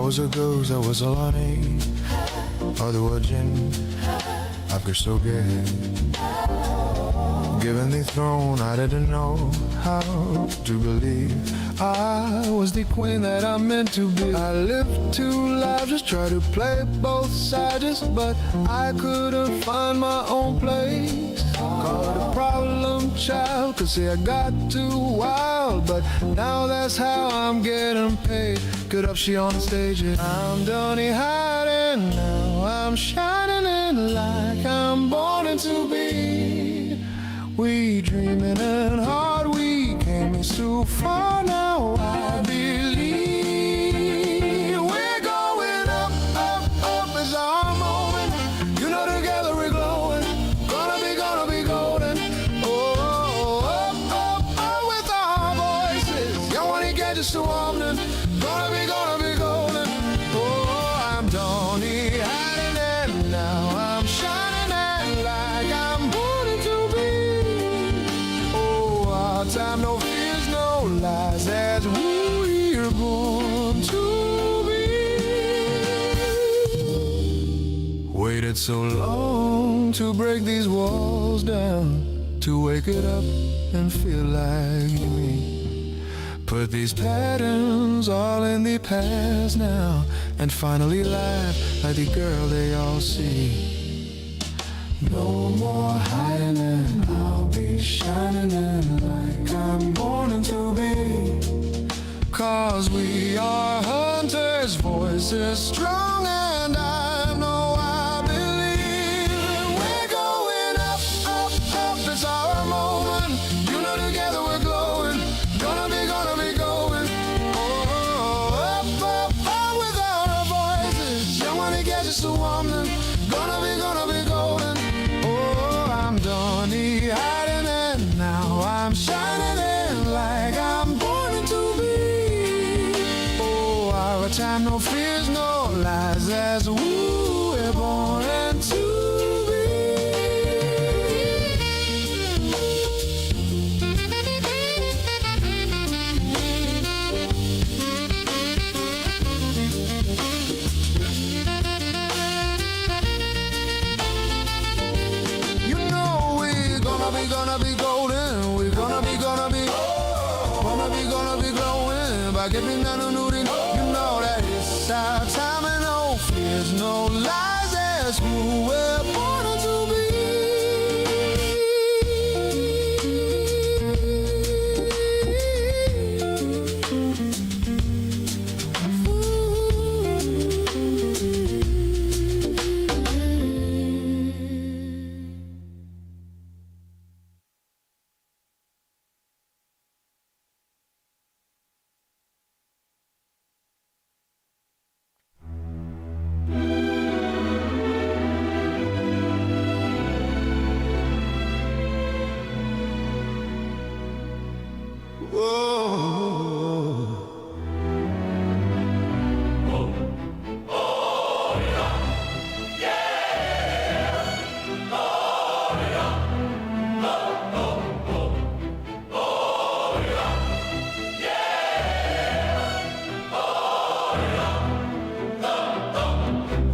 was a goose, I was a honey. Other gin, I've got so good. Given the throne, I didn't know how to believe I was the queen that I meant to be. I lived two lives, just try to play both sides, but I couldn't find my own place. Called a problem child, cause see I got too wild, but now that's how I'm getting paid. Good up, she on the stage, and I'm done hiding now. I'm shining in like I'm born to be. We dreaming and hard, we came so far now. I believe we're going up, up, up is our moment. You know together we're glowing, gonna be golden. Oh, up, up, up with our voices. Young one, he gets us so often. Gonna be golden. Oh, I'm done hiding and now I'm shining and like I'm born to be. Time, no fears, no lies, as we're born to be. Waited so long to break these walls down, to wake it up and feel like me. Put these patterns all in the past now, and finally laugh like the girl they all see. No more hiding and I'll be shining in like I'm born to be. Cause we are hunters, voices strong, and I know I believe we're going up, up, up, it's our moment. You know together we're glowing, gonna be going. Oh, up, up, up with our voices. Young when it gets us so warm, gonna be golden. I'm done hiding and now I'm shining in like I'm born to be. Oh, our time, no fears, no lies, as we're born to be. Gonna be golden, we're gonna be glowing. By giving none of nudity, you know that it's our time, and no fears, no lies, as who we're born to be.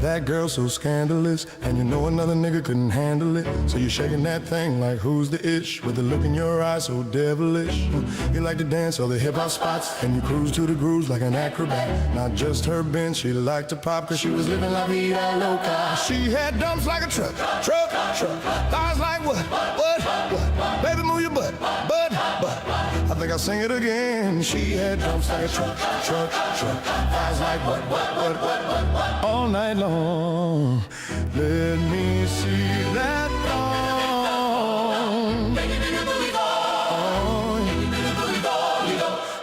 That girl so scandalous, and you know another nigga couldn't handle it. So you're shaking that thing like who's the ish, with the look in your eyes so devilish. You like to dance all the hip-hop spots, and you cruise to the grooves like an acrobat. Not just her bench, she liked to pop, cause she was living la vida loca. She had dumps like a truck, thighs like what? Baby move your butt. I think I'll sing it again. She had dumps like a truck, thighs like what? All night long, let me see that thong.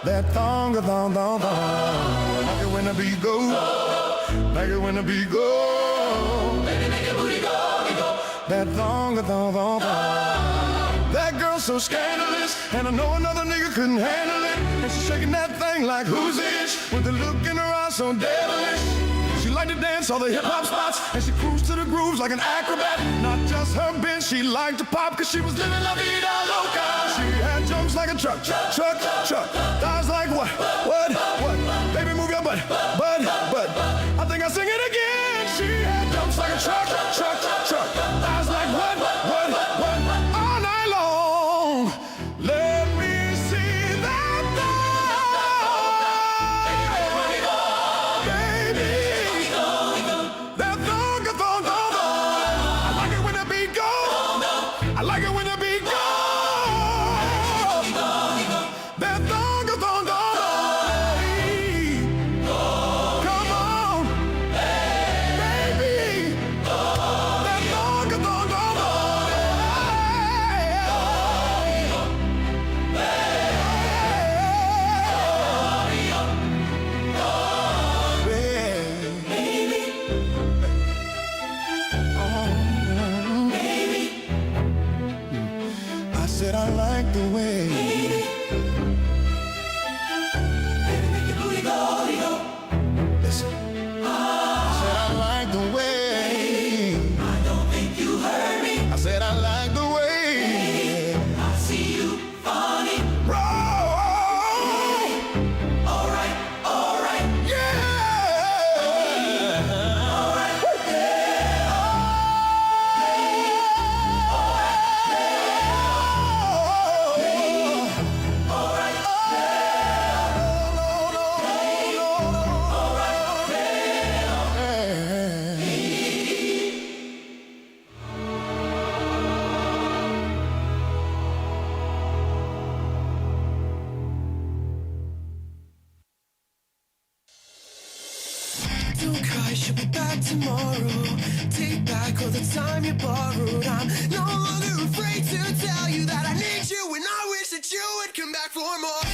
That thong. Like it when the beat goes. Like it when the beat goes. That thong. That girl's so scandalous, and I know another nigga couldn't handle it. And she's shaking that thing like who's ish, with the look in her eyes so devilish. She liked to dance all the hip-hop spots, and she cruised to the grooves like an acrobat. Not just her bench, she liked to pop, cause she was living la vida loca. She had jumps like a truck, thighs like what? Baby move your butt. sing it again. She had dumps like a truck. Eyes like what? All night long. Let me see that thong. Baby. That thong. I like it when the beat goes. I like it when the beat goes. That thong. Come on. Baby. That thong. I said I like the way. Listen. I said I like the way. I don't think you heard me. I said I like the way. I see you funny. Roll. All right. Yeah. All right. All right. Don't cry, she'll be back tomorrow. Take back all the time you borrowed. I'm no longer afraid to tell you that I need you, and I wish that you would come back for more.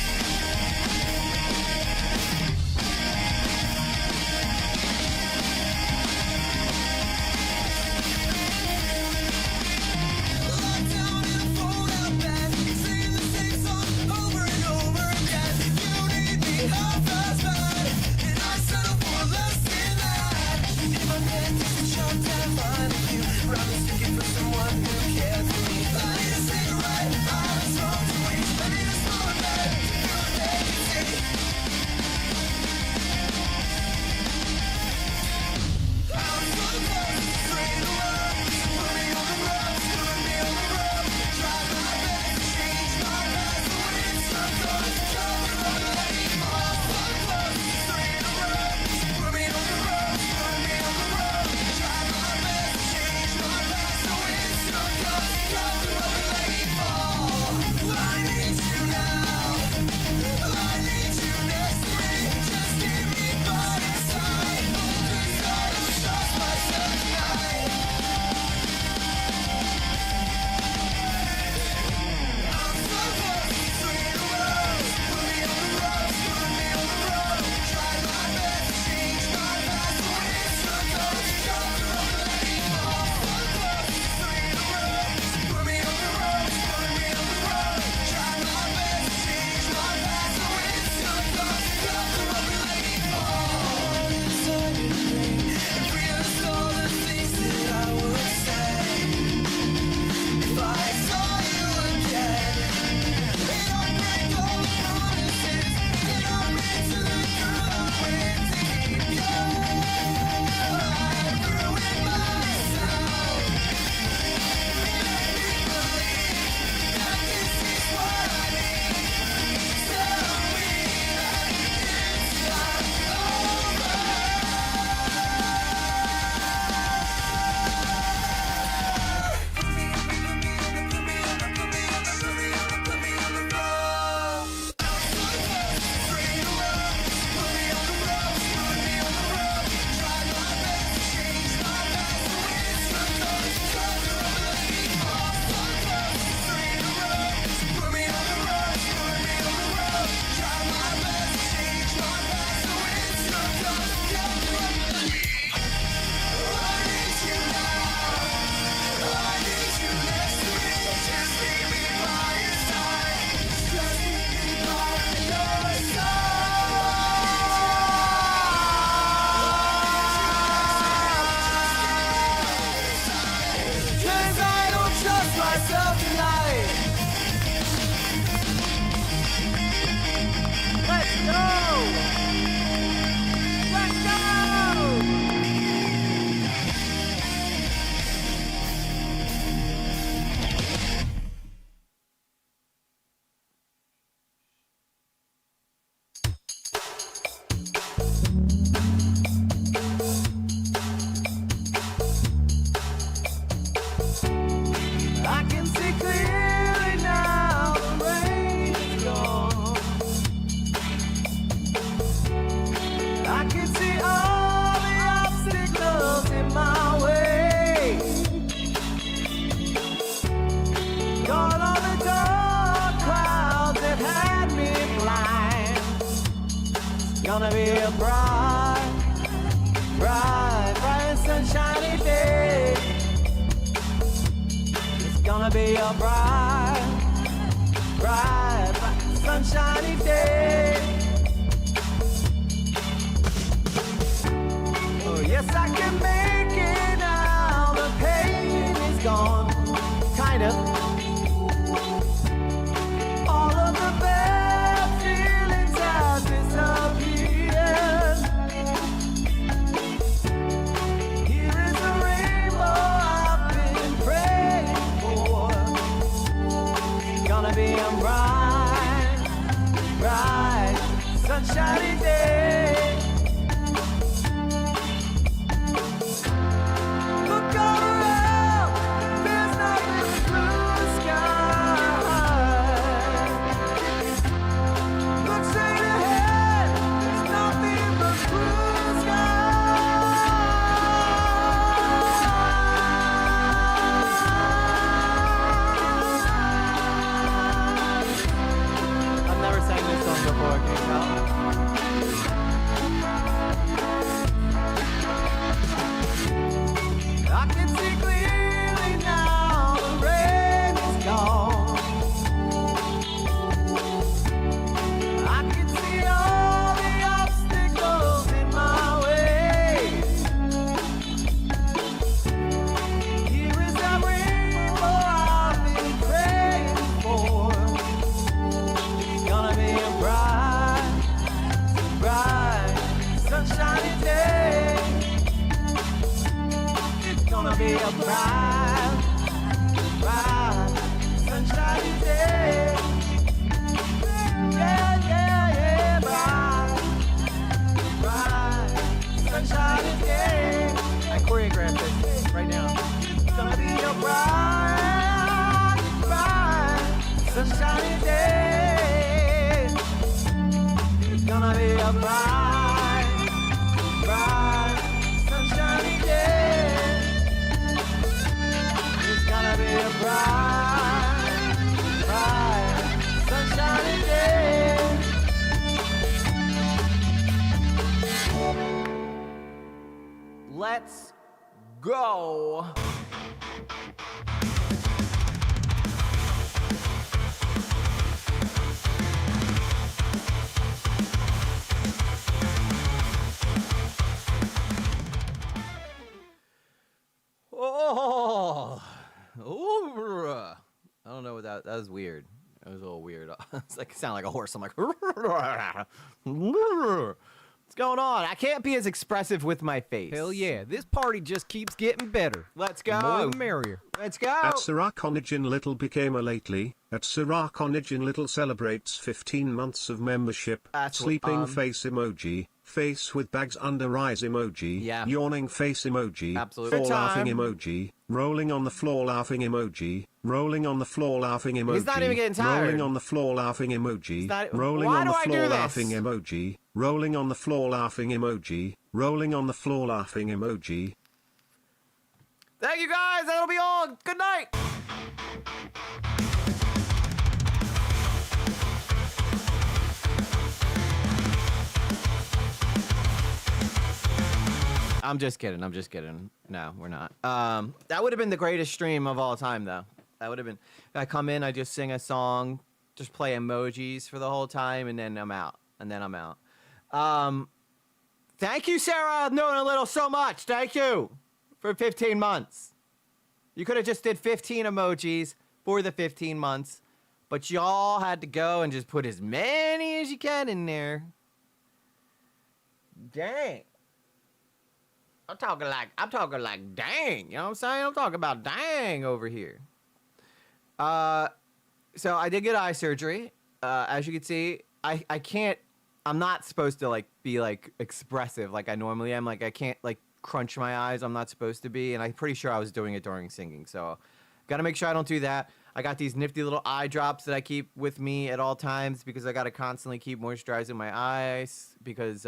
Locked down in a fold-out bed, singing the same song over and over again. You need me half as bad, and I settle for less than that. If I'm meant to shut down, finding you, promise to give for someone who cares for me. I need a cigarette, I have a smoke to waste, I need a smaller bed. gonna be a bright, bright, bright and sunshiny day. It's gonna be a bright, bright, bright sunshiny day. Oh, yes, I can make it now. The pain is gone, kind of. All of the bad feelings have disappeared. Here is the rainbow I've been praying for. It's gonna be a bright, bright, sunshiny day. Look all around, there's nothing but blue sky. Look straight ahead, there's nothing but blue sky. I've never sang this song before, can you tell? I can see clearly now, the rain is gone. I can see all the obstacles in my way. Here is that rainbow I've been praying for. It's gonna be a bright, bright, sunshiny day. It's gonna be a bright, bright, sunshiny day. Yeah, yeah, yeah, bright, bright, sunshiny day. I choreographed this right now. It's gonna be a bright, bright, sunshiny day. It's gonna be a bright, bright, sunshiny day. It's gonna be a bright, bright, sunshiny day. Let's go. Oh, ooh. I don't know what that was weird. That was a little weird. It's like it sounded like a horse. I'm like, what's going on? I can't be as expressive with my face. Hell yeah, this party just keeps getting better. Let's go. The more the merrier. Let's go. At Siraconigin Little became a lately. At Siraconigin Little celebrates 15 months of membership. That's what, Sleeping face emoji. Face with bags under eyes emoji. Yeah. Yawning face emoji. Absolutely. Floor Good laughing time. emoji. Rolling on the floor laughing emoji. Rolling on the floor laughing emoji. He's not even getting tired. Rolling on the floor laughing emoji. not- Rolling Why on do the I do floor this? laughing emoji. Rolling on the floor laughing emoji. Rolling on the floor laughing emoji. Thank you guys. That'll be all. Good night. I'm just kidding. I'm just kidding. No, we're not. That would have been the greatest stream of all time, though. That would have been. I come in, I just sing a song, just play emojis for the whole time, and then I'm out. Thank you, Sarah, knowing a little so much. Thank you for 15 months. You could have just did 15 emojis for the 15 months, but y'all had to go and just put as many as you can in there. Dang. I'm talking like dang, you know what I'm saying? I'm talking about dang over here. So I did get eye surgery. As you can see, I can't, I'm not supposed to like be like expressive like I normally am. Like I can't like crunch my eyes. I'm not supposed to be, and I'm pretty sure I was doing it during singing. So got to make sure I don't do that. I got these nifty little eye drops that I keep with me at all times because I got to constantly keep moisturizing my eyes because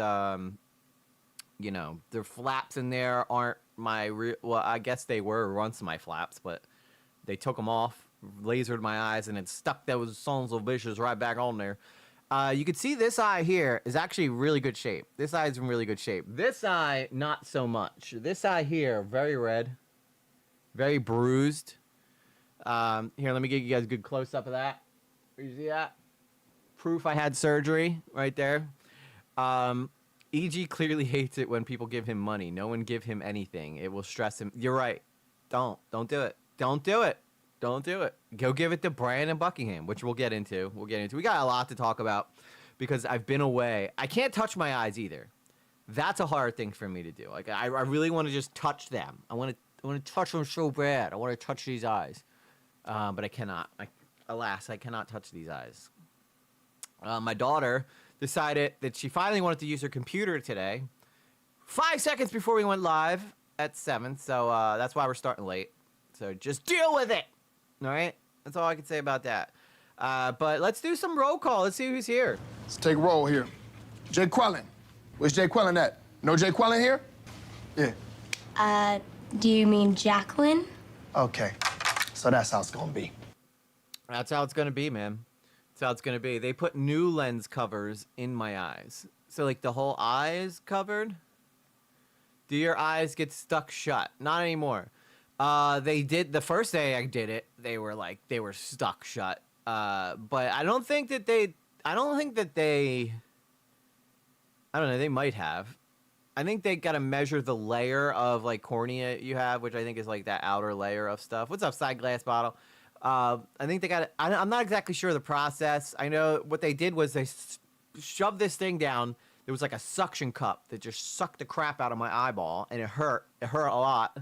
you know, the flaps in there aren't my well, I guess they were once my flaps, but they took them off, lasered my eyes, and it stuck those sons of bitches right back on there. You can see this eye here is actually really good shape. This eye is in really good shape. This eye, not so much. This eye here, very red, very bruised. Here, let me give you guys a good close-up of that. You see that? Proof I had surgery right there. EG clearly hates it when people give him money. No one give him anything. It will stress him. You're right. Don't do it. Don't do it. Don't do it. Go give it to Brian and Buckingham, which we'll get into. We got a lot to talk about because I've been away. I can't touch my eyes either. That's a hard thing for me to do. Like I really want to just touch them. I want to touch them so bad. I want to touch these eyes, but I cannot. Alas, I cannot touch these eyes. My daughter decided that she finally wanted to use her computer today, 5 seconds before we went live at 7. So that's why we're starting late. So just deal with it. All right? That's all I can say about that. But let's do some roll call. Let's see who's here. Let's take a roll here. Jay Quellen. Where's Jay Quellen at? No Jay Quellen here? Yeah. Do you mean Jacqueline? Okay. So that's how it's gonna be. That's how it's going to be, man. That's how it's going to be. They put new lens covers in my eyes. So, like, the whole eye is covered. Do your eyes get stuck shut? Not anymore. They did, the first day I did it, they were stuck shut. But I don't know, they might have. I think they got to measure the layer of, like, cornea you have, which I think is, like, that outer layer of stuff. What's up, side glass bottle? I think they got. I'm not exactly sure of the process. I know what they did was they shoved this thing down. There was like a suction cup that just sucked the crap out of my eyeball, and it hurt. It hurt a lot.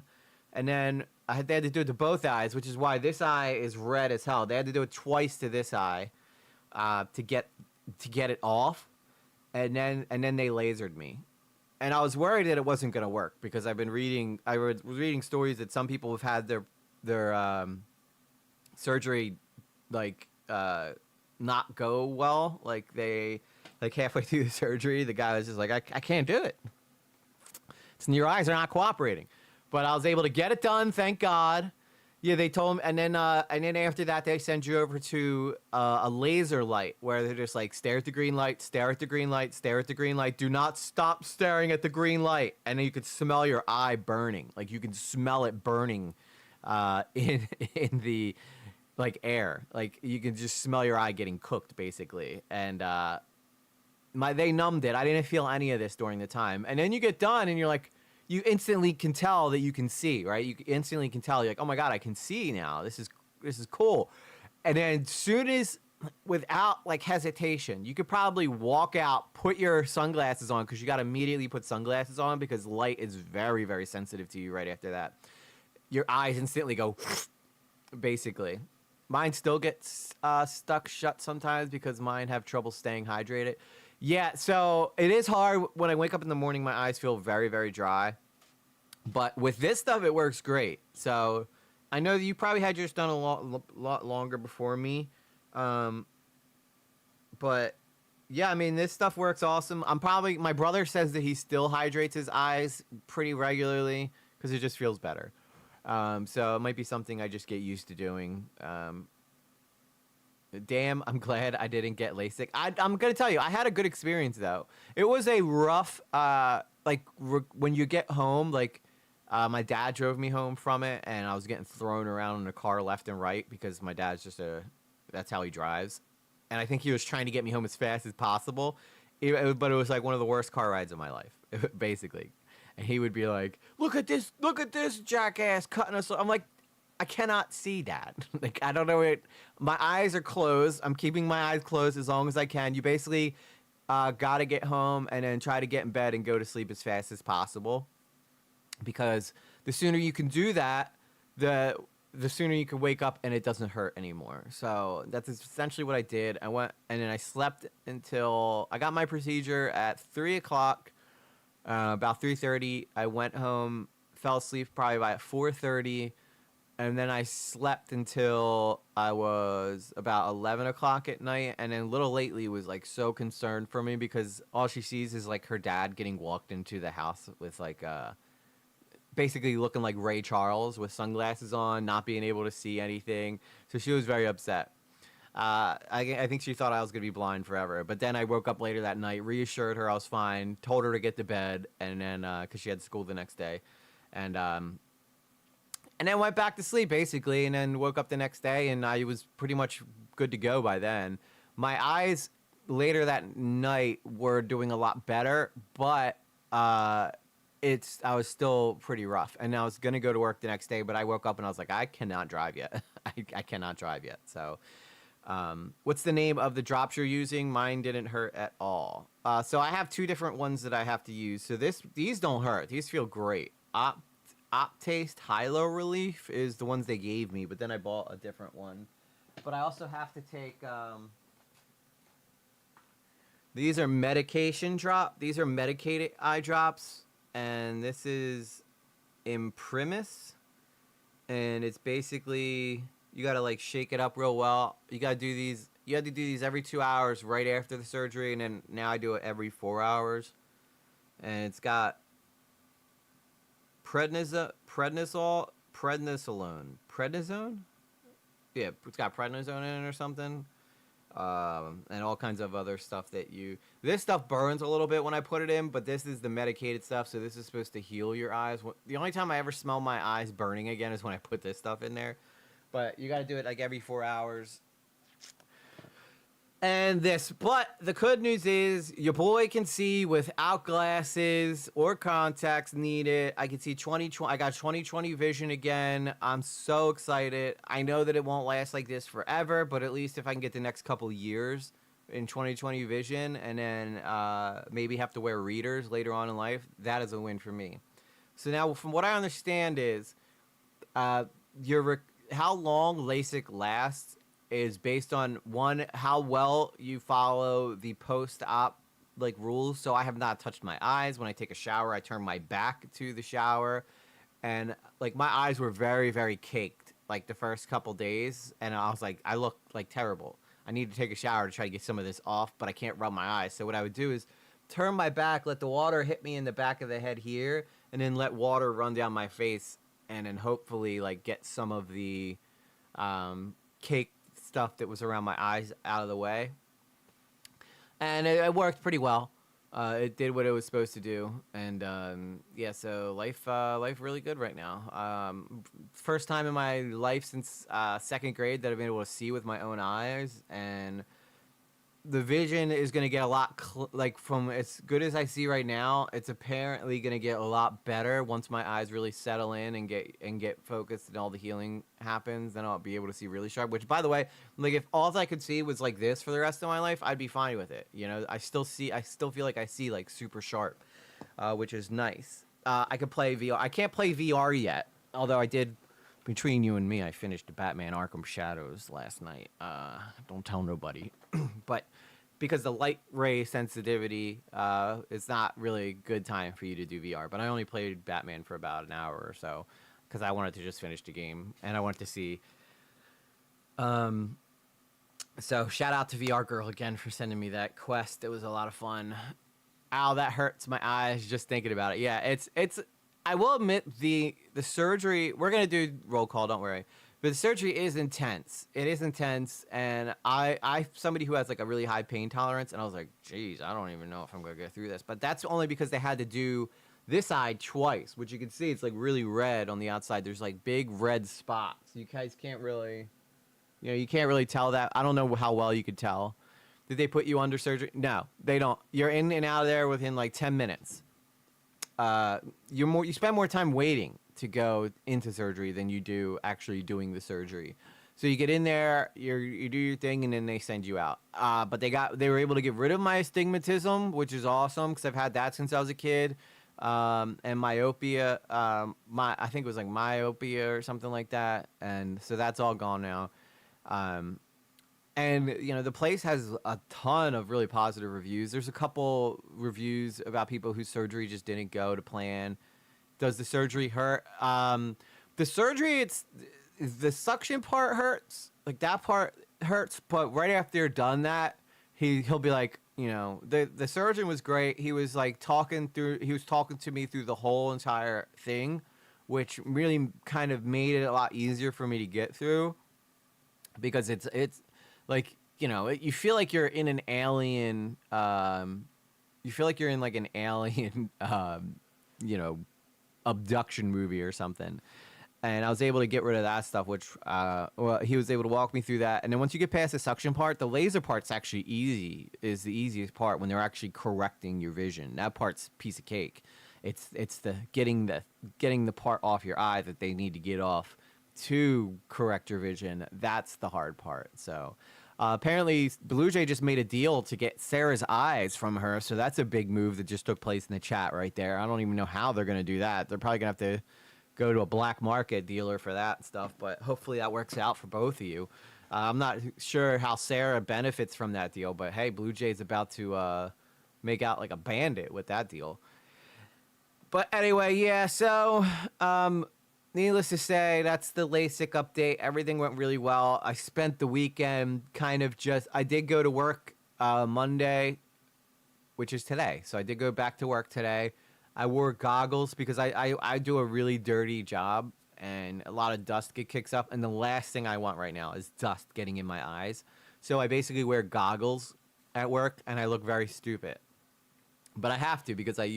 And then they had to do it to both eyes, which is why this eye is red as hell. They had to do it twice to this eye to get it off, and then they lasered me. And I was worried that it wasn't going to work because I've been reading. I was reading stories that some people have had their surgery not go well. Like they halfway through the surgery, the guy was just like, I can't do it. Your eyes are not cooperating. But I was able to get it done, thank God. Yeah, they told him, and then after that they send you over to a laser light where they're just like, stare at the green light, stare at the green light, stare at the green light. Do not stop staring at the green light. And then you could smell your eye burning. Like you can smell it burning in the like air. Like you can just smell your eye getting cooked basically. And they numbed it. I didn't feel any of this during the time. And then you get done and you're like, you instantly can tell that you can see, right? You instantly can tell. You're like, oh my God, I can see now. This is cool. And then as soon as, without like hesitation, you could probably walk out, put your sunglasses on, because you got to immediately put sunglasses on because light is very, very sensitive to you right after that. Your eyes instantly go, basically. Mine still gets stuck shut sometimes because mine have trouble staying hydrated. Yeah, so it is hard. When I wake up in the morning, my eyes feel very, very dry. But with this stuff, it works great. So I know that you probably had yours done a lot longer before me. But yeah, I mean, this stuff works awesome. My brother says that he still hydrates his eyes pretty regularly because it just feels better. So it might be something I just get used to doing. Damn, I'm glad I didn't get LASIK. I'm going to tell you, I had a good experience, though. It was a rough, when you get home, my dad drove me home from it, and I was getting thrown around in the car left and right because my dad's that's how he drives. And I think he was trying to get me home as fast as possible. But it was like one of the worst car rides of my life, basically. And he would be like, look at this jackass cutting us off. I'm like, I cannot see that. Like, I don't know it. My eyes are closed. I'm keeping my eyes closed as long as I can. You basically got to get home and then try to get in bed and go to sleep as fast as possible. Because the sooner you can do that, the sooner you can wake up and it doesn't hurt anymore. So that's essentially what I did. I went and then I slept until I got my procedure at 3 o'clock. About 3:30, I went home, fell asleep probably by 4:30, and then I slept until I was about 11 o'clock at night. And then little lately was like so concerned for me because all she sees is like her dad getting walked into the house with like basically looking like Ray Charles with sunglasses on, not being able to see anything. So she was very upset. I think she thought I was gonna be blind forever. But then I woke up later that night, reassured her I was fine, told her to get to bed, and then because she had school the next day, and then went back to sleep basically, and then woke up the next day, and I was pretty much good to go by then. My eyes later that night were doing a lot better, but I was still pretty rough, and I was gonna go to work the next day, but I woke up and I was like, I cannot drive yet. I cannot drive yet. So, what's the name of the drops you're using? Mine didn't hurt at all. So I have two different ones that I have to use. So these don't hurt. These feel great. Optaste Hilo Relief is the ones they gave me, but then I bought a different one. But I also have to take. These are medication drop. These are medicated eye drops, and this is Imprimis, and it's basically you gotta like shake it up real well. You gotta do these. You have to do these every 2 hours right after the surgery, and then now I do it every 4 hours. And it's got prednisone. Yeah, it's got prednisone in it or something. And all kinds of other stuff that you... This stuff burns a little bit when I put it in, but this is the medicated stuff, so this is supposed to heal your eyes. The only time I ever smell my eyes burning again is when I put this stuff in there. But you got to do it like every 4 hours. And this, but the good news is your boy can see without glasses or contacts needed. I can see 20/20. I got 20/20 vision again. I'm so excited. I know that it won't last like this forever, but at least if I can get the next couple years in 20/20 vision, and then maybe have to wear readers later on in life, that is a win for me. So now, from what I understand, is how long LASIK lasts is based on how well you follow the post-op like rules. So I have not touched my eyes. When I take a shower, I turn my back to the shower, and like my eyes were very, very caked like the first couple days, and I was like, I look like terrible. I need to take a shower to try to get some of this off, but I can't rub my eyes. So what I would do is turn my back, let the water hit me in the back of the head here, and then let water run down my face, and then hopefully like get some of the cake stuff that was around my eyes out of the way. And it worked pretty well. It did what it was supposed to do, and yeah, so life really good right now. First time in my life since second grade that I've been able to see with my own eyes, and the vision is going to get a lot like from as good as I see right now. It's apparently going to get a lot better once my eyes really settle in and get focused and all the healing happens. Then I'll be able to see really sharp. Which, by the way, like if all I could see was like this for the rest of my life, I'd be fine with it. You know, I still feel like I see like super sharp, which is nice. I could play VR. I can't play VR yet, although I did. Between you and me, I finished Batman Arkham Shadows last night. Don't tell nobody. But because the light ray sensitivity, it's not really a good time for you to do VR. But I only played Batman for about an hour or so because I wanted to just finish the game. And I wanted to see... So shout out to VR Girl again for sending me that quest. It was a lot of fun. Ow, that hurts my eyes just thinking about it. Yeah, it's I will admit the surgery, we're going to do roll call, don't worry. But the surgery is intense. It is intense, and I somebody who has like a really high pain tolerance, and I was like, geez, I don't even know if I'm going to get through this. But that's only because they had to do this eye twice, which you can see it's like really red on the outside. There's like big red spots. You guys can't really, you can't really tell that. I don't know how well you could tell. Did they put you under surgery? No, they don't. You're in and out of there within like 10 minutes. You spend more time waiting to go into surgery than you do actually doing the surgery. So you get in there, you do your thing, and then they send you out. But they were able to get rid of my astigmatism, which is awesome because I've had that since I was a kid. And myopia, I think it was like myopia or something like that, and so that's all gone now. And, the place has a ton of really positive reviews. There's a couple reviews about people whose surgery just didn't go to plan. Does the surgery hurt? The surgery, the suction part hurts. Like, that part hurts. But right after you're done that, he'll be like, the surgeon was great. He was, like, talking to me through the whole entire thing, which really kind of made it a lot easier for me to get through. Because it's like, you know, you feel like you're in an alien. You feel like you're in like an alien, you know, abduction movie or something. And I was able to get rid of that stuff, which, well, he was able to walk me through that. And then once you get past the suction part, the laser part's actually is the easiest part when they're actually correcting your vision. That part's a piece of cake. It's the getting the part off your eye that they need to get off to correct your vision. That's the hard part. So apparently Blue Jay just made a deal to get Sarah's eyes from her. So that's a big move that just took place in the chat right there. I don't even know how they're going to do that. They're probably going to have to go to a black market dealer for that stuff, but hopefully that works out for both of you. I'm not sure how Sarah benefits from that deal, but hey, Blue Jay's about to make out like a bandit with that deal. But anyway, yeah, so needless to say, that's the LASIK update. Everything went really well. I spent the weekend I did go to work Monday, which is today. So I did go back to work today. I wore goggles because I do a really dirty job and a lot of dust kicks up. And the last thing I want right now is dust getting in my eyes. So I basically wear goggles at work and I look very stupid. But I have to because I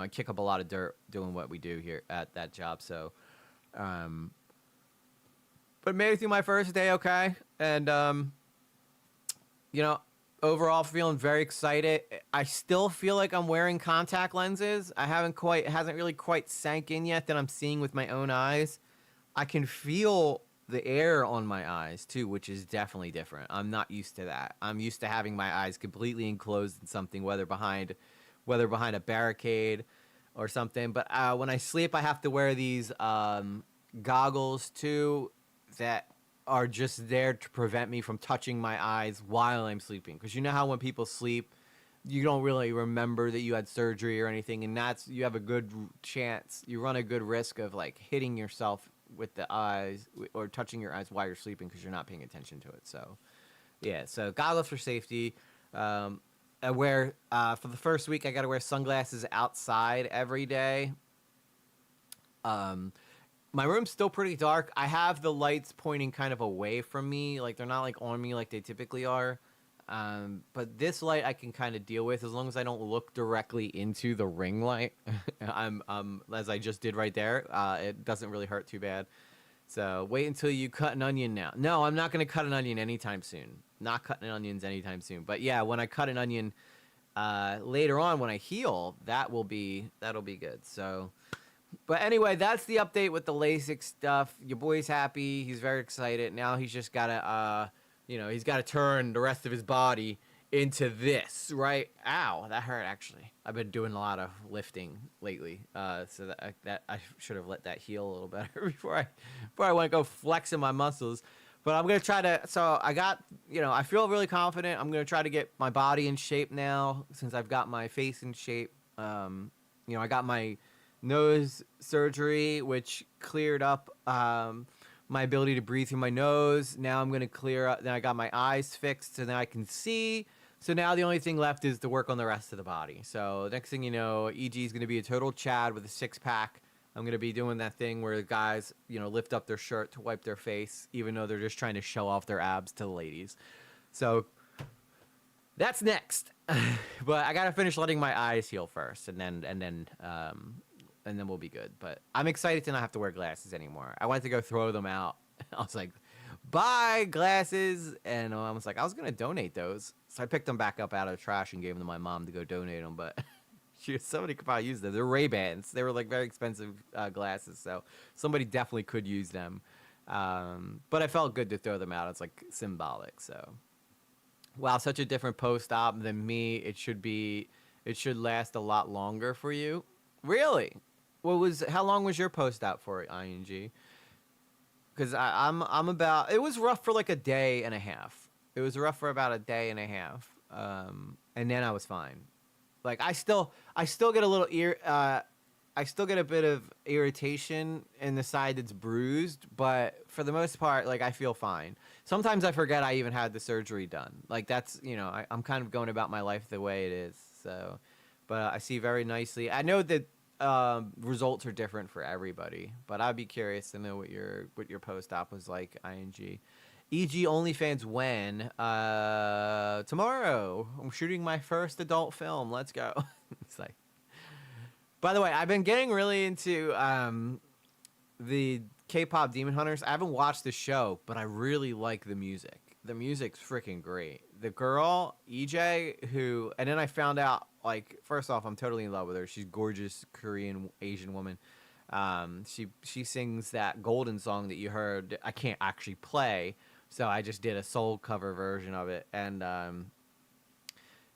kick up a lot of dirt doing what we do here at that job. So, but made it through my first day okay. And, overall feeling very excited. I still feel like I'm wearing contact lenses. It hasn't really quite sank in yet that I'm seeing with my own eyes. I can feel the air on my eyes too, which is definitely different. I'm not used to that. I'm used to having my eyes completely enclosed in something, whether behind a barricade or something. But when I sleep, I have to wear these goggles too that are just there to prevent me from touching my eyes while I'm sleeping. Because you know how when people sleep, you don't really remember that you had surgery or anything, and you have a good chance, you run a good risk of like hitting yourself with the eyes or touching your eyes while you're sleeping because you're not paying attention to it. So, yeah, so goggles for safety. I wear, for the first week, I got to wear sunglasses outside every day. My room's still pretty dark. I have the lights pointing kind of away from me. Like, they're not, like, on me like they typically are. But this light I can kind of deal with as long as I don't look directly into the ring light. As I just did right there. It doesn't really hurt too bad. So, wait until you cut an onion now. No, I'm not going to cut an onion anytime soon. Not cutting onions anytime soon. But, yeah, when I cut an onion later on when I heal, that'll be good. So... But anyway, that's the update with the LASIK stuff. Your boy's happy. He's very excited. Now he's just got to, he's got to turn the rest of his body into this, right? Ow, that hurt, actually. I've been doing a lot of lifting lately, so that I should have let that heal a little better before I went to go flexing my muscles. But I'm going to try to, so I feel really confident. I'm going to try to get my body in shape now since I've got my face in shape. I got my nose surgery, which cleared up my ability to breathe through my nose. Now I'm going to clear up. Then I got my eyes fixed so now I can see. So now the only thing left is to work on the rest of the body. So next thing you know, EG is going to be a total Chad with a six-pack. I'm going to be doing that thing where the guys, lift up their shirt to wipe their face, even though they're just trying to show off their abs to the ladies. So that's next. But I got to finish letting my eyes heal first, and then we'll be good. But I'm excited to not have to wear glasses anymore. I wanted to go throw them out. I was like, bye, glasses. And I was like, I was going to donate those. So I picked them back up out of the trash and gave them to my mom to go donate them. But somebody could probably use them. They're Ray-Bans. They were like very expensive glasses. So somebody definitely could use them. But I felt good to throw them out. It's like symbolic. So, wow, such a different post-op than me. It should last a lot longer for you. Really? How long was your post-op for ING? Because I'm about, it was rough for like a day and a half. It was rough for about a day and a half. And then I was fine. Like I still get a little I still get a bit of irritation in the side that's bruised, but for the most part, like I feel fine. Sometimes I forget I even had the surgery done. Like that's, I'm kind of going about my life the way it is. So, but I see very nicely. I know that results are different for everybody, but I'd be curious to know what your post-op was like, ING. EG OnlyFans when? Tomorrow. I'm shooting my first adult film. Let's go. It's like. By the way, I've been getting really into the K-pop Demon Hunters. I haven't watched the show, but I really like the music. The music's freaking great. The girl, EJ, and then I found out, like, first off, I'm totally in love with her. She's gorgeous Korean Asian woman. She sings that golden song that you heard. I can't actually play, so I just did a soul cover version of it. And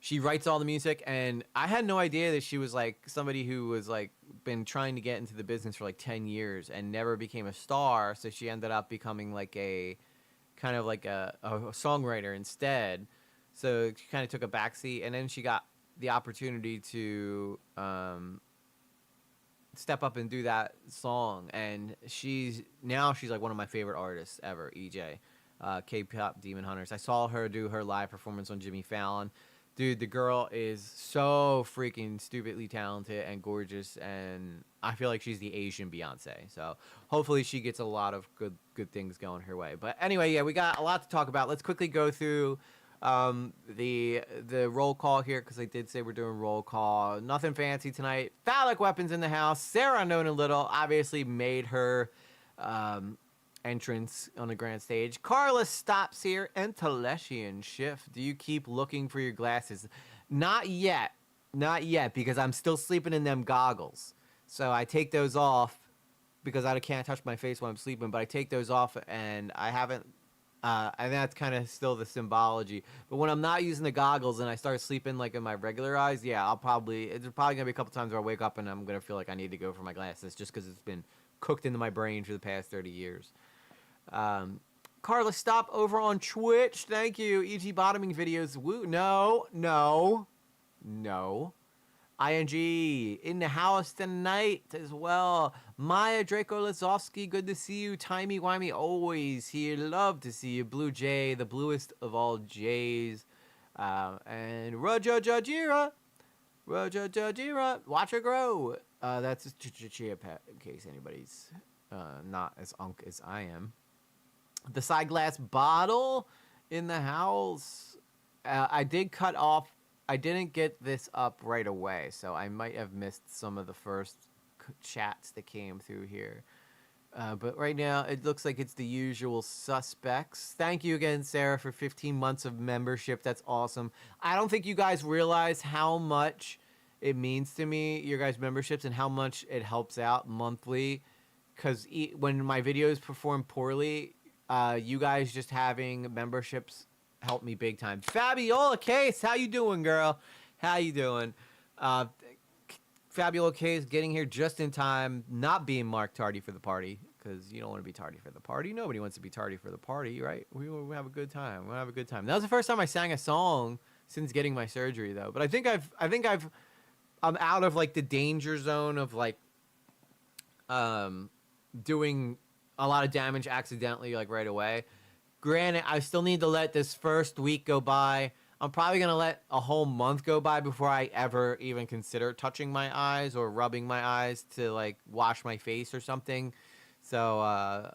she writes all the music, and I had no idea that she was like somebody who was like been trying to get into the business for like 10 years and never became a star. So she ended up becoming like a kind of like a songwriter instead. So she kind of took a backseat, and then she got the opportunity to step up and do that song. And she's like one of my favorite artists ever, EJ, K-pop Demon Hunters. I saw her do her live performance on Jimmy Fallon. Dude, the girl is so freaking stupidly talented and gorgeous, and I feel like she's the Asian Beyonce. So hopefully she gets a lot of good things going her way. But anyway, yeah, we got a lot to talk about. Let's quickly go through the roll call here, because I did say we're doing roll call. Nothing fancy tonight. Phallic weapons in the house. Sarah, known and little, obviously made her entrance on the grand stage. Carla stops here. And Taleshian shift. Do you keep looking for your glasses? Not yet, because I'm still sleeping in them goggles. So I take those off because I can't touch my face while I'm sleeping. But I take those off, and I haven't. And that's kind of still the symbology. But when I'm not using the goggles and I start sleeping like in my regular eyes, yeah, it's probably gonna be a couple times where I wake up and I'm gonna feel like I need to go for my glasses, just because it's been cooked into my brain for the past 30 years. Carla, stop over on Twitch. Thank you. EG bottoming videos. Woo. No. ING in the house tonight as well. Maya Draco Lazowski, good to see you. Timey Wimey always here. Love to see you. Blue Jay, the bluest of all Jays. And Raja Jajira. Watch her grow. That's a chia pet, in case anybody's not as unk as I am. The side glass bottle in the house. I did cut off. I didn't get this up right away, so I might have missed some of the first chats that came through here. But right now, it looks like it's the usual suspects. Thank you again, Sarah, for 15 months of membership. That's awesome. I don't think you guys realize how much it means to me, your guys' memberships, and how much it helps out monthly. Because when my videos perform poorly, you guys just having memberships help me big time. Fabiola Case, how you doing, girl? How you doing? Fabiola Case getting here just in time, not being marked tardy for the party, because you don't want to be tardy for the party. Nobody wants to be tardy for the party, right? We'll have a good time. We'll have a good time. That was the first time I sang a song since getting my surgery, though. But I think I'm out of like the danger zone of like doing a lot of damage accidentally, like right away. Granted, I still need to let this first week go by. I'm probably going to let a whole month go by before I ever even consider touching my eyes or rubbing my eyes to like wash my face or something. So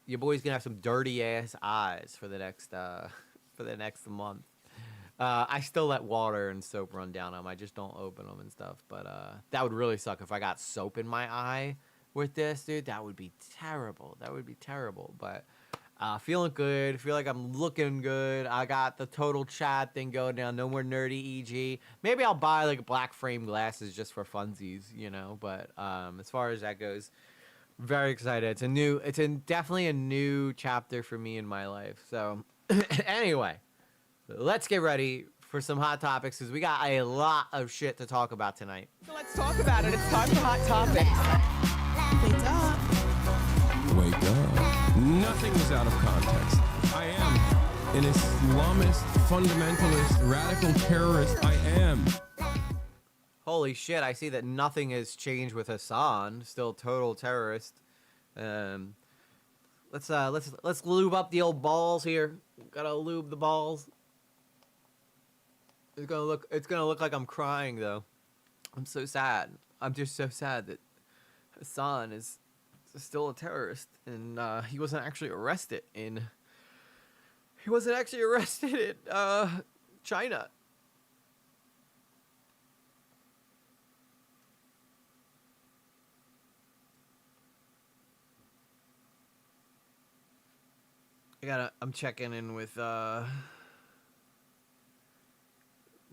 your boy's going to have some dirty ass eyes for the next month. I still let water and soap run down them. I just don't open them and stuff. But that would really suck if I got soap in my eye with this, dude. That would be terrible. But feeling good. Feel like I'm looking good. I got the total chat thing going down. No more nerdy EG. Maybe I'll buy like black frame glasses just for funsies, you know. But as far as that goes, very excited. It's definitely a new chapter for me in my life. So anyway, let's get ready for some hot topics, because we got a lot of shit to talk about tonight. So let's talk about it. It's time for hot topics. Wake up. Nothing is out of context. I am an Islamist, fundamentalist, radical terrorist. I am. Holy shit, I see that nothing has changed with Hassan. Still total terrorist. Let's lube up the old balls here. Gotta lube the balls. It's gonna look like I'm crying though. I'm so sad. I'm just so sad that Hassan is still a terrorist, and he wasn't actually arrested in He wasn't actually arrested in China. I'm checking in with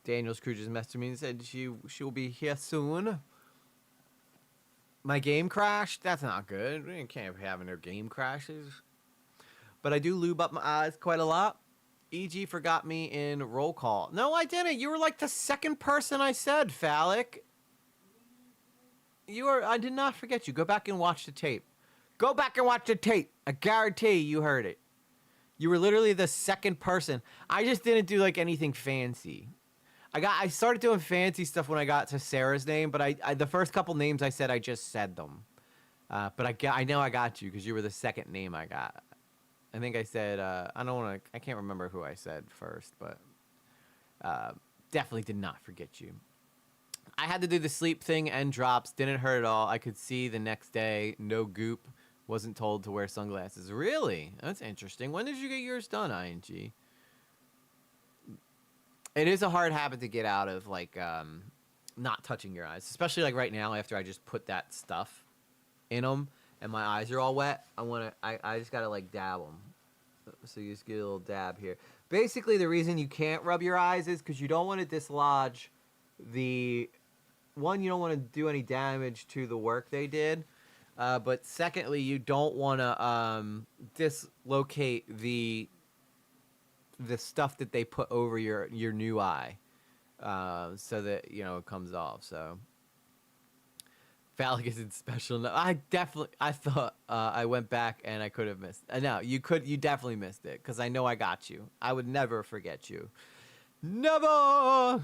Daniel's crew just messaged me and said she will be here soon. My game crashed. That's not good. We can't be having no game crashes. But I do lube up my eyes quite a lot. EG forgot me in roll call. No, I didn't. You were like the second person I said, Phallic. I did not forget you. Go back and watch the tape. Go back and watch the tape. I guarantee you heard it. You were literally the second person. I just didn't do like anything fancy. I started doing fancy stuff when I got to Sarah's name, but I the first couple names I said, I just said them. But I know I got you because you were the second name I got. I think I said I can't remember who I said first, but definitely did not forget you. I had to do the sleep thing and drops. Didn't hurt at all. I could see the next day. No goop. Wasn't told to wear sunglasses. Really? That's interesting. When did you get yours done, ING? It is a hard habit to get out of, like, not touching your eyes. Especially, like, right now after I just put that stuff in them and my eyes are all wet. I just got to, like, dab them. So you just get a little dab here. Basically, the reason you can't rub your eyes is because you don't want to dislodge the... One, you don't want to do any damage to the work they did. But secondly, you don't want to dislocate the stuff that they put over your new eye, so that it comes off. So, Phallic is in special. No, I thought I went back and I could have missed. No, you definitely missed it because I know I got you. I would never forget you. Never.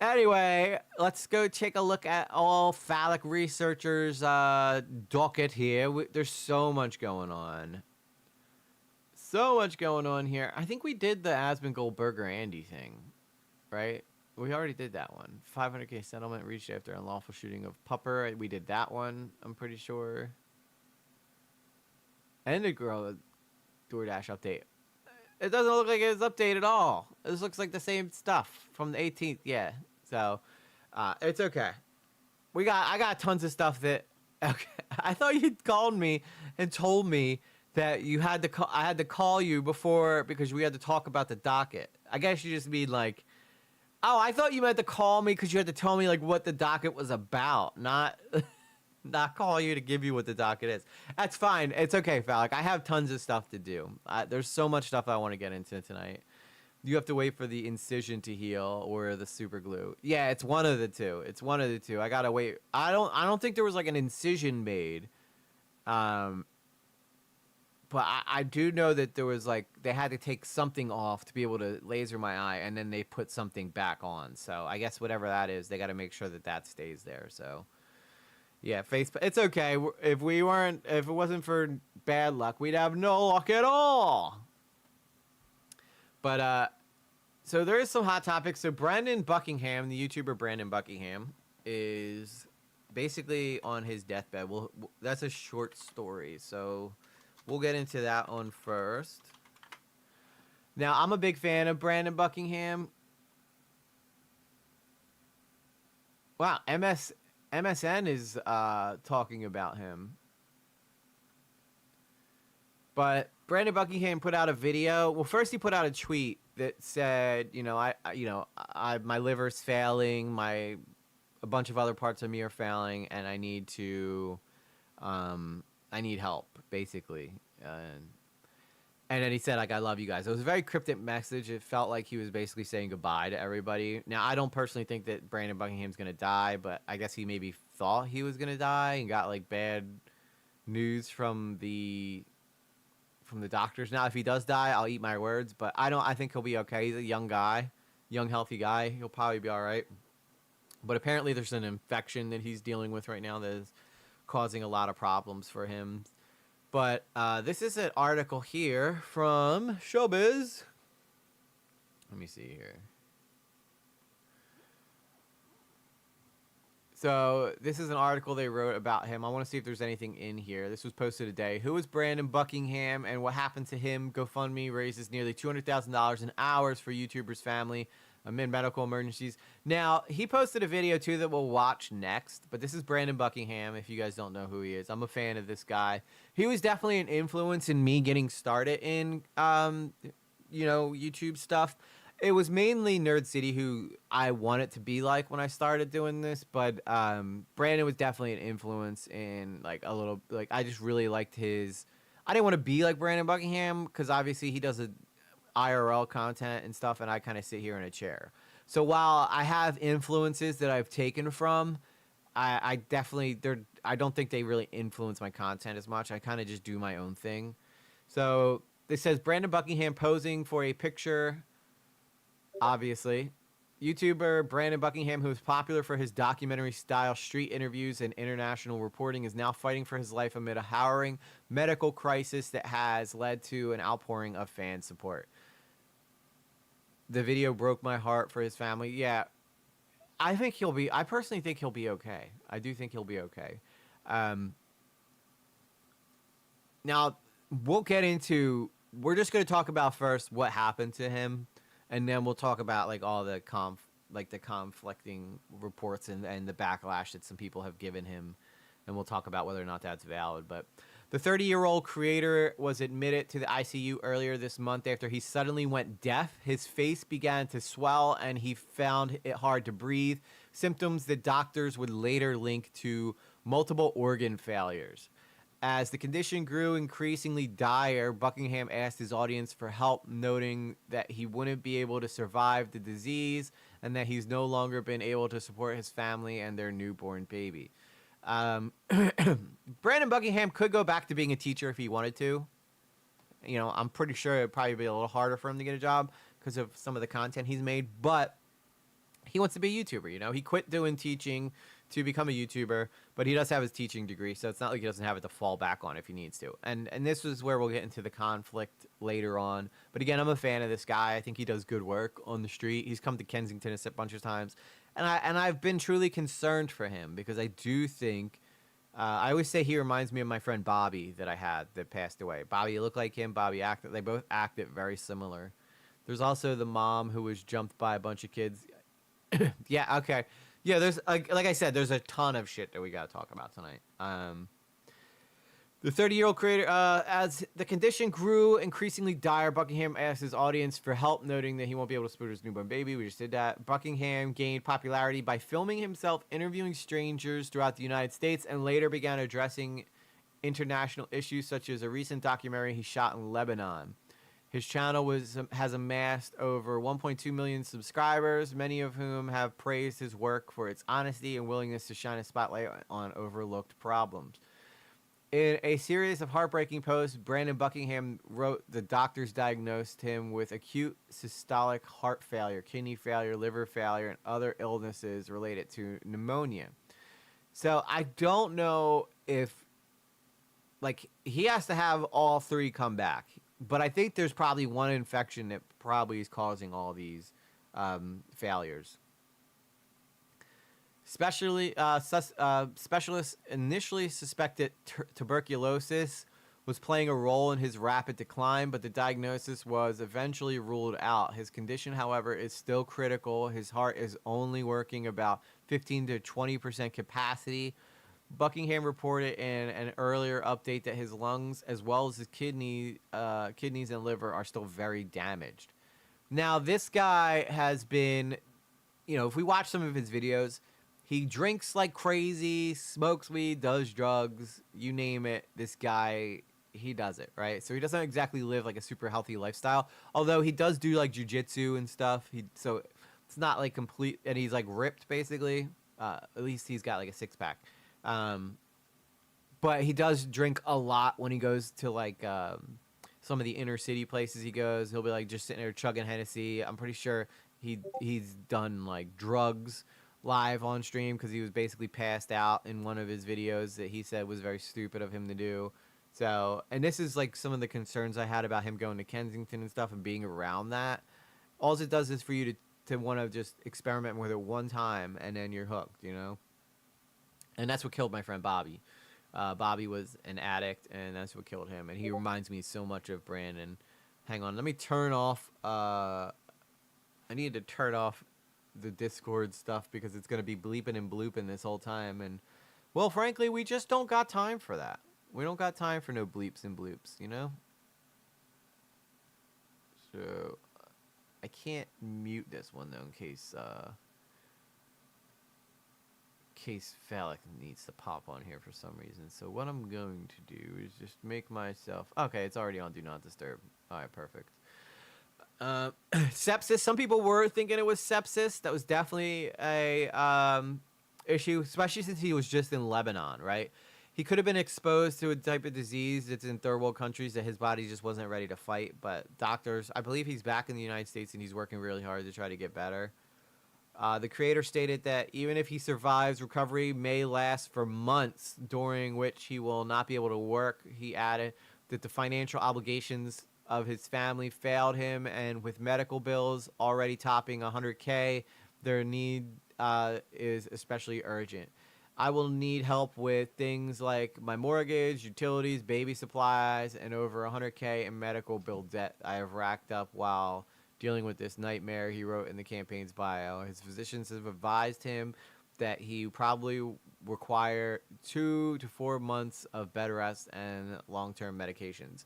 Anyway, let's go take a look at all phallic researchers' docket here. There's so much going on. So much going on here. I think we did the Asmongold Burger Andy thing, right? We already did that one. 500K settlement reached after unlawful shooting of Pupper. We did that one, I'm pretty sure. And the girl DoorDash update. It doesn't look like it's updated at all. This looks like the same stuff from the 18th, yeah. So, it's okay. I got tons of stuff that... Okay, I thought you'd called me and told me that you had to call... I had to call you before because we had to talk about the docket. I guess you just mean like... Oh, I thought you meant to call me because you had to tell me like what the docket was about, not call you to give you what the docket is. That's fine. It's okay, Phallic. I have tons of stuff to do. There's so much stuff I want to get into tonight. You have to wait for the incision to heal or the super glue. Yeah, it's one of the two. It's one of the two. I gotta wait. I don't think there was like an incision made. But I do know that there was like they had to take something off to be able to laser my eye, and then they put something back on. So I guess whatever that is, they got to make sure that stays there. So yeah, it's okay. If it wasn't for bad luck, we'd have no luck at all. But, so there is some hot topics. So Brandon Buckingham, the YouTuber Brandon Buckingham, is basically on his deathbed. That's a short story, so we'll get into that one first. Now, I'm a big fan of Brandon Buckingham. Wow, MSN is talking about him. But Brandon Buckingham put out a video. Well, first he put out a tweet that said, my liver's failing, a bunch of other parts of me are failing, and I need help, basically. And then he said, like, I love you guys. It was a very cryptic message. It felt like he was basically saying goodbye to everybody. Now, I don't personally think that Brandon Buckingham's going to die, but I guess he maybe thought he was going to die and got, like, bad news from the doctors. Now, if he does die, I'll eat my words, but I think he'll be okay. He's a young guy, young, healthy guy. He'll probably be all right. But apparently there's an infection that he's dealing with right now that is causing a lot of problems for him. But this is an article here from Showbiz. Let me see here. So this is an article they wrote about him. I want to see if there's anything in here. This was posted today. Who is Brandon Buckingham and what happened to him? GoFundMe raises nearly $200,000 in hours for YouTuber's family amid medical emergencies. Now, he posted a video too that we'll watch next, but this is Brandon Buckingham, if you guys don't know who he is. I'm a fan of this guy. He was definitely an influence in me getting started in, YouTube stuff. It was mainly Nerd City who I wanted to be like when I started doing this, but Brandon was definitely an influence in I just really liked his. I didn't want to be like Brandon Buckingham because obviously he does a IRL content and stuff, and I kind of sit here in a chair. So while I have influences that I've taken from, I don't think they really influence my content as much. I kind of just do my own thing. So it says Brandon Buckingham posing for a picture. Obviously, YouTuber Brandon Buckingham, who is popular for his documentary-style street interviews and international reporting, is now fighting for his life amid a harrowing medical crisis that has led to an outpouring of fan support. The video broke my heart for his family. Yeah, I personally think he'll be okay. I do think he'll be okay. Now, we're just going to talk about first what happened to him. And then we'll talk about all the conflicting reports and the backlash that some people have given him, and we'll talk about whether or not that's valid. But the 30-year-old creator was admitted to the ICU earlier this month after he suddenly went deaf. His face began to swell, and he found it hard to breathe, symptoms that doctors would later link to multiple organ failures. As the condition grew increasingly dire, Buckingham asked his audience for help, noting that he wouldn't be able to survive the disease and that he's no longer been able to support his family and their newborn baby. Brandon Buckingham could go back to being a teacher if he wanted to. I'm pretty sure it'd probably be a little harder for him to get a job because of some of the content he's made, but he wants to be a YouTuber. He quit doing teaching to become a YouTuber, but he does have his teaching degree, so it's not like he doesn't have it to fall back on if he needs to. And this is where we'll get into the conflict later on. But again, I'm a fan of this guy. I think he does good work on the street. He's come to Kensington a bunch of times, and I've been truly concerned for him because I do think I always say he reminds me of my friend Bobby that I had that passed away. Bobby looked like him. They both acted very similar. There's also the mom who was jumped by a bunch of kids. Yeah, okay. Yeah, there's like I said, there's a ton of shit that we got to talk about tonight. The 30-year-old creator, as the condition grew increasingly dire, Buckingham asked his audience for help, noting that he won't be able to support his newborn baby. We just did that. Buckingham gained popularity by filming himself interviewing strangers throughout the United States and later began addressing international issues such as a recent documentary he shot in Lebanon. His channel has amassed over 1.2 million subscribers, many of whom have praised his work for its honesty and willingness to shine a spotlight on overlooked problems. In a series of heartbreaking posts, Brandon Buckingham wrote the doctors diagnosed him with acute systolic heart failure, kidney failure, liver failure, and other illnesses related to pneumonia. So I don't know if, he has to have all three come back. But I think there's probably one infection that probably is causing all these failures. Specialists initially suspected tuberculosis was playing a role in his rapid decline, but the diagnosis was eventually ruled out. His condition, however, is still critical. His heart is only working about 15 to 20% capacity. Buckingham reported in an earlier update that his lungs, as well as his kidneys and liver, are still very damaged. Now, this guy has been, if we watch some of his videos, he drinks like crazy, smokes weed, does drugs, you name it. This guy, he does it, right? So he doesn't exactly live like a super healthy lifestyle, although he does do like jujitsu and stuff. So it's not like complete, and he's like ripped basically. At least he's got like a six pack. But he does drink a lot when he goes to some of the inner city places he goes. He'll be like just sitting there chugging Hennessy. I'm pretty sure he's done like drugs live on stream because he was basically passed out in one of his videos that he said was very stupid of him to do. So, and this is like some of the concerns I had about him going to Kensington and stuff and being around that. All it does is for you to want to just experiment with it one time and then you're hooked, And that's what killed my friend Bobby. Bobby was an addict, and that's what killed him. And he reminds me so much of Brandon. Hang on, let me turn off. I need to turn off the Discord stuff because it's gonna be bleeping and blooping this whole time. And well, frankly, we just don't got time for that. We don't got time for no bleeps and bloops, you know. So I can't mute this one though, in case Phallic needs to pop on here for some reason. So what I'm going to do is just make myself... Okay, it's already on Do Not Disturb. All right, perfect. Sepsis. Some people were thinking it was sepsis. That was definitely a issue, especially since he was just in Lebanon, right? He could have been exposed to a type of disease that's in third world countries that his body just wasn't ready to fight. But doctors, I believe he's back in the United States and he's working really hard to try to get better. The creator stated that even if he survives, recovery may last for months, during which he will not be able to work. He added that the financial obligations of his family failed him, and with medical bills already topping $100K, their need is especially urgent. I will need help with things like my mortgage, utilities, baby supplies, and over $100K in medical bill debt I have racked up while dealing with this nightmare, he wrote in the campaign's bio. His physicians have advised him that he probably require 2 to 4 months of bed rest and long-term medications.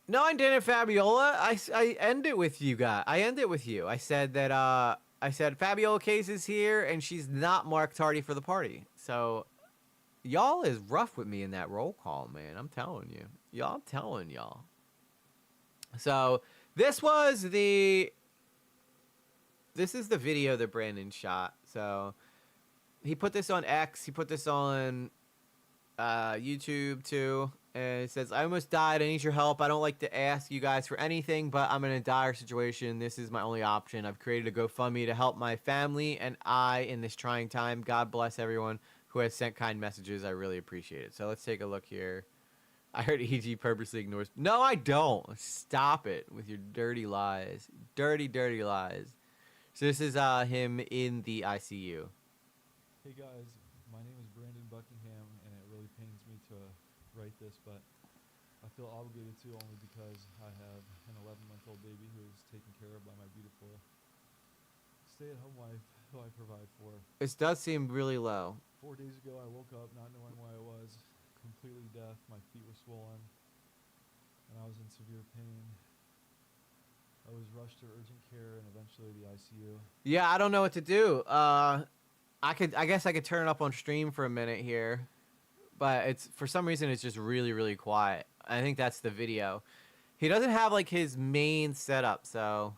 No, I didn't, Fabiola. I end it with you guys. I end it with you. I said that I said Fabiola Case is here and she's not Mark Tardy for the party. So y'all is rough with me in that roll call, man. I'm telling you. Y'all telling y'all. So this is the video that Brandon shot. So he put this on X. He put this on YouTube too. And it says, I almost died. I need your help. I don't like to ask you guys for anything, but I'm in a dire situation. This is my only option. I've created a GoFundMe to help my family and I in this trying time. God bless everyone who has sent kind messages. I really appreciate it. So let's take a look here. I heard EG purposely ignores... No, I don't. Stop it with your dirty lies. Dirty, dirty lies. So this is him in the ICU. Hey guys, my name is Brandon Buckingham, and it really pains me to write this, but I feel obligated to only because I have an 11-month-old baby who is taken care of by my beautiful stay-at-home wife who I provide for. This does seem really low. 4 days ago, I woke up not knowing where I was, completely deaf, my feet were swollen, and I was in severe pain. I was rushed to urgent care and eventually the ICU. Yeah, I don't know what to do. I guess I could turn it up on stream for a minute here, but it's for some reason it's just really, really quiet. I think that's the video. He doesn't have like his main setup, so.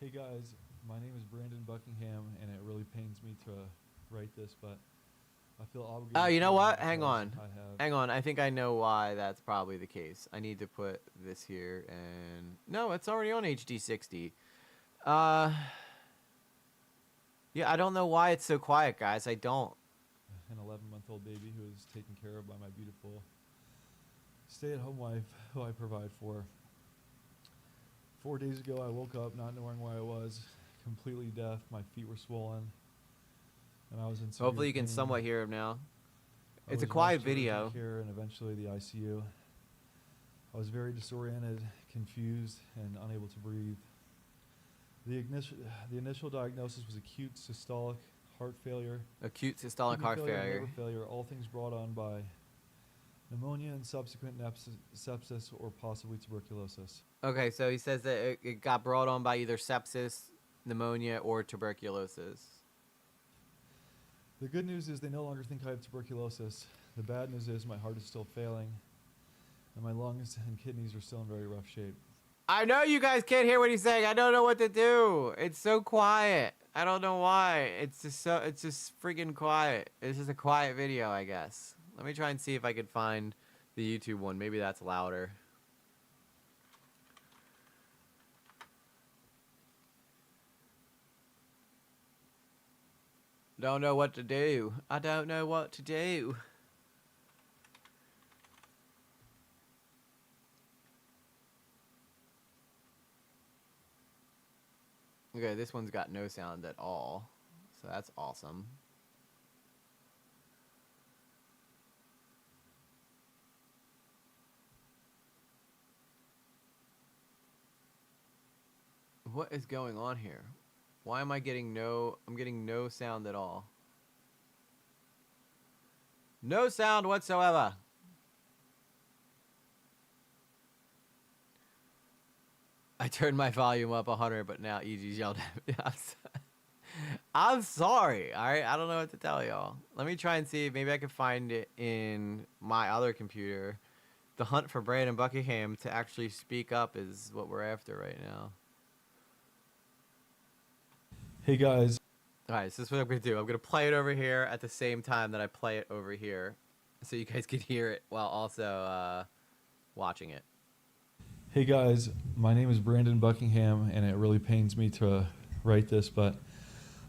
Hey guys, my name is Brandon Buckingham, and it really pains me to write this, but I feel obligated. Oh, you know to what? because Hang on. I Hang on. I think I know why that's probably the case. I need to put this here and... No, it's already on HD 60. Yeah, I don't know why it's so quiet, guys. I don't. an 11-month-old baby who is taken care of by my beautiful stay-at-home wife who I provide for. 4 days ago, I woke up not knowing where I was, completely deaf. My feet were swollen, and I was in severe Hopefully you can pain. somewhat hear him now. I It's a was quiet rushed to urgent video. care and eventually the ICU. I was very disoriented, confused, and unable to breathe. The initial diagnosis was acute systolic heart failure. Acute systolic kidney heart failure, and failure. liver failure, all things brought on by pneumonia and subsequent sepsis or possibly tuberculosis. Okay, so he says that it got brought on by either sepsis, pneumonia, or tuberculosis. The good news is they no longer think I have tuberculosis. The bad news is my heart is still failing, and my lungs and kidneys are still in very rough shape. I know you guys can't hear what he's saying. I don't know what to do. It's so quiet. I don't know why. It's just freaking quiet. It's just a quiet video, I guess. Let me try and see if I could find the YouTube one. Maybe that's louder. Don't know what to do. I don't know what to do. Okay, this one's got no sound at all. So So that's awesome. What is going on here? Why am I getting I'm getting no sound at all. No sound whatsoever. I turned my volume up 100, but now EG's yelled at me. I'm sorry. All right, I don't know what to tell y'all. Let me try and see if maybe I can find it in my other computer. The hunt for Brandon Buckingham to actually speak up is what we're after right now. Hey guys. All right, so this is what I'm going to do. I'm going to play it over here at the same time that I play it over here so you guys can hear it while also watching it. Hey guys, my name is Brandon Buckingham, and it really pains me to write this, but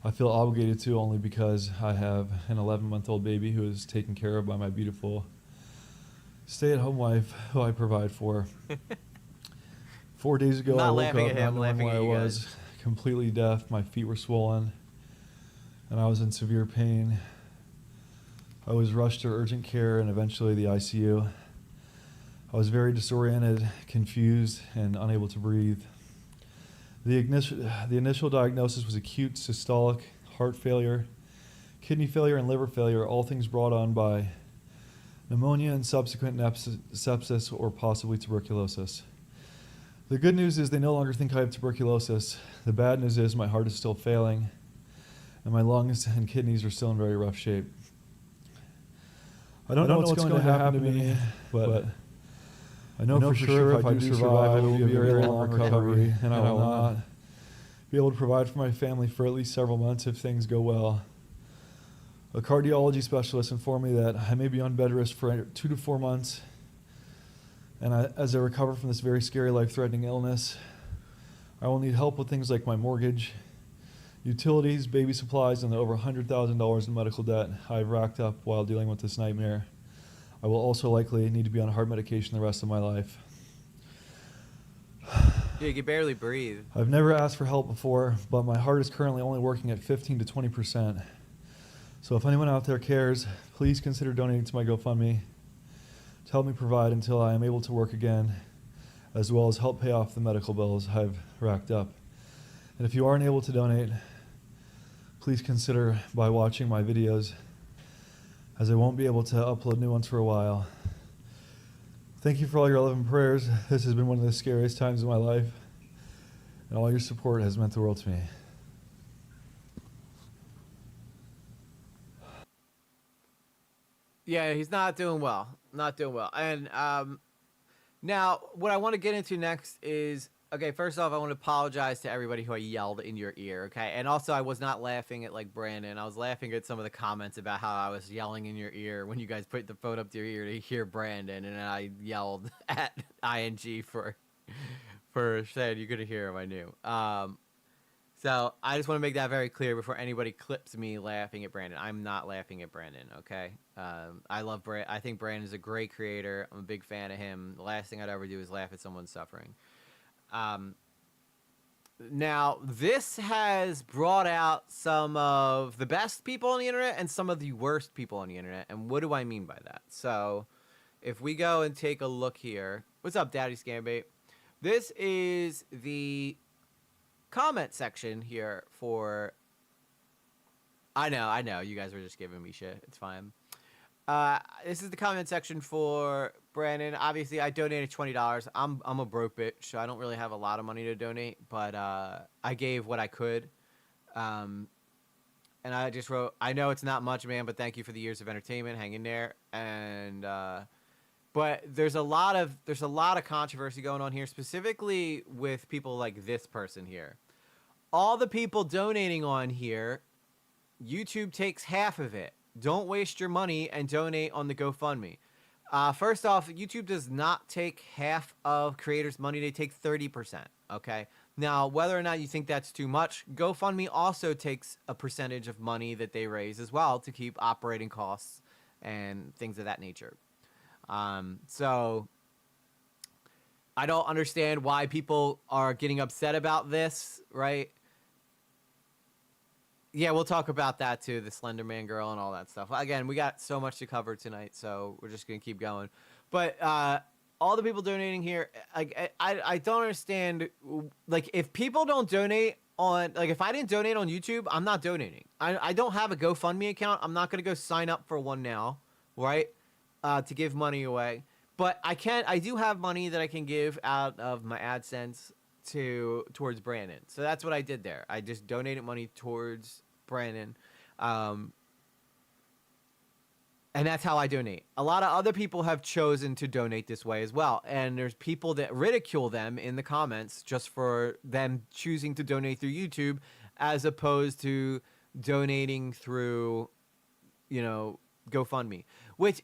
I feel obligated to only because I have an 11-month-old baby who is taken care of by my beautiful stay-at-home wife who I provide for. 4 days ago, I woke up not knowing where I was, completely deaf. My feet were swollen, and I was in severe pain. I was rushed to urgent care and eventually the ICU. I was very disoriented, confused, and unable to breathe. The initial diagnosis was acute systolic heart failure, kidney failure, and liver failure, all things brought on by pneumonia and subsequent sepsis or possibly tuberculosis. The good news is they no longer think I have tuberculosis. The bad news is my heart is still failing, and my lungs and kidneys are still in very rough shape. I don't know what's going to happen to me, but I know for sure if I do survive, it will be a very long recovery, and I will not be able to provide for my family for at least several months if things go well. A cardiology specialist informed me that I may be on bed rest for 2 to 4 months, and as I recover from this very scary, life-threatening illness, I will need help with things like my mortgage, utilities, baby supplies, and the over $100,000 in medical debt I've racked up while dealing with this nightmare. I will also likely need to be on heart medication the rest of my life. Yeah, you can barely breathe. I've never asked for help before, but my heart is currently only working at 15 to 20%. So if anyone out there cares, please consider donating to my GoFundMe to help me provide until I am able to work again, as well as help pay off the medical bills I've racked up. And if you aren't able to donate, please consider by watching my videos, as I won't be able to upload new ones for a while. Thank you for all your love and prayers. This has been one of the scariest times of my life, and all your support has meant the world to me. Yeah, he's not doing well. Not doing well. And now, what I want to get into next is, okay, first off, I want to apologize to everybody who I yelled in your ear, okay? And also, I was not laughing at, like, Brandon. I was laughing at some of the comments about how I was yelling in your ear when you guys put the phone up to your ear to hear Brandon, and then I yelled at ING for saying you couldn't hear him, I knew. So I just want to make that very clear before anybody clips me laughing at Brandon. I'm not laughing at Brandon, okay? I love Brandon. I think Brandon's a great creator. I'm a big fan of him. The last thing I'd ever do is laugh at someone suffering. Now, this has brought out some of the best people on the internet and some of the worst people on the internet. And what do I mean by that? So if we go and take a look here. What's up, Daddy Scambait? This is the comment section here for... I know. You guys were just giving me shit. It's fine. This is the comment section for Brandon. Obviously, I donated $20. I'm a broke bitch, so I don't really have a lot of money to donate, but I gave what I could. And I just wrote, I know it's not much, man, but thank you for the years of entertainment. Hang in there. And but there's a lot of controversy going on here, specifically with people like this person here. All the people donating on here, YouTube takes half of it. Don't waste your money and donate on the GoFundMe. First off, YouTube does not take half of creators' money. They take 30%, okay? Now, whether or not you think that's too much, GoFundMe also takes a percentage of money that they raise as well to keep operating costs and things of that nature. So I don't understand why people are getting upset about this, right? Yeah, we'll talk about that too, the Slender Man girl and all that stuff. Again, we got so much to cover tonight, so we're just gonna keep going. But all the people donating here, I don't understand. Like, if people don't donate on, like, if I didn't donate on YouTube, I'm not donating. I don't have a GoFundMe account. I'm not gonna go sign up for one now, right? To give money away. But I do have money that I can give out of my AdSense towards Brandon. So that's what I did there. I just donated money towards Brandon. And that's how I donate. A lot of other people have chosen to donate this way as well. And there's people that ridicule them in the comments just for them choosing to donate through YouTube as opposed to donating through, GoFundMe, which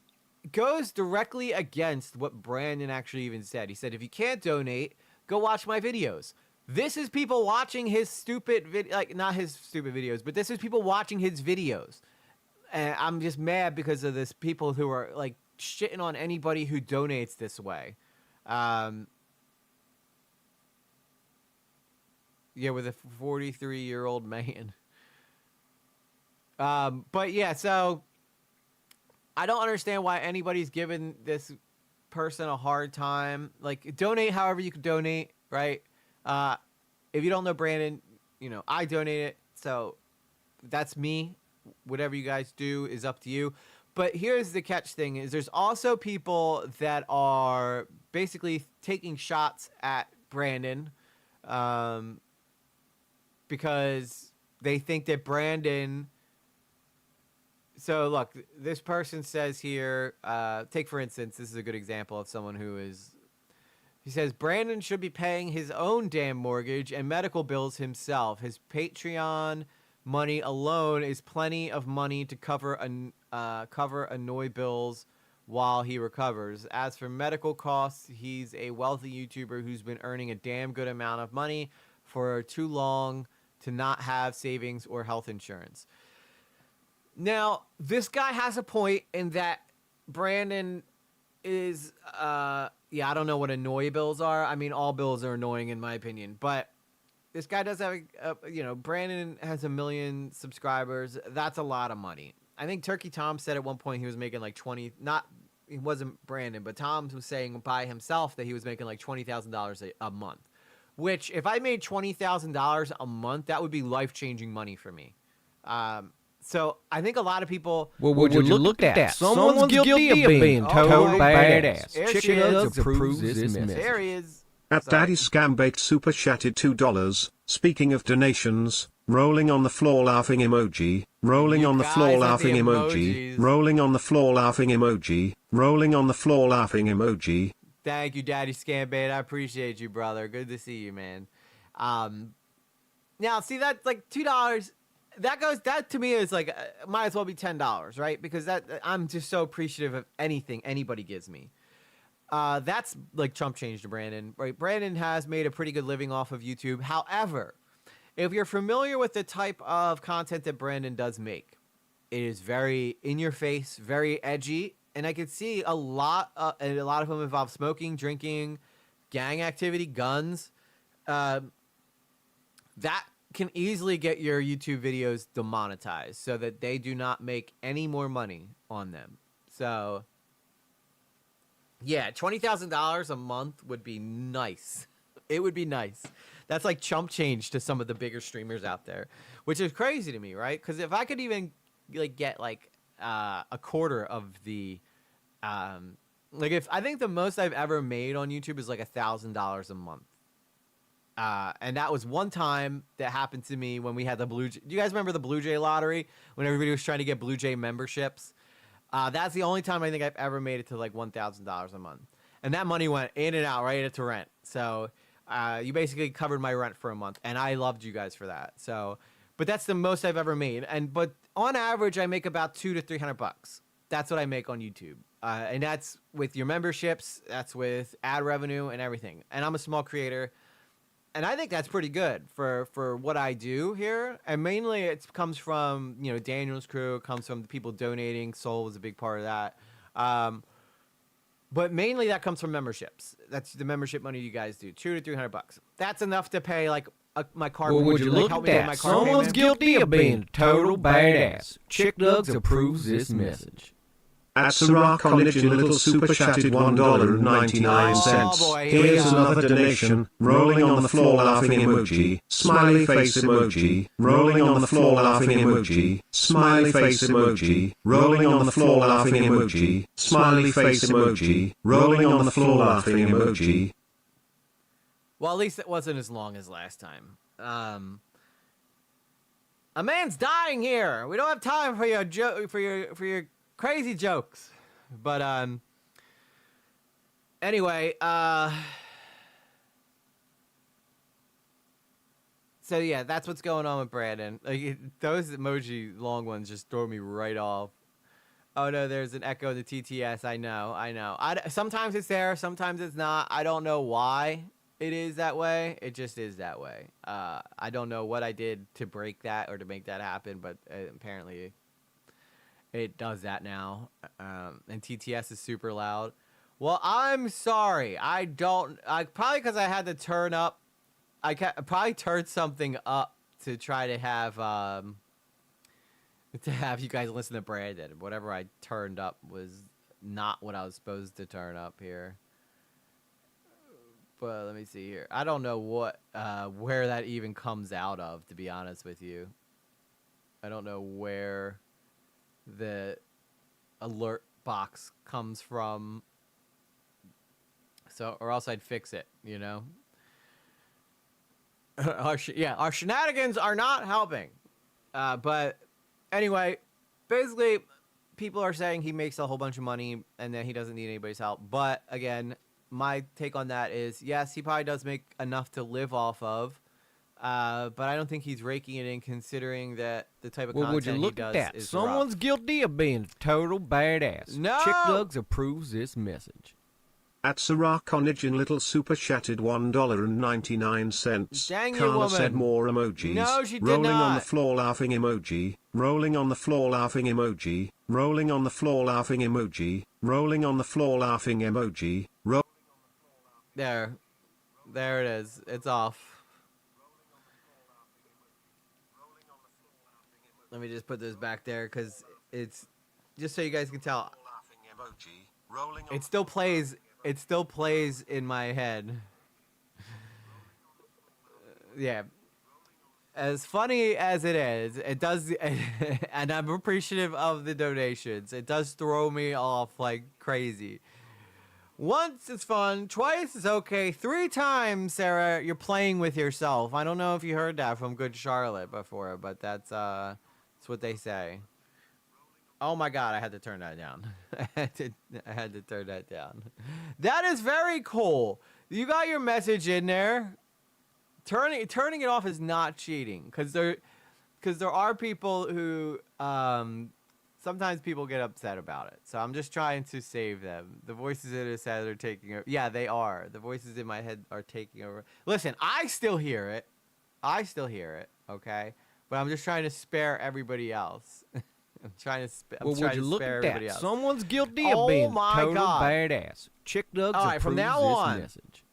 goes directly against what Brandon actually even said. He said, if you can't donate, go watch my videos. This is people watching his stupid not his stupid videos, but this is people watching his videos. And I'm just mad because of this people who are like shitting on anybody who donates this way. Yeah, with a 43-year-old man. But yeah, so I don't understand why anybody's giving this person a hard time. Like, donate however you can donate, right? If you don't know Brandon, I donate it, so that's me. Whatever you guys do is up to you. But here's the catch thing is there's also people that are basically taking shots at Brandon because they think that Brandon... So, look, this person says here, take for instance, this is a good example of someone who is... He says, Brandon should be paying his own damn mortgage and medical bills himself. His Patreon money alone is plenty of money to cover annoy bills while he recovers. As for medical costs, he's a wealthy YouTuber who's been earning a damn good amount of money for too long to not have savings or health insurance. Now, this guy has a point in that Brandon is, I don't know what annoy bills are. I mean, all bills are annoying in my opinion, but this guy does have, Brandon has 1 million subscribers. That's a lot of money. I think Turkey Tom said at one point he was making like he wasn't Brandon, but Tom was saying by himself that he was making like $20,000 a month, which if I made $20,000 a month, that would be life-changing money for me. So I think a lot of Well, would you look at that? Someone's guilty of being total badass. Chicken Nugs approves this message. There he is. At Daddy Scambake super chatted $2. Speaking of donations, rolling on the floor laughing emoji, rolling You on the guys floor with the laughing emoji, emojis. rolling on the floor laughing emoji, rolling on the floor laughing emoji. Thank you, Daddy Scambait. I appreciate you, brother. Good to see you, man. Now, see, that's like $2. That to me is like, might as well be $10, right? Because I'm just so appreciative of anything anybody gives me. That's like chump change to Brandon, right? Brandon has made a pretty good living off of YouTube. However, if you're familiar with the type of content that Brandon does make, it is very in your face, very edgy, and I can see a lot of them involve smoking, drinking, gang activity, guns. That can easily get your YouTube videos demonetized so that they do not make any more money on them. So yeah, $20,000 a month would be nice. It would be nice. That's like chump change to some of the bigger streamers out there, which is crazy to me, right? Because if I could even like get like a quarter of the, if I think the most I've ever made on YouTube is like $1,000 a month. And that was one time that happened to me when we had the Blue Jay. Do you guys remember the Blue Jay lottery when everybody was trying to get Blue Jay memberships? That's the only time I think I've ever made it to like $1,000 a month. And that money went in and out right into rent. So you basically covered my rent for a month. And I loved you guys for that. So, but that's the most I've ever made. But on average, I make about $200 to $300. That's what I make on YouTube. And that's with your memberships. That's with ad revenue and everything. And I'm a small creator. And I think that's pretty good for what I do here. And mainly it comes from, Daniel's crew. It comes from the people donating. Soul was a big part of that. But mainly that comes from memberships. That's the membership money you guys do, $200 to $300. That's enough to pay like my car. Well, would you look at that? Someone's guilty of being a total badass. Chick Nugs approves this message. At Sarah College in Little Super Chatted $1.99. Oh, boy, here we Here's go. another donation. Rolling on the floor laughing emoji. Smiley face emoji. Rolling on the floor laughing emoji. Smiley face emoji. Rolling on the floor laughing emoji. Smiley face emoji. Rolling on the floor laughing emoji. Well, at least it wasn't as long as last time. A man's dying here. We don't have time for your for your crazy jokes. But anyway, so yeah, that's what's going on with Brandon. Like those emoji long ones just throw me right off. Oh no, there's an echo in the TTS. I know. Sometimes it's there, sometimes it's not. I don't know why it is that way. It just is that way. I don't know what I did to break that or to make that happen, but apparently it does that now. And TTS is super loud. Well, I'm sorry. I probably because I had to turn up. I probably turned something up to try to have you guys listen to Brandon. Whatever I turned up was not what I was supposed to turn up here. But let me see here. I don't know what where that even comes out of, to be honest with you. I don't know where the alert box comes from. So, or else I'd fix it, you know? Our shenanigans are not helping. But anyway, basically, people are saying he makes a whole bunch of money and that he doesn't need anybody's help. But again, my take on that is, yes, he probably does make enough to live off of. But I don't think he's raking it in, considering that the type of content would you look he does at that? is Someone's rough. guilty of being a total badass. No! Chick Nugs approves this message. At Sarah College in Little Super Chatted $1.99. Dang you, Carla woman. said more emojis. No, she did Rolling on the not. floor laughing emoji. Rolling on the floor laughing emoji. Rolling on the floor laughing emoji. Rolling on the floor laughing emoji. There it is. It's off. Let me just put this back there because it's just so you guys can tell. It still plays. It still plays in my head. Yeah. As funny as it is, it does, and I'm appreciative of the donations. It does throw me off like crazy. Once it's fun, twice it's okay, 3 times, Sarah, you're playing with yourself. I don't know if you heard that from Good Charlotte before, but that's what they say. Oh my God, I had to turn that down. I had to turn that down. That is very cool. You got your message in there. Turning it off is not cheating, because there are people who sometimes people get upset about it. So I'm just trying to save them. The voices in his head are taking over. Yeah, they are. The voices in my head are taking over. Listen, I still hear it. Okay, but I'm just trying to spare everybody else. I'm trying to spare everybody else. Someone's guilty of being total badass. Chick Nugs All right, from approves now this on. message.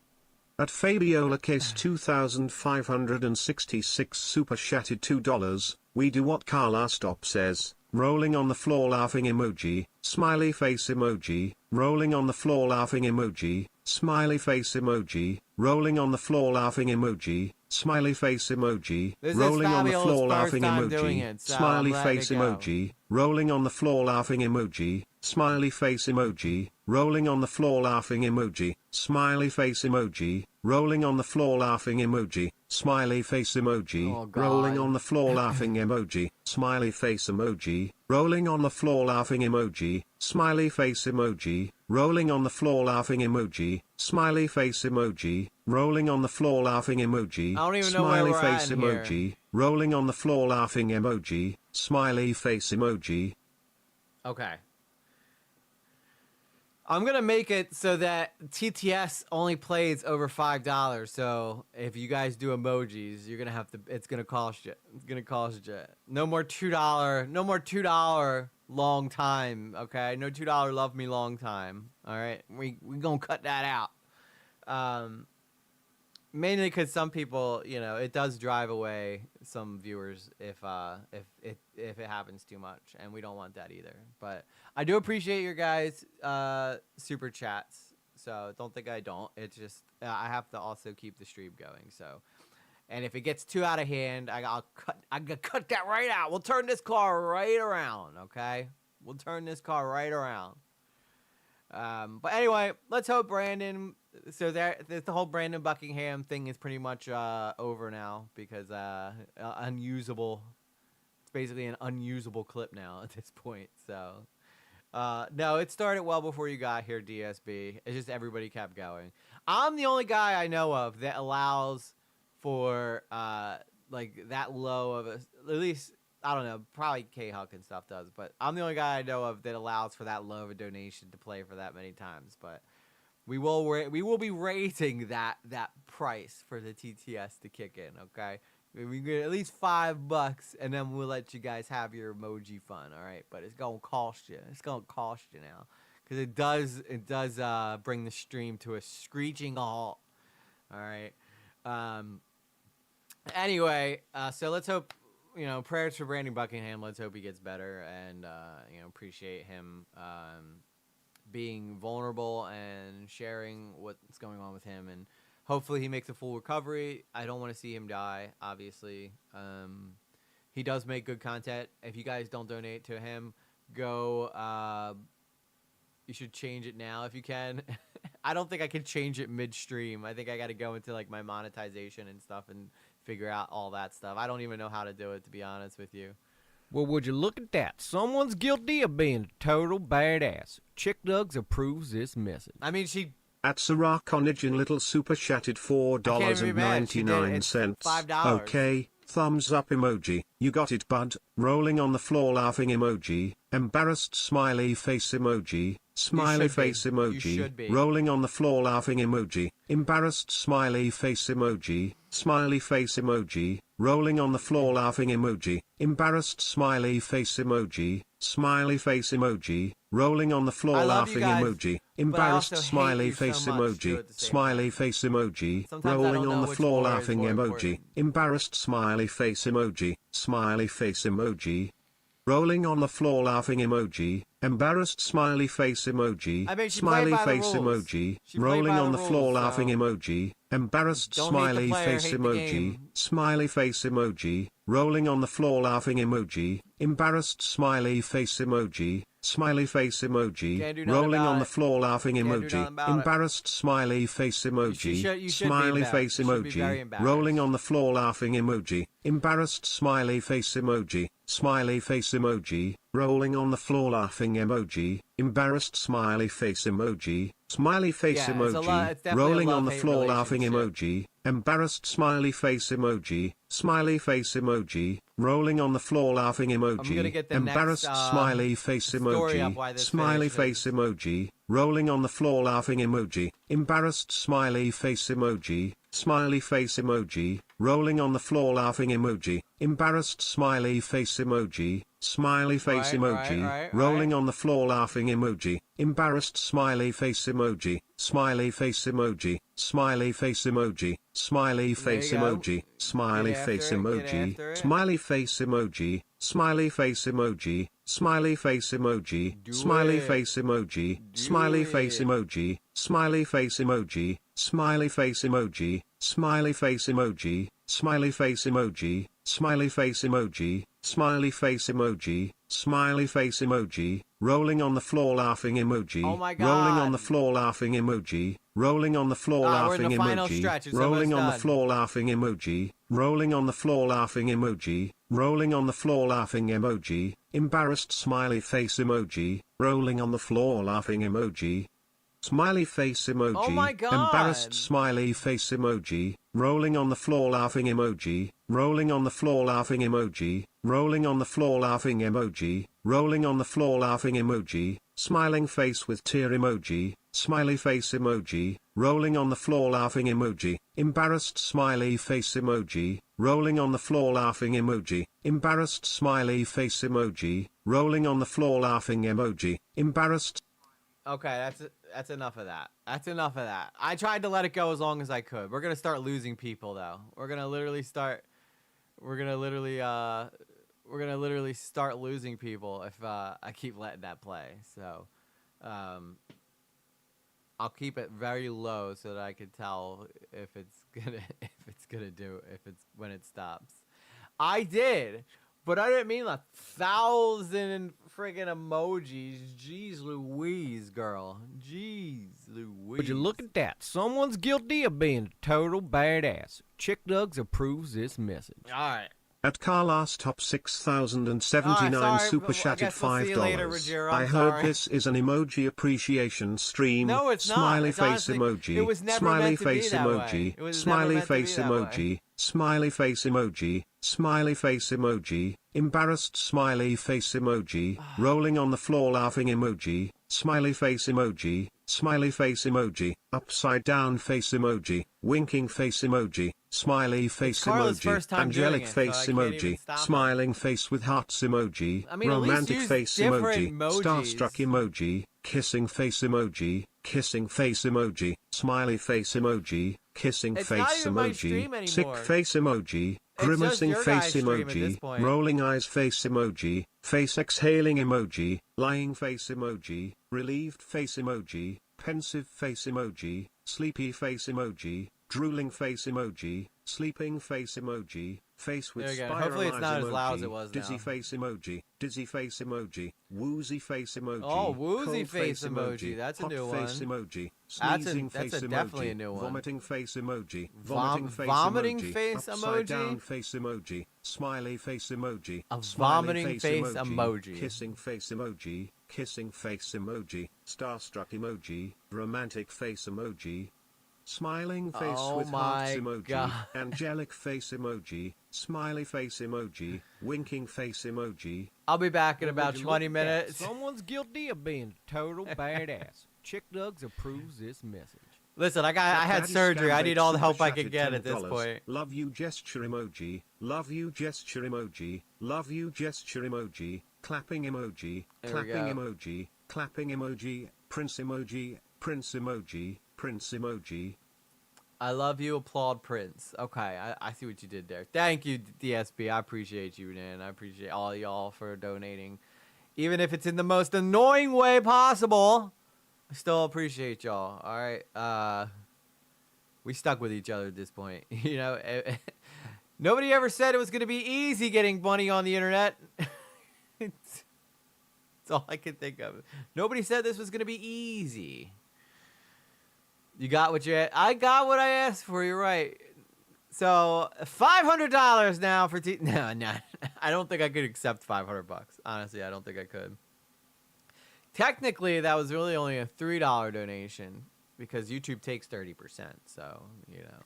At Fabiola Case 2566 Super Chatted $2. We do what Carla Stop says. Rolling on the floor laughing emoji. Smiley face emoji. Rolling on the floor laughing emoji. Smiley face emoji. Rolling on the floor laughing emoji. Smiley face emoji. This is Rolling on the Fabiola's floor first laughing time doing emoji. it, so Smiley I'm letting face it go. emoji. Rolling on the floor laughing emoji. Smiley face emoji. Rolling on the floor laughing emoji. Smiley face emoji. Rolling on the floor laughing emoji. Smiley face emoji. Oh, God. Rolling on the floor laughing emoji. Smiley face emoji. Rolling on the floor laughing emoji. Smiley face emoji. Rolling on the floor laughing emoji. Smiley face emoji. Rolling on the floor laughing emoji. I don't even know where Smiley we're face at in here. emoji. Rolling on the floor laughing emoji. Smiley face emoji. Okay. I'm going to make it so that TTS only plays over $5. So if you guys do emojis, you're going to have to, it's going to cost you. It's going to cost you. No more $2 long time. Okay. No $2 love me long time. All right. We going to cut that out. mainly because some people, you know, it does drive away some viewers if it happens too much, and we don't want that either. But I do appreciate your guys' super chats, so don't think I don't. It's just I have to also keep the stream going. So, and if it gets too out of hand, I'm gonna cut that right out. We'll turn this car right around, okay? We'll turn this car right around. But anyway, let's hope Brandon. So the whole Brandon Buckingham thing is pretty much over now because unusable. It's basically an unusable clip now at this point. So no, it started well before you got here, DSB. It's just everybody kept going. I'm the only guy I know of that allows for like that low of a, at least. I don't know, probably K-Huck and stuff does, but I'm the only guy I know of that allows for that low of a donation to play for that many times. But we will be raising that price for the TTS to kick in, okay? We get at least $5, and then we'll let you guys have your emoji fun, all right? But it's gonna cost you. It's gonna cost you now, because it does bring the stream to a screeching halt, all right? Anyway, so let's hope. You know, prayers for Brandon Buckingham. Let's hope he gets better, and you know, appreciate him being vulnerable and sharing what's going on with him, and hopefully he makes a full recovery. I don't want to see him die, obviously. He does make good content. If you guys don't donate to him, go. You should change it now if you can. I don't think I can change it midstream. I think I got to go into like my monetization and stuff and figure out all that stuff. I don't even know how to do it, to be honest with you. Well, would you look at that? Someone's guilty of being a total badass. Chick Nugs approves this message. I mean, she... At Sarah Conagin little super chatted $4.99. $5. Okay, thumbs up emoji. You got it, bud. Rolling on the floor laughing emoji. Embarrassed smiley face emoji. Smiley face emoji. Rolling on the floor laughing emoji. Embarrassed smiley face emoji. Smiley face emoji. Rolling on the floor laughing emoji. Embarrassed smiley face emoji. Smiley face emoji. Rolling on the floor laughing emoji. Embarrassed smiley face emoji. Smiley face emoji. Rolling on the floor laughing emoji. Embarrassed smiley face emoji. Smiley face emoji. Rolling on the floor laughing emoji. Embarrassed smiley face emoji. I mean, smiley face emoji. Rolling on the floor laughing emoji. Embarrassed smiley face emoji. Smiley face emoji. Rolling on the floor laughing emoji. Embarrassed smiley face emoji. Smiley face emoji. Rolling on the floor laughing emoji. Embarrassed smiley face emoji. Smiley face emoji. Rolling on the floor laughing emoji. Embarrassed smiley face emoji. Smiley face emoji. Rolling on the floor laughing emoji. Embarrassed smiley face emoji. Smiley face emoji. Rolling on the floor laughing emoji. Embarrassed smiley face emoji. Smiley face emoji. Rolling on the floor laughing emoji. Embarrassed smiley face emoji. Smiley face emoji. Rolling on the floor laughing emoji. Embarrassed smiley face emoji. Smiley face emoji. Rolling on the floor laughing emoji. Embarrassed smiley face emoji. Smiley face emoji. Rolling on the floor laughing emoji. Embarrassed smiley face emoji. Smiley face emoji. Smiley face emoji. Smiley face emoji. Smiley face emoji. Smiley face emoji. Smiley face emoji. Smiley face emoji. Smiley face emoji. Smiley face emoji. Smiley face emoji. Smiley face emoji. Smiley face emoji. Smiley face emoji. Smiley face emoji. Smiley face emoji. Smiley face emoji. Rolling on the floor laughing emoji. Oh my God. Rolling on the floor laughing emoji. Rolling on the floor laughing emoji. Rolling on the floor laughing emoji. Rolling on the floor laughing emoji. Rolling on the floor laughing emoji. Embarrassed smiley face emoji. Rolling on the floor laughing emoji. Smiley face emoji. Oh my God. Embarrassed smiley face emoji. Rolling on the floor laughing emoji. Rolling on the floor laughing emoji. Rolling on the floor laughing emoji. Rolling on the floor laughing emoji. Smiling face with tear emoji. Smiley face emoji. Rolling on the floor laughing emoji. Embarrassed smiley face emoji. Rolling on the floor laughing emoji. Embarrassed smiley face emoji. Rolling on the floor laughing emoji. Embarrassed. Okay, That's enough of that. That's enough of that. I tried to let it go as long as I could. We're gonna start losing people though. We're gonna literally start losing people if I keep letting that play. So I'll keep it very low so that I can tell if it's when it stops. I did, but I didn't mean 1,000 friggin' emojis. Jeez Louise, girl. Jeez Louise. Would you look at that? Someone's guilty of being a total badass. Chick Dugs approves this message. All right. At Carla's top 6,079 Alright, super I chat at guess we'll see you later, $5. Rogero, I'm I heard sorry. this is an emoji appreciation stream. No, it's not. Smiley It's face honestly- emoji. it was never Smiley meant to be face that way. emoji. It was Smiley never meant to be face that way. emoji. Smiley face emoji. Smiley face emoji. Embarrassed smiley face emoji. Rolling on the floor laughing emoji. Smiley face emoji. Smiley face emoji. Upside down face emoji. Winking face emoji. Smiley face Carla's emoji. first time doing Angelic it, so face I can't even emoji. stop her. Smiling face with hearts emoji. I mean, at least romantic use face different emoji. emojis. Starstruck emoji. Kissing face emoji. Kissing face emoji. Smiley face emoji. Kissing It's not face even my stream emoji. Sick anymore. face emoji. It's Grimacing just your guys' face stream at this emoji. point. Rolling eyes face emoji. Face exhaling emoji. Lying face emoji. Relieved face emoji. Pensive face emoji. Sleepy face emoji. Drooling face emoji. Sleeping face emoji. Face with There you go. spiral Hopefully it's eyes not emoji. as loud as it was Dizzy now. face emoji. Dizzy face emoji. Woozy face emoji. Oh, woozy cold face emoji. That's a hot new face one. emoji. That's Sneezing face definitely emoji. a new one. Vomiting face emoji. Vom- Vomiting face vomiting emoji. face Upside down emoji? face emoji. Smiley face emoji. A Smiling vomiting face emoji. Kissing face emoji. Kissing face emoji. Starstruck emoji. Romantic face emoji. Smiling face Oh with hearts my emoji. God. Angelic face emoji. Smiley face emoji. Winking face emoji. I'll be back in about Would you 20 look at that? minutes. Someone's guilty of being a total badass. Chick Dugs approves this message. Listen, I had Daddy surgery. I Scam need all the Super help I chatted can get at this $10. point. Love you gesture emoji. Love you gesture emoji. Love you gesture emoji. Clapping emoji. There we Clapping go. emoji. Clapping emoji. Prince emoji. Prince emoji. Prince emoji. I love you, applaud Prince. Okay, I see what you did there. Thank you, DSP. I appreciate you, man. I appreciate all y'all for donating. Even if it's in the most annoying way possible, I still appreciate y'all. All right. We stuck with each other at this point. You know, nobody ever said it was going to be easy getting money on the internet. It's all I can think of. Nobody said this was going to be easy. You got what you I got what I asked for. You're right. So $500 now for no. I don't think I could accept $500. Honestly, I don't think I could. Technically, that was really only a $3 donation because YouTube takes 30%. So you know,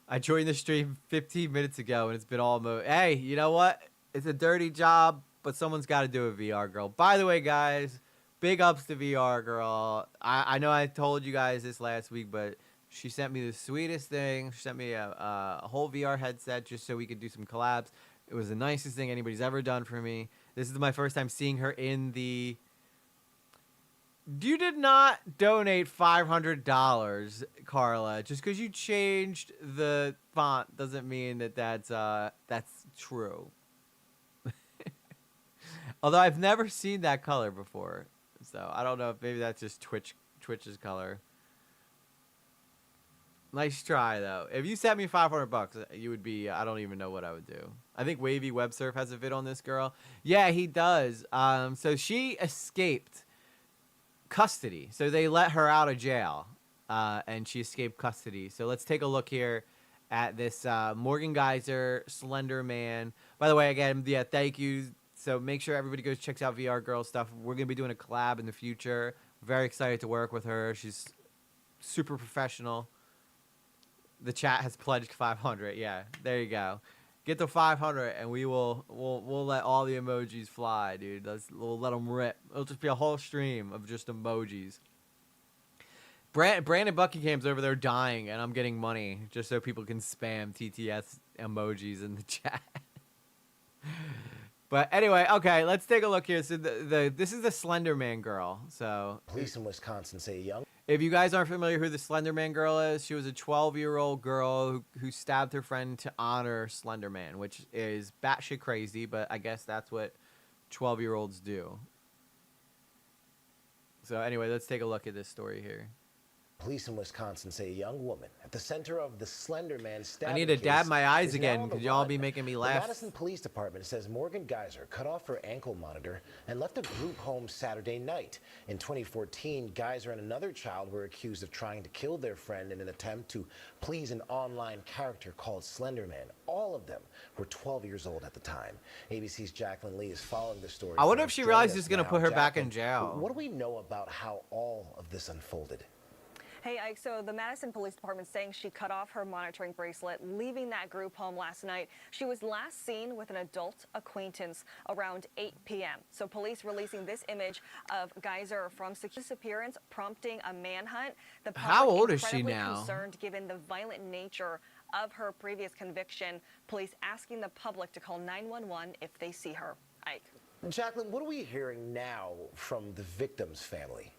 I joined the stream 15 minutes ago and it's been almost. Hey, you know what? It's a dirty job, but someone's got to do it, VR girl. By the way, guys. Big ups to VR girl. I know I told you guys this last week, but she sent me the sweetest thing. She sent me a whole VR headset just so we could do some collabs. It was the nicest thing anybody's ever done for me. This is my first time seeing her in the... You did not donate $500, Carla. Just because you changed the font doesn't mean that that's true. Although I've never seen that color before. So I don't know if maybe that's just Twitch's color. Nice try though. If you sent me $500, you would be. I don't even know what I would do. I think Wavy Web Surf has a vid on this girl. Yeah, he does. So she escaped custody. So they let her out of jail, and she escaped custody. So let's take a look here at this Morgan Geyser Slender Man. By the way, again, yeah, thank you. So make sure everybody goes checks out VR Girl stuff. We're going to be doing a collab in the future. Very excited to work with her. She's super professional. The chat has pledged 500. Yeah, there you go. Get to 500 and we'll let all the emojis fly, dude. We'll let them rip. It'll just be a whole stream of just emojis. Brandon Buckingham's over there dying and I'm getting money just so people can spam TTS emojis in the chat. But anyway, okay, let's take a look here. So this is the Slender Man girl. So Police in Wisconsin say a young if you guys aren't familiar who the Slender Man girl is, she was a 12-year-old girl who stabbed her friend to honor Slender Man, which is batshit crazy, but I guess that's what 12-year-olds do. So anyway, let's take a look at this story here. Police in Wisconsin say a young woman at the center of the Slender Man stabbing I need to dab case my eyes is now again on the because y'all run. be making me The laugh. Madison Police Department says Morgan Geyser cut off her ankle monitor and left a group home Saturday night. In 2014, Geyser and another child were accused of trying to kill their friend in an attempt to please an online character called Slender Man. All of them were 12 years old at the time. ABC's Jacqueline Lee is following the story. I wonder for if she us. realizes Join it's gonna us put her now. back in Jacqueline, jail. What do we know about how all of this unfolded? Hey, Ike, so the Madison Police Department saying she cut off her monitoring bracelet, leaving that group home last night. She was last seen with an adult acquaintance around 8 p.m. So police releasing this image of Geyser from disappearance, prompting a manhunt. The How public old is she incredibly now? concerned given the violent nature of her previous conviction. Police asking the public to call 911 if they see her. Ike. Jacqueline, what are we hearing now from the victim's family?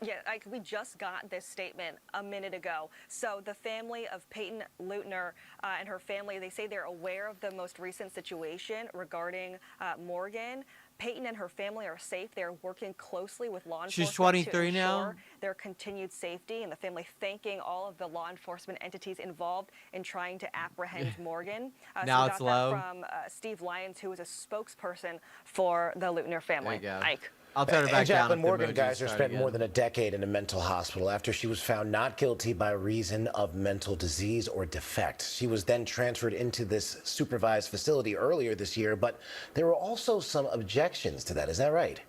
Yeah, we just got this statement a minute ago. So the family of Peyton Leutner and her family, they say they're aware of the most recent situation regarding Morgan. Peyton and her family are safe. They're working closely with law enforcement. She's 23 to now? ensure their continued safety, and the family thanking all of the law enforcement entities involved in trying to apprehend Morgan. Now so it's got low. that from Steve Lyons, who is a spokesperson for the Leutner family. There you go. Ike. I'll turn it back And down. Jacqueline if the Morgan emojis Geyser start spent again. more than a decade in a mental hospital after she was found not guilty by reason of mental disease or defect. She was then transferred into this supervised facility earlier this year, but there were also some objections to that. Is that right?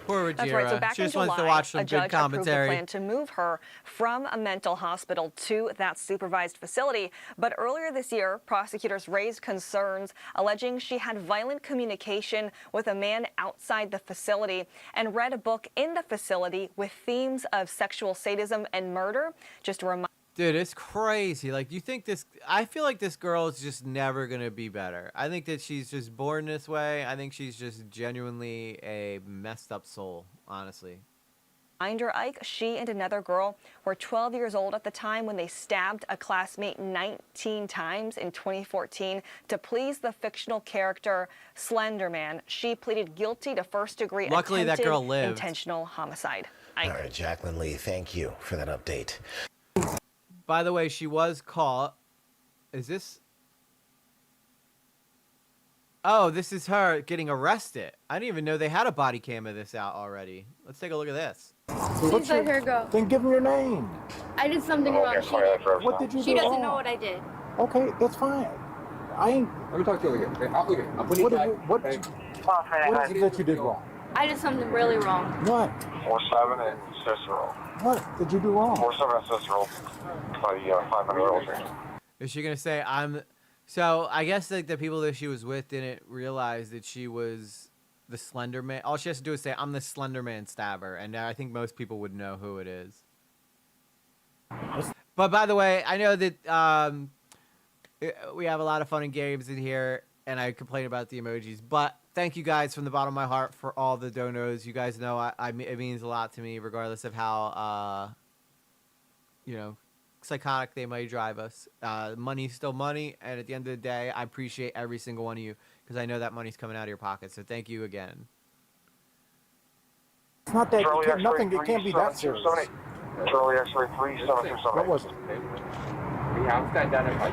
Poor That's right. So Rajira. back She in just July, wants to watch some a good judge approved a commentary. plan to move her from a mental hospital to that supervised facility. But earlier this year, prosecutors raised concerns alleging she had violent communication with a man outside the facility and read a book in the facility with themes of sexual sadism and murder. Just a reminder. Dude, it's crazy. Like, you think this... I feel like this girl is just never going to be better. I think that she's just born this way. I think she's just genuinely a messed up soul, honestly. Reminder, Ike, she and another girl were 12 years old at the time when they stabbed a classmate 19 times in 2014 to please the fictional character Slender Man. She pleaded guilty to first-degree Luckily, that girl lived. intentional homicide. Ike. All right, Jacqueline Lee, thank you for that update. By the way, she was caught. Is this... Oh, this is her getting arrested. I didn't even know they had a body cam of this out already. Let's take a look at this. Please let her go. Then give him your name. I did something wrong. What did you do She doesn't wrong? know what I did. Okay, that's fine. I ain't. Let me talk to you over here. Okay, I'll put What, you back. what is it that you did wrong? I did something really wrong. What? 47 and Cicero. What did you do wrong? 47 and Cicero. By 500 rolls. Is she gonna say I'm? So I guess like the people that she was with didn't realize that she was the Slender Man. All she has to do is say I'm the Slender Man stabber, and I think most people would know who it is. But by the way, I know that we have a lot of fun and games in here, and I complain about the emojis. But thank you guys from the bottom of my heart for all the donos. You guys know it means a lot to me, regardless of how psychotic they might drive us. Money's still money, and at the end of the day, I appreciate every single one of you because I know that money's coming out of your pocket. So thank you again. It's not that. Nothing. It can't be that serious. Charlie X-ray 3727. What was it? We have to identify.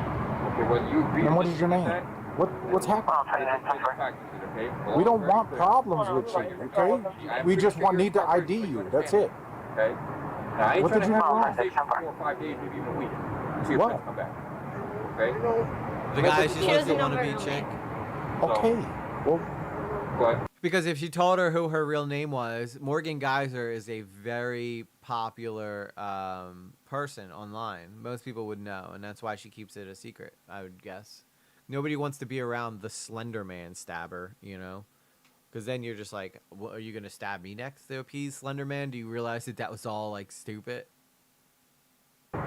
Okay, well, you agree. And what is your name? What's happening? We don't want problems with you, okay? We just need to ID you. That's it. Okay. Now, I ain't What trying did to you have do a wrong? conversation for 4 or 5 days, maybe even a week. See if What? I come back. Okay? The guy she She supposed to doesn't know want to her be real chick. Okay. Well, But Because if she told her who her real name was, Morgan Geyser is a very popular person online. Most people would know, and that's why she keeps it a secret, I would guess. Nobody wants to be around the Slender Man stabber, you know? Because then you're just like, well, are you going to stab me next to appease Slender Man? Do you realize that that was all, like, stupid?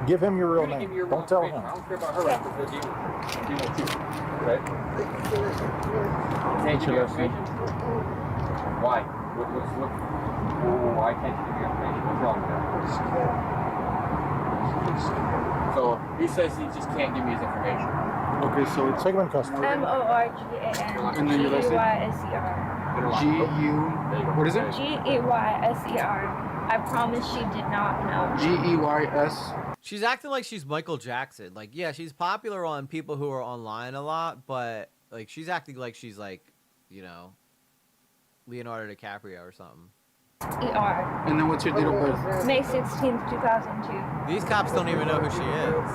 Give him your real You're gonna give name. me your Don't real tell information. him. I don't care about her records. They're dealing with you. Okay? Can't give me your information? Why? Why can't you give me your information? What's wrong with that? So he says he just can't give me his information. Okay, so take him in custody. And then your last name? G-U... What is it? G-E-Y-S-E-R. I promise she did not know. G-E-Y-S... She's acting like she's Michael Jackson. Like, yeah, she's popular on people who are online a lot, but like she's acting like she's like, you know, Leonardo DiCaprio or something. E-R. And then what's your date of birth? May 16th, 2002. These cops don't even know who she is.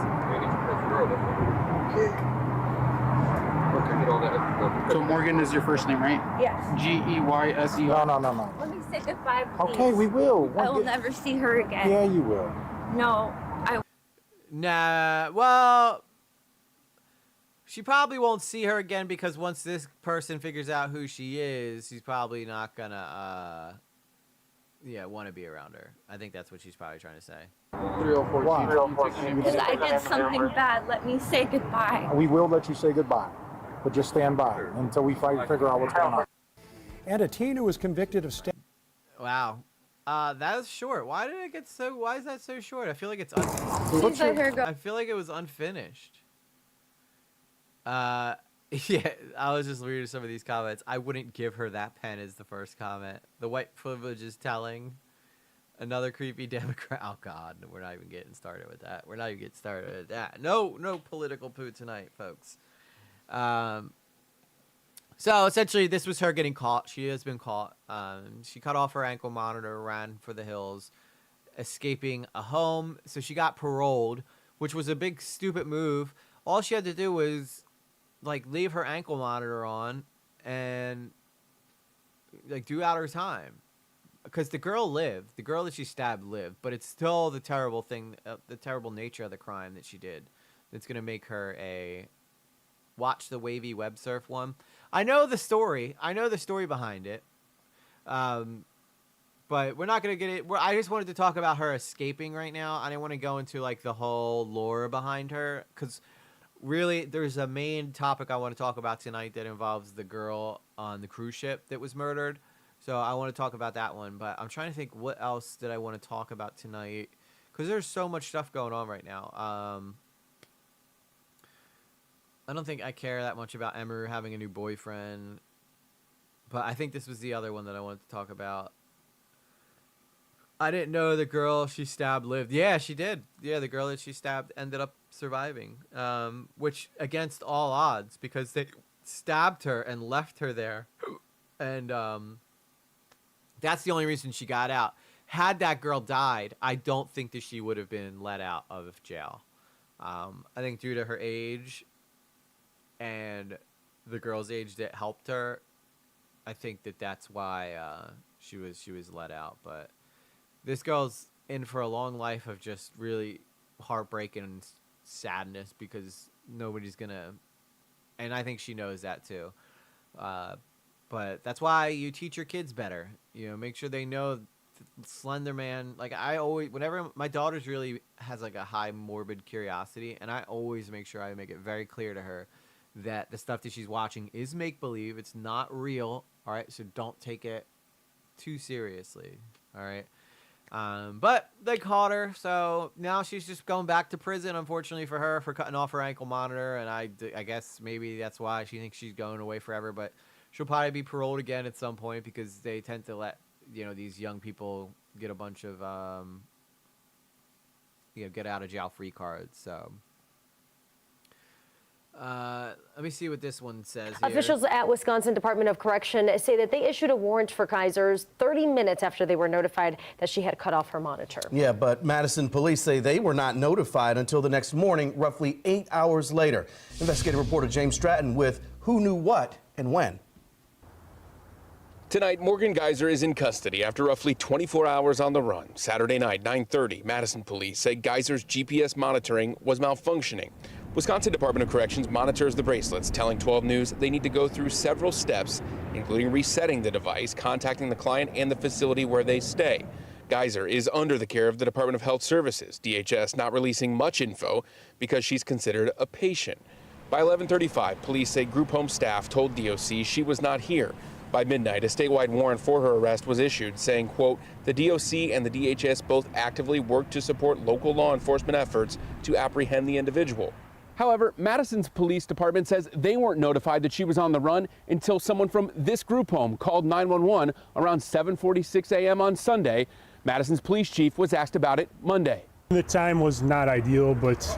So Morgan is your first name, right? Yes. G-E-Y-S-E-R. No. Let me say goodbye, please. Okay, we will. I will never see her again. Yeah, you will. No, I... Nah, well, she probably won't see her again because once this person figures out who she is, he's probably not gonna, want to be around her. I think that's what she's probably trying to say. 304. Because I did something bad. Let me say goodbye. We will let you say goodbye, but just stand by until we figure out what's going on. And a teen who was convicted of Wow. That was short. Why did it get so? Why is that so short? I feel like it's. I feel like it was unfinished. Yeah, I was just reading some of these comments. I wouldn't give her that pen. Is the first comment. The white privilege is telling. Another creepy Democrat. Oh God, we're not even getting started with that. We're not even getting started with that. No political poo tonight, folks. So essentially, this was her getting caught. She has been caught. She cut off her ankle monitor, ran for the hills, escaping a home. So she got paroled, which was a big stupid move. All she had to do was like leave her ankle monitor on and like do out her time, because the girl lived. The girl that she stabbed lived, but it's still the terrible thing, the terrible nature of the crime that she did, that's gonna make her a watch the wavy web surf one. I know the story. I know the story behind it. But we're not going to get it. I just wanted to talk about her escaping right now. I didn't want to go into like the whole lore behind her, because really there's a main topic I want to talk about tonight that involves the girl on the cruise ship that was murdered. So I want to talk about that one, but I'm trying to think what else did I want to talk about tonight, because there's so much stuff going on right now. I don't think I care that much about Emery having a new boyfriend, but I think this was the other one that I wanted to talk about. I didn't know the girl she stabbed lived. Yeah, she did. Yeah, the girl that she stabbed ended up surviving, which against all odds, because they stabbed her and left her there, and that's the only reason she got out. Had that girl died, I don't think that she would have been let out of jail. I think due to her age and the girl's age that helped her, I think that that's why she was let out. But this girl's in for a long life of just really heartbreak and sadness, because nobody's gonna, and I think she knows that too. But that's why you teach your kids better. You know, make sure they know Slender Man. Like, I always, whenever my daughter's really has like a high morbid curiosity, and I always make sure I make it very clear to her that the stuff that she's watching is make-believe. It's not real, all right? So don't take it too seriously, all right? But they caught her, so now she's just going back to prison, unfortunately for her, for cutting off her ankle monitor, and I guess maybe that's why she thinks she's going away forever, but she'll probably be paroled again at some point, because they tend to let, you know, these young people get a bunch of, get out of jail free cards, so... let me see what this one says here. Officials at Wisconsin Department of Correction say that they issued a warrant for Keisers 30 minutes after they were notified that she had cut off her monitor. Yeah, but Madison police say they were not notified until the next morning, roughly 8 hours later. Investigative reporter James Stratton with who knew what and when. Tonight, Morgan Geyser is in custody after roughly 24 hours on the run. Saturday night, 9:30, Madison police say Geyser's GPS monitoring was malfunctioning. Wisconsin Department of Corrections monitors the bracelets, telling 12 News they need to go through several steps, including resetting the device, contacting the client and the facility where they stay. Geyser is under the care of the Department of Health Services, DHS not releasing much info because she's considered a patient. By 11:35, police say group home staff told DOC she was not here. By midnight, a statewide warrant for her arrest was issued, saying, quote, the DOC and the DHS both actively work to support local law enforcement efforts to apprehend the individual. However, Madison's police department says they weren't notified that she was on the run until someone from this group home called 911 around 7:46 a.m. on Sunday. Madison's police chief was asked about it Monday. The time was not ideal, but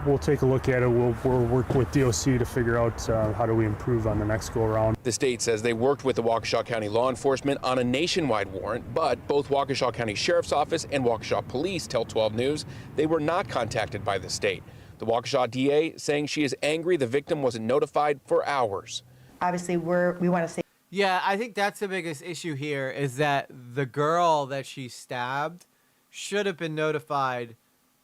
we'll take a look at it. We'll work with DOC to figure out how do we improve on the next go around. The state says they worked with the Waukesha County law enforcement on a nationwide warrant, but both Waukesha County Sheriff's Office and Waukesha Police tell 12 News they were not contacted by the state. The Waukesha DA saying she is angry the victim wasn't notified for hours. Obviously, we want to say. Yeah, I think that's the biggest issue here is that the girl that she stabbed should have been notified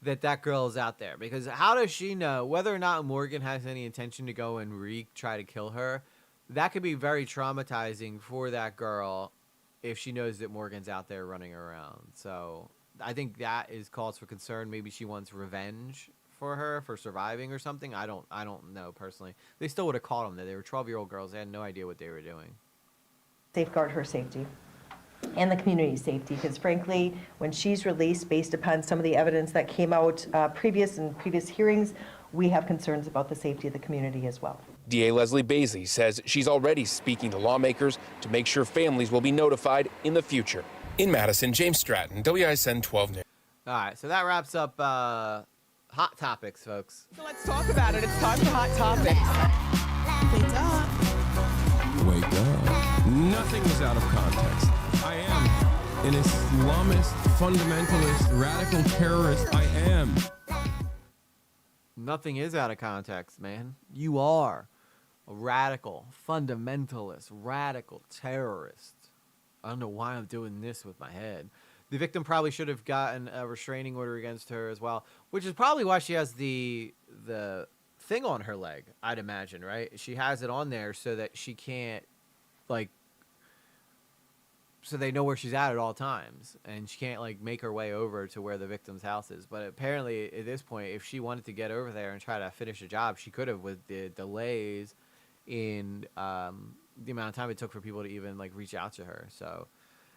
that that girl is out there. Because how does she know whether or not Morgan has any intention to go and try to kill her? That could be very traumatizing for that girl if she knows that Morgan's out there running around. So I think that is cause for concern. Maybe she wants revenge for her for surviving or something. I don't know personally. They still would have caught them. They were 12-year-old girls. They had no idea what they were doing. Safeguard her safety and the community's safety, because frankly, when she's released, based upon some of the evidence that came out previous hearings, we have concerns about the safety of the community as well. DA Leslie Baisley says she's already speaking to lawmakers to make sure families will be notified in the future. In Madison, James Stratton, WISN 12 News. All right, so that wraps up Hot Topics, folks. So let's talk about it. It's time for Hot Topics. Wake up. Nothing is out of context. I am an Islamist, fundamentalist, radical terrorist. I am. Nothing is out of context, man. You are a radical, fundamentalist, radical terrorist. I don't know why I'm doing this with my head. The victim probably should have gotten a restraining order against her as well, which is probably why she has the thing on her leg, I'd imagine, right? She has it on there so that she can't, like, so they know where she's at all times, and she can't, like, make her way over to where the victim's house is. But apparently, at this point, if she wanted to get over there and try to finish a job, she could have with the delays in the amount of time it took for people to even, like, reach out to her. So,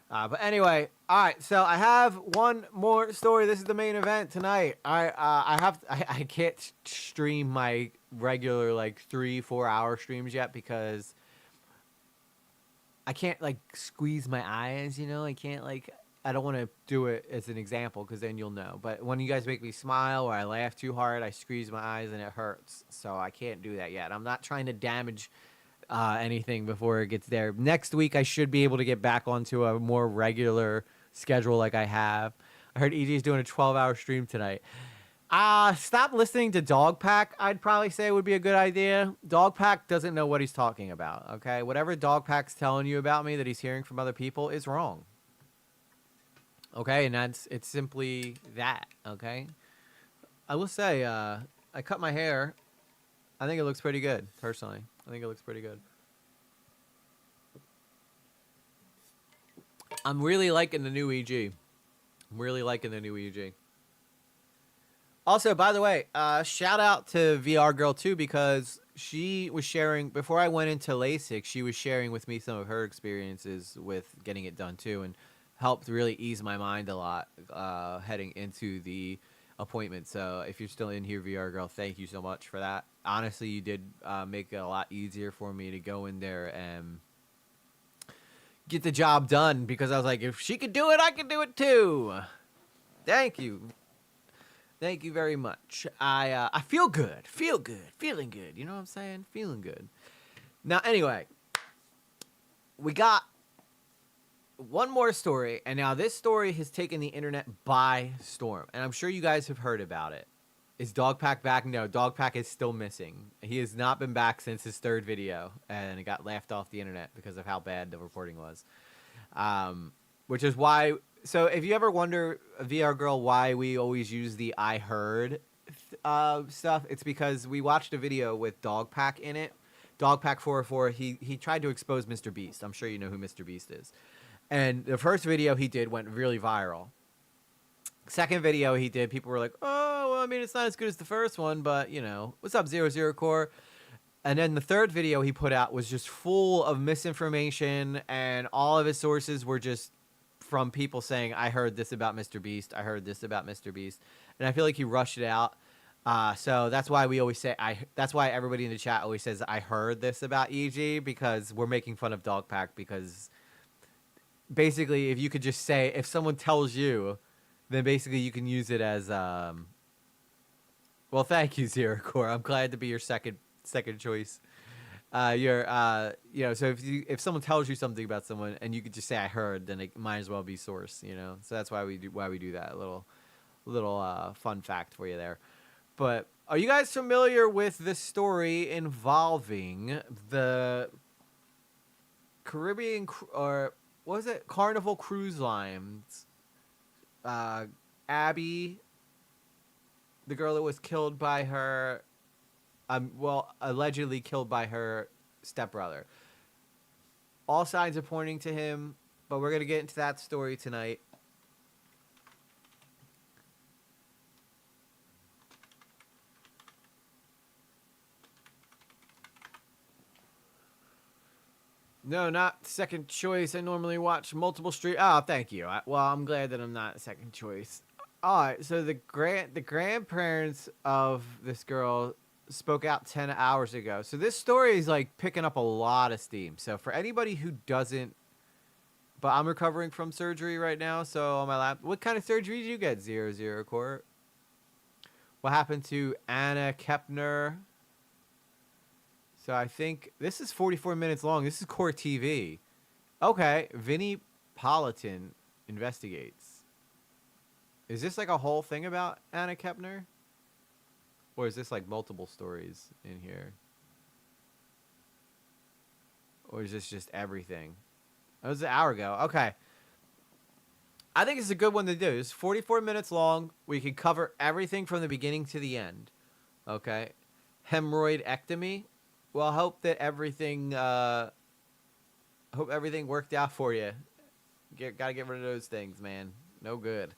but anyway, all right, so I have one more story. This is the main event tonight. I can't stream my regular, like, 3-4 hour streams yet because I can't, like, squeeze my eyes, you know? I can't, like, I don't want to do it as an example because then you'll know. But when you guys make me smile or I laugh too hard, I squeeze my eyes and it hurts. So I can't do that yet. I'm not trying to damage anything before it gets there. Next week, I should be able to get back onto a more regular schedule like I have. I heard EJ's doing a 12-hour stream tonight. Stop listening to Dogpack, I'd probably say would be a good idea. Dogpack doesn't know what he's talking about, okay? Whatever Dogpack's telling you about me that he's hearing from other people is wrong. Okay, and it's simply that, okay? I will say, I cut my hair. I think it looks pretty good, personally. I think it looks pretty good. I'm really liking the new EG. I'm really liking the new EG. Also, by the way, shout out to VR Girl too, because she was sharing, before I went into LASIK, she was sharing with me some of her experiences with getting it done too, and helped really ease my mind a lot heading into the appointment. So if you're still in here, VR Girl, thank you so much for that. Honestly, you did make it a lot easier for me to go in there and get the job done, because I was like, if she could do it, I can do it too. Thank you. Thank you very much. I feel good. Feeling good. You know what I'm saying? Feeling good. Now, anyway, we got one more story, and now this story has taken the internet by storm, and I'm sure you guys have heard about it. Is Dogpack back? No, Dogpack is still missing. He has not been back since his third video, and it got laughed off the internet because of how bad the reporting was. Which is why, so if you ever wonder, VR Girl, why we always use the I heard stuff, it's because we watched a video with Dogpack in it. Dogpack 404, he tried to expose Mr. Beast. I'm sure you know who Mr. Beast is. And the first video he did went really viral. Second video he did, people were like, oh, well, I mean, it's not as good as the first one, but, you know, what's up, 00 Core? And then the third video he put out was just full of misinformation, and all of his sources were just from people saying, I heard this about Mr. Beast, I heard this about Mr. Beast. And I feel like he rushed it out. So that's why we always say, that's why everybody in the chat always says, I heard this about EG, because we're making fun of Dogpack, because basically if you could just say, if someone tells you, then basically you can use it as, well, thank you, Zero Core. I'm glad to be your second choice. You know, so if someone tells you something about someone and you could just say I heard, then it might as well be source, you know. So that's why we do that. A little fun fact for you there. But are you guys familiar with this story involving the Caribbean or what was it? Carnival Cruise Lines? Abby, the girl that was killed by her, well, allegedly killed by her stepbrother. All signs are pointing to him, but we're going to get into that story tonight. No, not second choice. I normally watch multiple stream. Oh, thank you. Well, I'm glad that I'm not second choice. All right, so the grandparents of this girl spoke out 10 hours ago. So this story is like picking up a lot of steam. So for anybody who doesn't, but I'm recovering from surgery right now. So on my lap, what kind of surgery did you get? 00 Core. What happened to Anna Kepner? So I think this is 44 minutes long. This is Core TV. Okay, Vinnie Politan investigates. Is this like a whole thing about Anna Kepner? Or is this like multiple stories in here? Or is this just everything? That was an hour ago. Okay. I think it's a good one to do. It's 44 minutes long. We can cover everything from the beginning to the end. Okay. Hemorrhoidectomy. Well, I hope that everything worked out for you. Gotta get rid of those things, man. No good.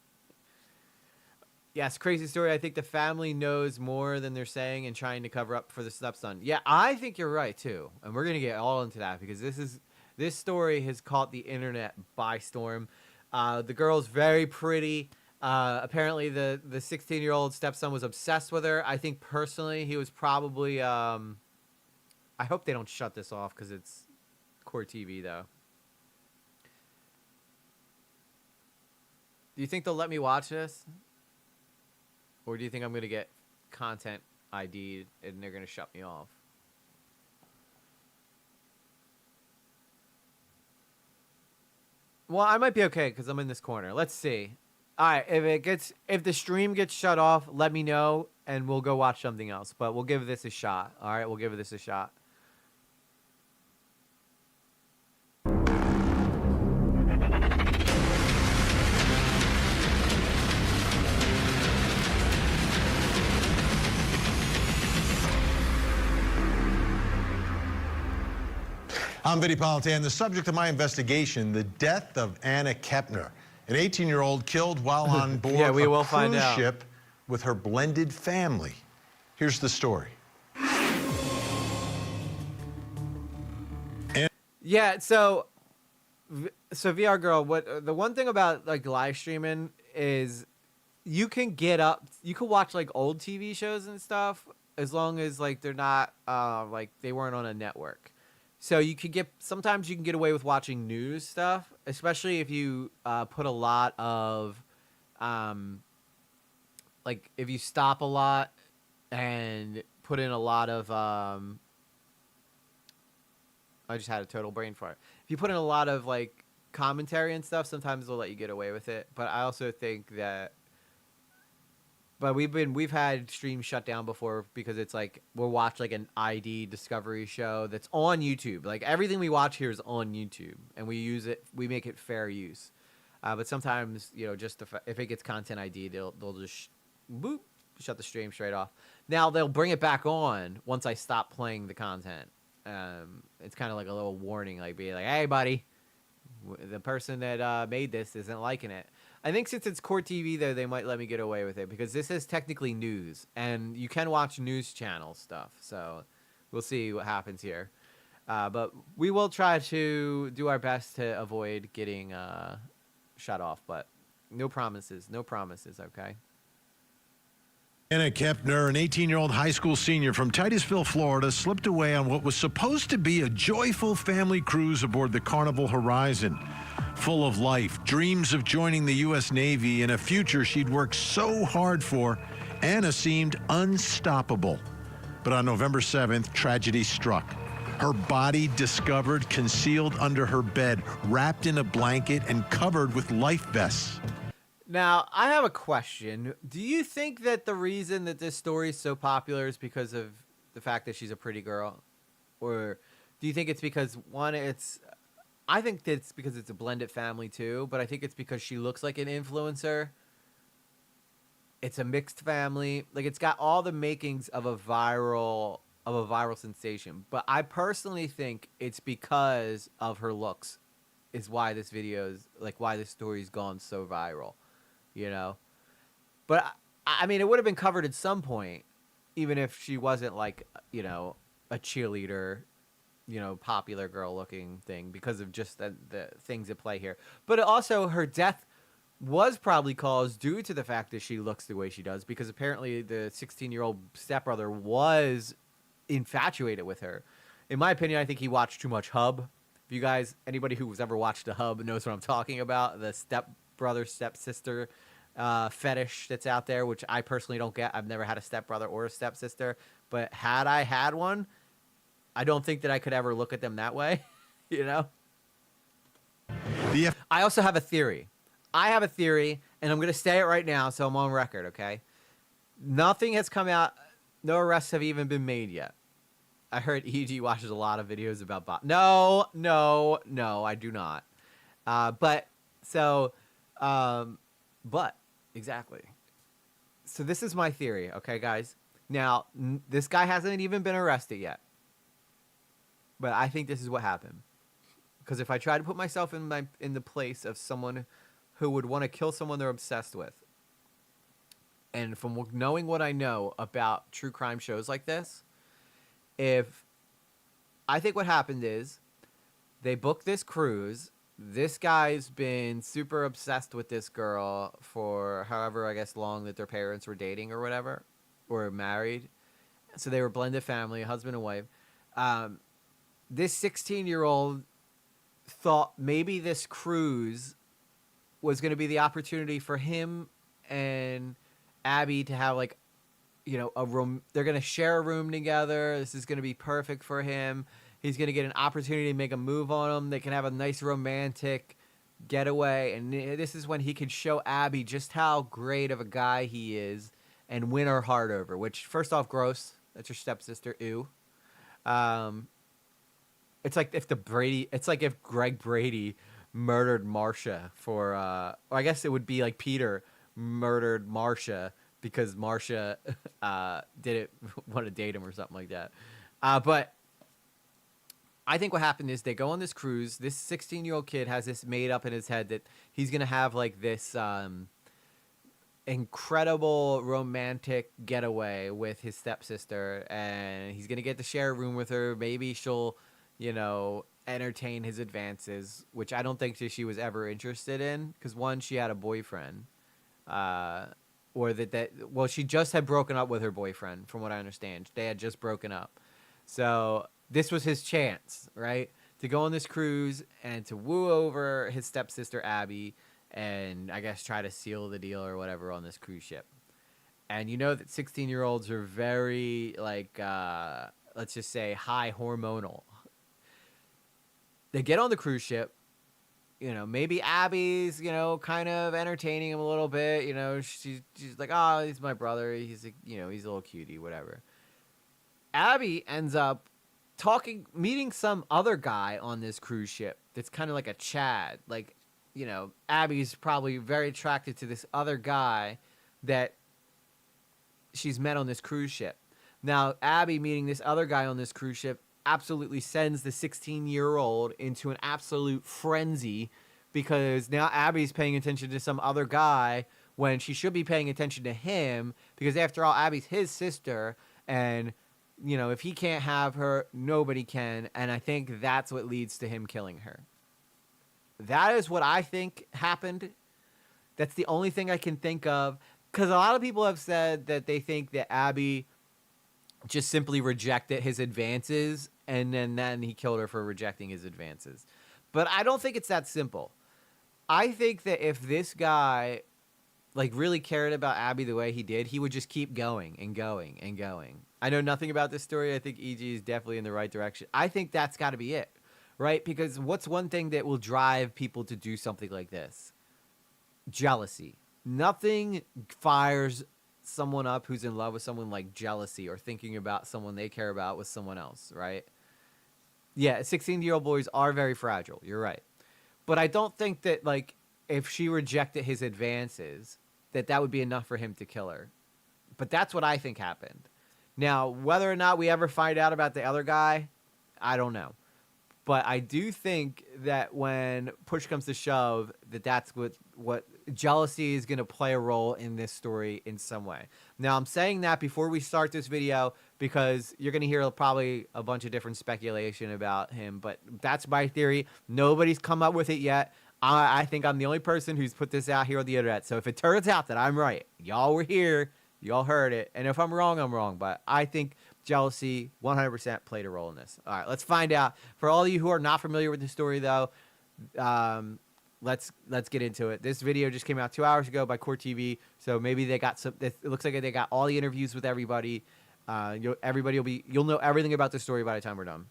Yes, crazy story. I think the family knows more than they're saying and trying to cover up for the stepson. Yeah, I think you're right too, and we're gonna get all into that because this story has caught the internet by storm. The girl's very pretty. Apparently, the 16-year-old stepson was obsessed with her. I think personally, he was probably. I hope they don't shut this off because it's Core TV though. Do you think they'll let me watch this? Or do you think I'm going to get content ID'd and they're going to shut me off? Well, I might be okay because I'm in this corner. Let's see. All right, if the stream gets shut off, let me know and we'll go watch something else. But we'll give this a shot. All right, we'll give this a shot. I'm Vinnie Politan. The subject of my investigation, the death of Anna Kepner, an 18-year-old killed while on board a cruise ship with her blended family. Here's the story. Yeah, so VR girl, the one thing about like live streaming is you can watch like old TV shows and stuff as long as like they're not like they weren't on a network. So sometimes you can get away with watching news stuff, especially if you put a lot of, like if you stop a lot and put in a lot of, I just had a total brain fart. If you put in a lot of like commentary and stuff, sometimes they'll let you get away with it. But I also think that, but we've had streams shut down before because it's like we'll watch like an ID Discovery show that's on YouTube. Like everything we watch here is on YouTube, and we make it fair use. But sometimes, you know, just if it gets content ID, they'll just shut the stream straight off. Now they'll bring it back on once I stop playing the content. It's kind of like a little warning, like being like, "Hey, buddy, The person that made this isn't liking it. I think since it's court TV, though, they might let me get away with it because this is technically news, and you can watch news channel stuff. So we'll see what happens here. But we will try to do our best to avoid getting shut off, but no promises. No promises, okay? Anna Kepner, an 18-year-old high school senior from Titusville, Florida, slipped away on what was supposed to be a joyful family cruise aboard the Carnival Horizon. Full of life, dreams of joining the U.S. Navy, and a future she'd worked so hard for, Anna seemed unstoppable. But on November 7th, tragedy struck. Her body discovered concealed under her bed, wrapped in a blanket and covered with life vests. Now, I have a question. Do you think that the reason that this story is so popular is because of the fact that she's a pretty girl? Or do you think it's because, one, I think it's because it's a blended family too, but I think it's because she looks like an influencer. It's a mixed family. Like, it's got all the makings of a viral sensation. But I personally think it's because of her looks is why this video is, like, why this story's gone so viral. You know, but I mean, it would have been covered at some point, even if she wasn't like, you know, a cheerleader, you know, popular girl looking thing because of just the things at play here. But also her death was probably caused due to the fact that she looks the way she does, because apparently the 16-year-old stepbrother was infatuated with her. In my opinion, I think he watched too much Hub. If you guys, anybody who's ever watched a Hub knows what I'm talking about, the stepbrother, stepsister fetish that's out there, which I personally don't get. I've never had a stepbrother or a stepsister, but had I had one, I don't think that I could ever look at them that way, you know? I also have a theory. I have a theory, and I'm going to say it right now, so I'm on record, okay? Nothing has come out. No arrests have even been made yet. I heard EG watches a lot of videos about No, I do not. Exactly. So this is my theory, okay, guys? Now, this guy hasn't even been arrested yet. But I think this is what happened. Because if I try to put myself in the place of someone who would want to kill someone they're obsessed with, and from knowing what I know about true crime shows like this, I think what happened is they booked this cruise. This guy's been super obsessed with this girl for however, I guess, long that their parents were dating or whatever, or married. So they were blended family, husband and wife. This 16-year-old thought maybe this cruise was going to be the opportunity for him and Abby to have, like, you know, a room. They're going to share a room together. This is going to be perfect for him. He's going to get an opportunity to make a move on him. They can have a nice romantic getaway. And this is when he can show Abby just how great of a guy he is and win her heart over, which, first off, gross. That's your stepsister. Ew. It's like if Greg Brady murdered Marcia for, or I guess it would be like Peter murdered Marcia because Marcia didn't want to date him or something like that. But I think what happened is they go on this cruise. This 16-year-old kid has this made up in his head that he's going to have like this incredible romantic getaway with his stepsister, and he's going to get to share a room with her. Maybe she'll, you know, entertain his advances, which I don't think she was ever interested in, because one, she had a boyfriend, well, she just had broken up with her boyfriend, from what I understand. They had just broken up. So this was his chance, right, to go on this cruise and to woo over his stepsister Abby and I guess try to seal the deal or whatever on this cruise ship. And you know that 16-year-olds are very, like, let's just say high hormonal. They get on the cruise ship. You know, maybe Abby's, you know, kind of entertaining him a little bit. You know, she's like, oh, he's my brother. He's a, you know, he's a little cutie, whatever. Abby ends up meeting some other guy on this cruise ship that's kind of like a Chad. Like, you know, Abby's probably very attracted to this other guy that she's met on this cruise ship. Now, Abby meeting this other guy on this cruise ship, absolutely sends the 16-year-old into an absolute frenzy because now Abby's paying attention to some other guy when she should be paying attention to him because after all, Abby's his sister, and you know, if he can't have her, nobody can, and I think that's what leads to him killing her. That is what I think happened. That's the only thing I can think of, because a lot of people have said that they think that Abby just simply rejected his advances, and then he killed her for rejecting his advances. But I don't think it's that simple. I think that if this guy like really cared about Abby the way he did, he would just keep going and going and going. I know nothing about this story. I think EG is definitely in the right direction. I think that's got to be it, right? Because what's one thing that will drive people to do something like this? Jealousy. Nothing fires someone up who's in love with someone like jealousy or thinking about someone they care about with someone else, right? Yeah, 16-year-old boys are very fragile. You're right. But I don't think that, like, if she rejected his advances, that would be enough for him to kill her. But that's what I think happened. Now, whether or not we ever find out about the other guy, I don't know. But I do think that when push comes to shove, that's what jealousy is going to play a role in this story in some way. Now, I'm saying that before we start this video because you're going to hear probably a bunch of different speculation about him. But that's my theory. Nobody's come up with it yet. I think I'm the only person who's put this out here on the internet. So if it turns out that I'm right, y'all were here, y'all heard it. And if I'm wrong, I'm wrong. But I think jealousy 100% played a role in this. All right, let's find out. For all of you who are not familiar with the story, though, let's get into it. This video just came out 2 hours ago by Court TV, so maybe they got some. It looks like they got all the interviews with everybody. You'll know everything about the story by the time we're done.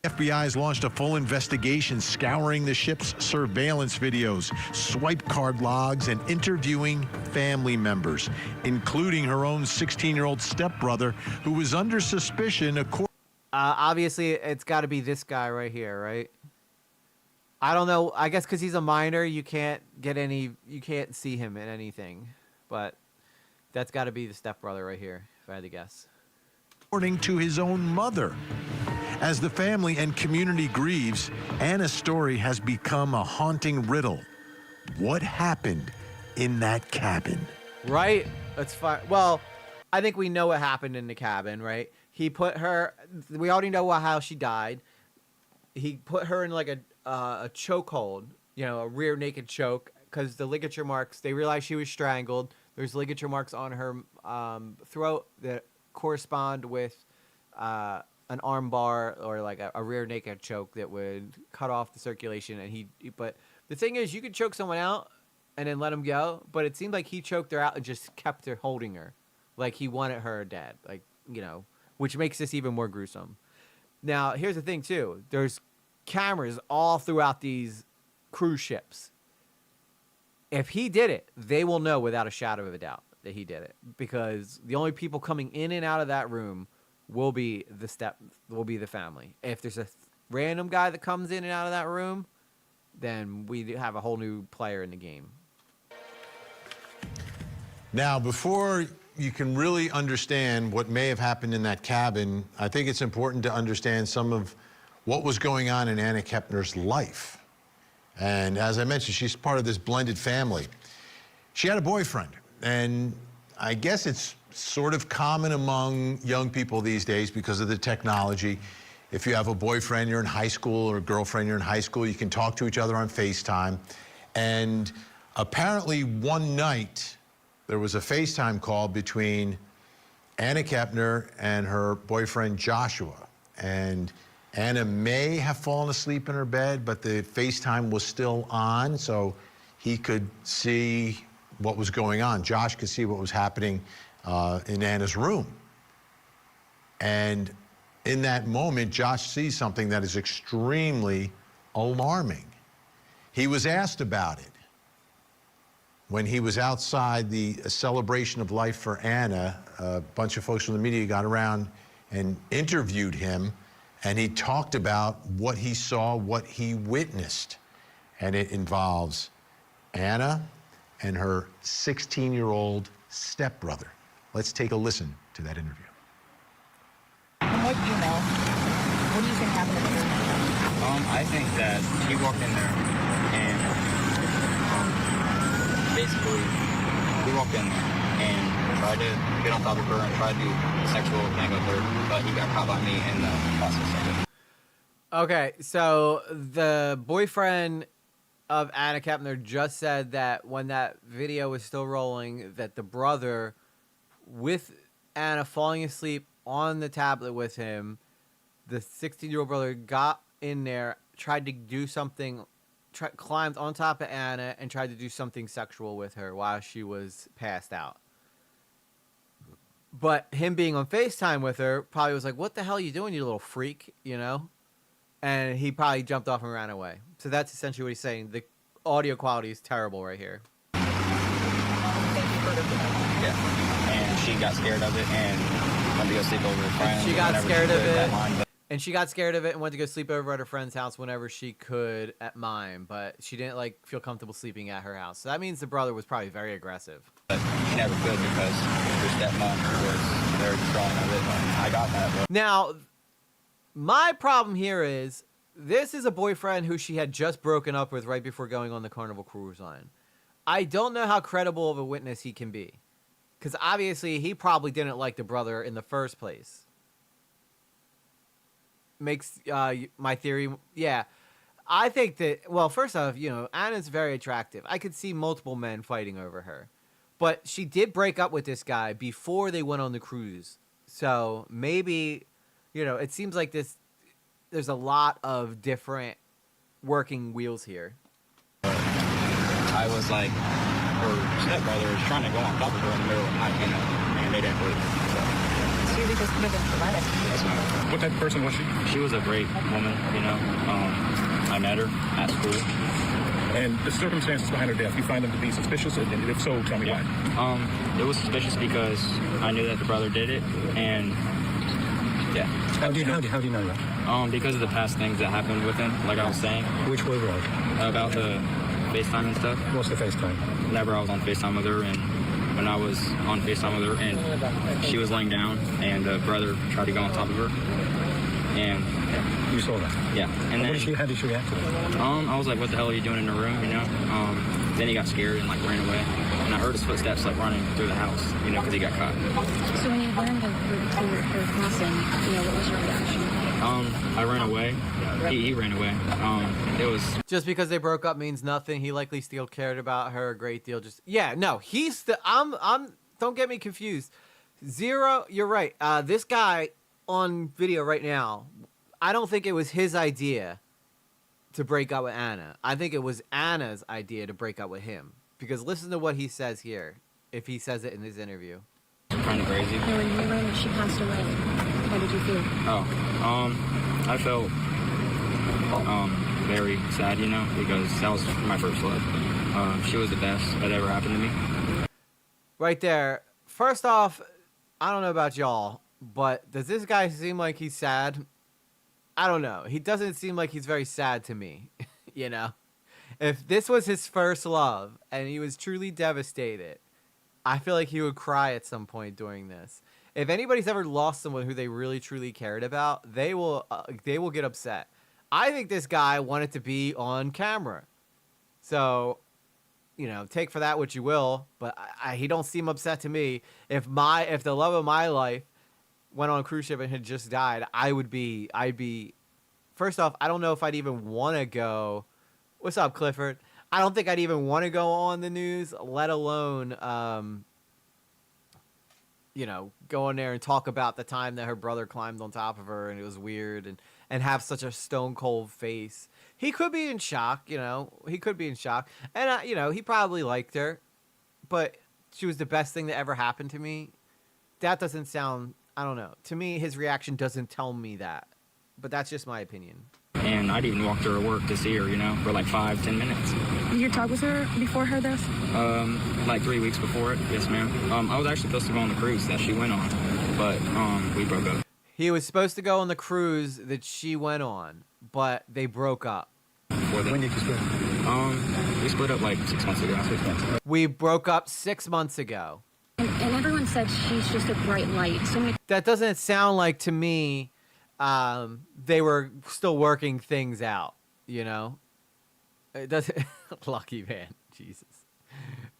FBI has launched a full investigation scouring the ship's surveillance videos, swipe card logs, and interviewing family members, including her own 16-year-old stepbrother, who was under suspicion. Obviously, it's got to be this guy right here, right? I don't know. I guess because he's a minor, you can't see him in anything. But that's got to be the stepbrother right here, if I had to guess. According to his own mother. As the family and community grieves, Anna's story has become a haunting riddle. What happened in that cabin? Right? That's fine. Well, I think we know what happened in the cabin, right? He put her. We already know how she died. He put her in like a chokehold, a rear naked choke, because the ligature marks. They realized she was strangled. There's ligature marks on her throat that correspond with an arm bar or like a rear naked choke that would cut off the circulation. And but the thing is, you could choke someone out and then let him go, but it seemed like he choked her out and just kept her holding her, like he wanted her dead, which makes this even more gruesome. Now, here's the thing too: there's cameras all throughout these cruise ships. If he did it, they will know without a shadow of a doubt that he did it, because the only people coming in and out of that room will be the family. If there's a random guy that comes in and out of that room, then we have a whole new player in the game. Now, before you can really understand what may have happened in that cabin, I think it's important to understand some of what was going on in Anna Kepner's life. And as I mentioned, she's part of this blended family. She had a boyfriend, and I guess it's sort of common among young people these days because of the technology. If you have a boyfriend, you're in high school, or a girlfriend, you're in high school, you can talk to each other on FaceTime. And apparently one night, there was a FaceTime call between Anna Kepner and her boyfriend Joshua. And Anna may have fallen asleep in her bed, but the FaceTime was still on, so he could see what was going on. Josh could see what was happening in Anna's room. And in that moment, Josh sees something that is extremely alarming. He was asked about it when he was outside the celebration of life for Anna. A bunch of folks from the media got around and interviewed him, and he talked about what he saw, what he witnessed. And it involves Anna and her 16-year-old stepbrother. Let's take a listen to that interview. From what you know, what do I think that he walked in there and basically he walked in there and tried to get on top of her and tried to do sexual thing with her, but he got caught by me in the process of it. Okay, so the boyfriend of Anna Kepner just said that when that video was still rolling, that the brother, with Anna falling asleep on the tablet with him, the 16-year-old brother got in there, tried to do something, climbed on top of Anna and tried to do something sexual with her while she was passed out. But him being on FaceTime with her probably was like, what the hell are you doing, you little freak, you know? And he probably jumped off and ran away. So that's essentially what he's saying. The audio quality is terrible right here. Yeah. And she got scared of it and went to go sleep over with friends. She got scared of it. And she got scared of it and went to go sleep over at her friend's house whenever she could at mine. But she didn't feel comfortable sleeping at her house. So that means the brother was probably very aggressive. But she never could because her stepmom was very strong of it. And I got that. But now, my problem here is, this is a boyfriend who she had just broken up with right before going on the Carnival cruise line. I don't know how credible of a witness he can be. Because obviously he probably didn't like the brother in the first place. Makes my theory, yeah. I think that, well, first off, you know, Anna's very attractive. I could see multiple men fighting over her. But she did break up with this guy before they went on the cruise. So maybe, you know, it seems like there's a lot of different working wheels here. I was like, her stepbrother was trying to go on top of her in the middle of the night, you know, and they didn't believe it. So. So you just could have been traumatic. Yes, ma'am. What type of person was she? She was a great woman, you know. I met her at school. And the circumstances behind her death, you find them to be suspicious? And if so, tell me why. It was suspicious because I knew that the brother did it, and yeah. How do you know that? Because of the past things that happened with him, like I was saying. Which were those? About the FaceTime and stuff. What's the FaceTime? Whenever I was on FaceTime with her, and when I was on FaceTime with her, and she was laying down, and the brother tried to go on top of her, and you saw that? Yeah. And then how did she react to that? I was like, "What the hell are you doing in the room?" You know. Then he got scared and like ran away, and I heard his footsteps like running through the house, you know, because he got caught. So when you learned of her crossing, you know, what was your reaction? I ran away. He ran away. It was just because they broke up means nothing. He likely still cared about her a great deal. Just no, he's the don't get me confused. Zero, you're right. This guy on video right now, I don't think it was his idea to break up with Anna. I think it was Anna's idea to break up with him. Because listen to what he says here, if he says it in his interview. Kind of crazy. And when you learned that she passed away, how did you feel? I felt very sad, you know, because that was my first love. She was the best that ever happened to me. Right there. First off, I don't know about y'all, but does this guy seem like he's sad? I don't know. He doesn't seem like he's very sad to me, you know? If this was his first love and he was truly devastated, I feel like he would cry at some point during this. If anybody's ever lost someone who they really truly cared about, they will get upset. I think this guy wanted to be on camera. So, you know, take for that what you will, but he don't seem upset to me. If the love of my life went on a cruise ship and had just died, I'd be, first off, I don't know if I'd even want to go. What's up, Clifford? I don't think I'd even want to go on the news, let alone, you know, go in there and talk about the time that her brother climbed on top of her and it was weird and have such a stone cold face. He could be in shock, you know. He could be in shock. And, you know, he probably liked her, but she was the best thing that ever happened to me. That doesn't sound, I don't know. To me, his reaction doesn't tell me that. But that's just my opinion. And I'd even walk to her work to see her, you know, for like 5-10 minutes. Did you talk with her before her death? Like 3 weeks before it, yes ma'am. I was actually supposed to go on the cruise that she went on, but we broke up. He was supposed to go on the cruise that she went on, but they broke up. When did you split up? We split up like 6 months ago. 6 months. We broke up 6 months ago. And everyone said she's just a bright light. So many. That doesn't sound like to me. they were still working things out, you know? It doesn't, lucky man, Jesus.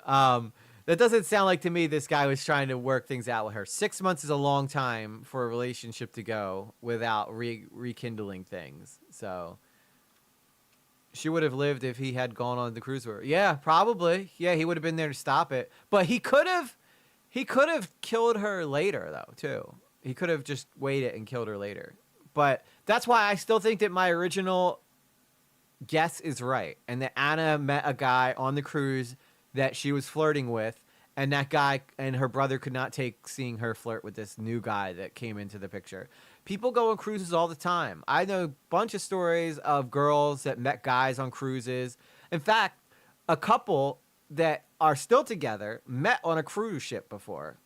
That doesn't sound like to me this guy was trying to work things out with her. 6 months is a long time for a relationship to go without rekindling things. So she would have lived if he had gone on the cruise with her. Yeah, probably. Yeah, he would have been there to stop it. But he could have killed her later, though, too. He could have just waited and killed her later. But that's why I still think that my original guess is right, and that Anna met a guy on the cruise that she was flirting with, and that guy and her brother could not take seeing her flirt with this new guy that came into the picture. People go on cruises all the time. I know a bunch of stories of girls that met guys on cruises. In fact, a couple that are still together met on a cruise ship before.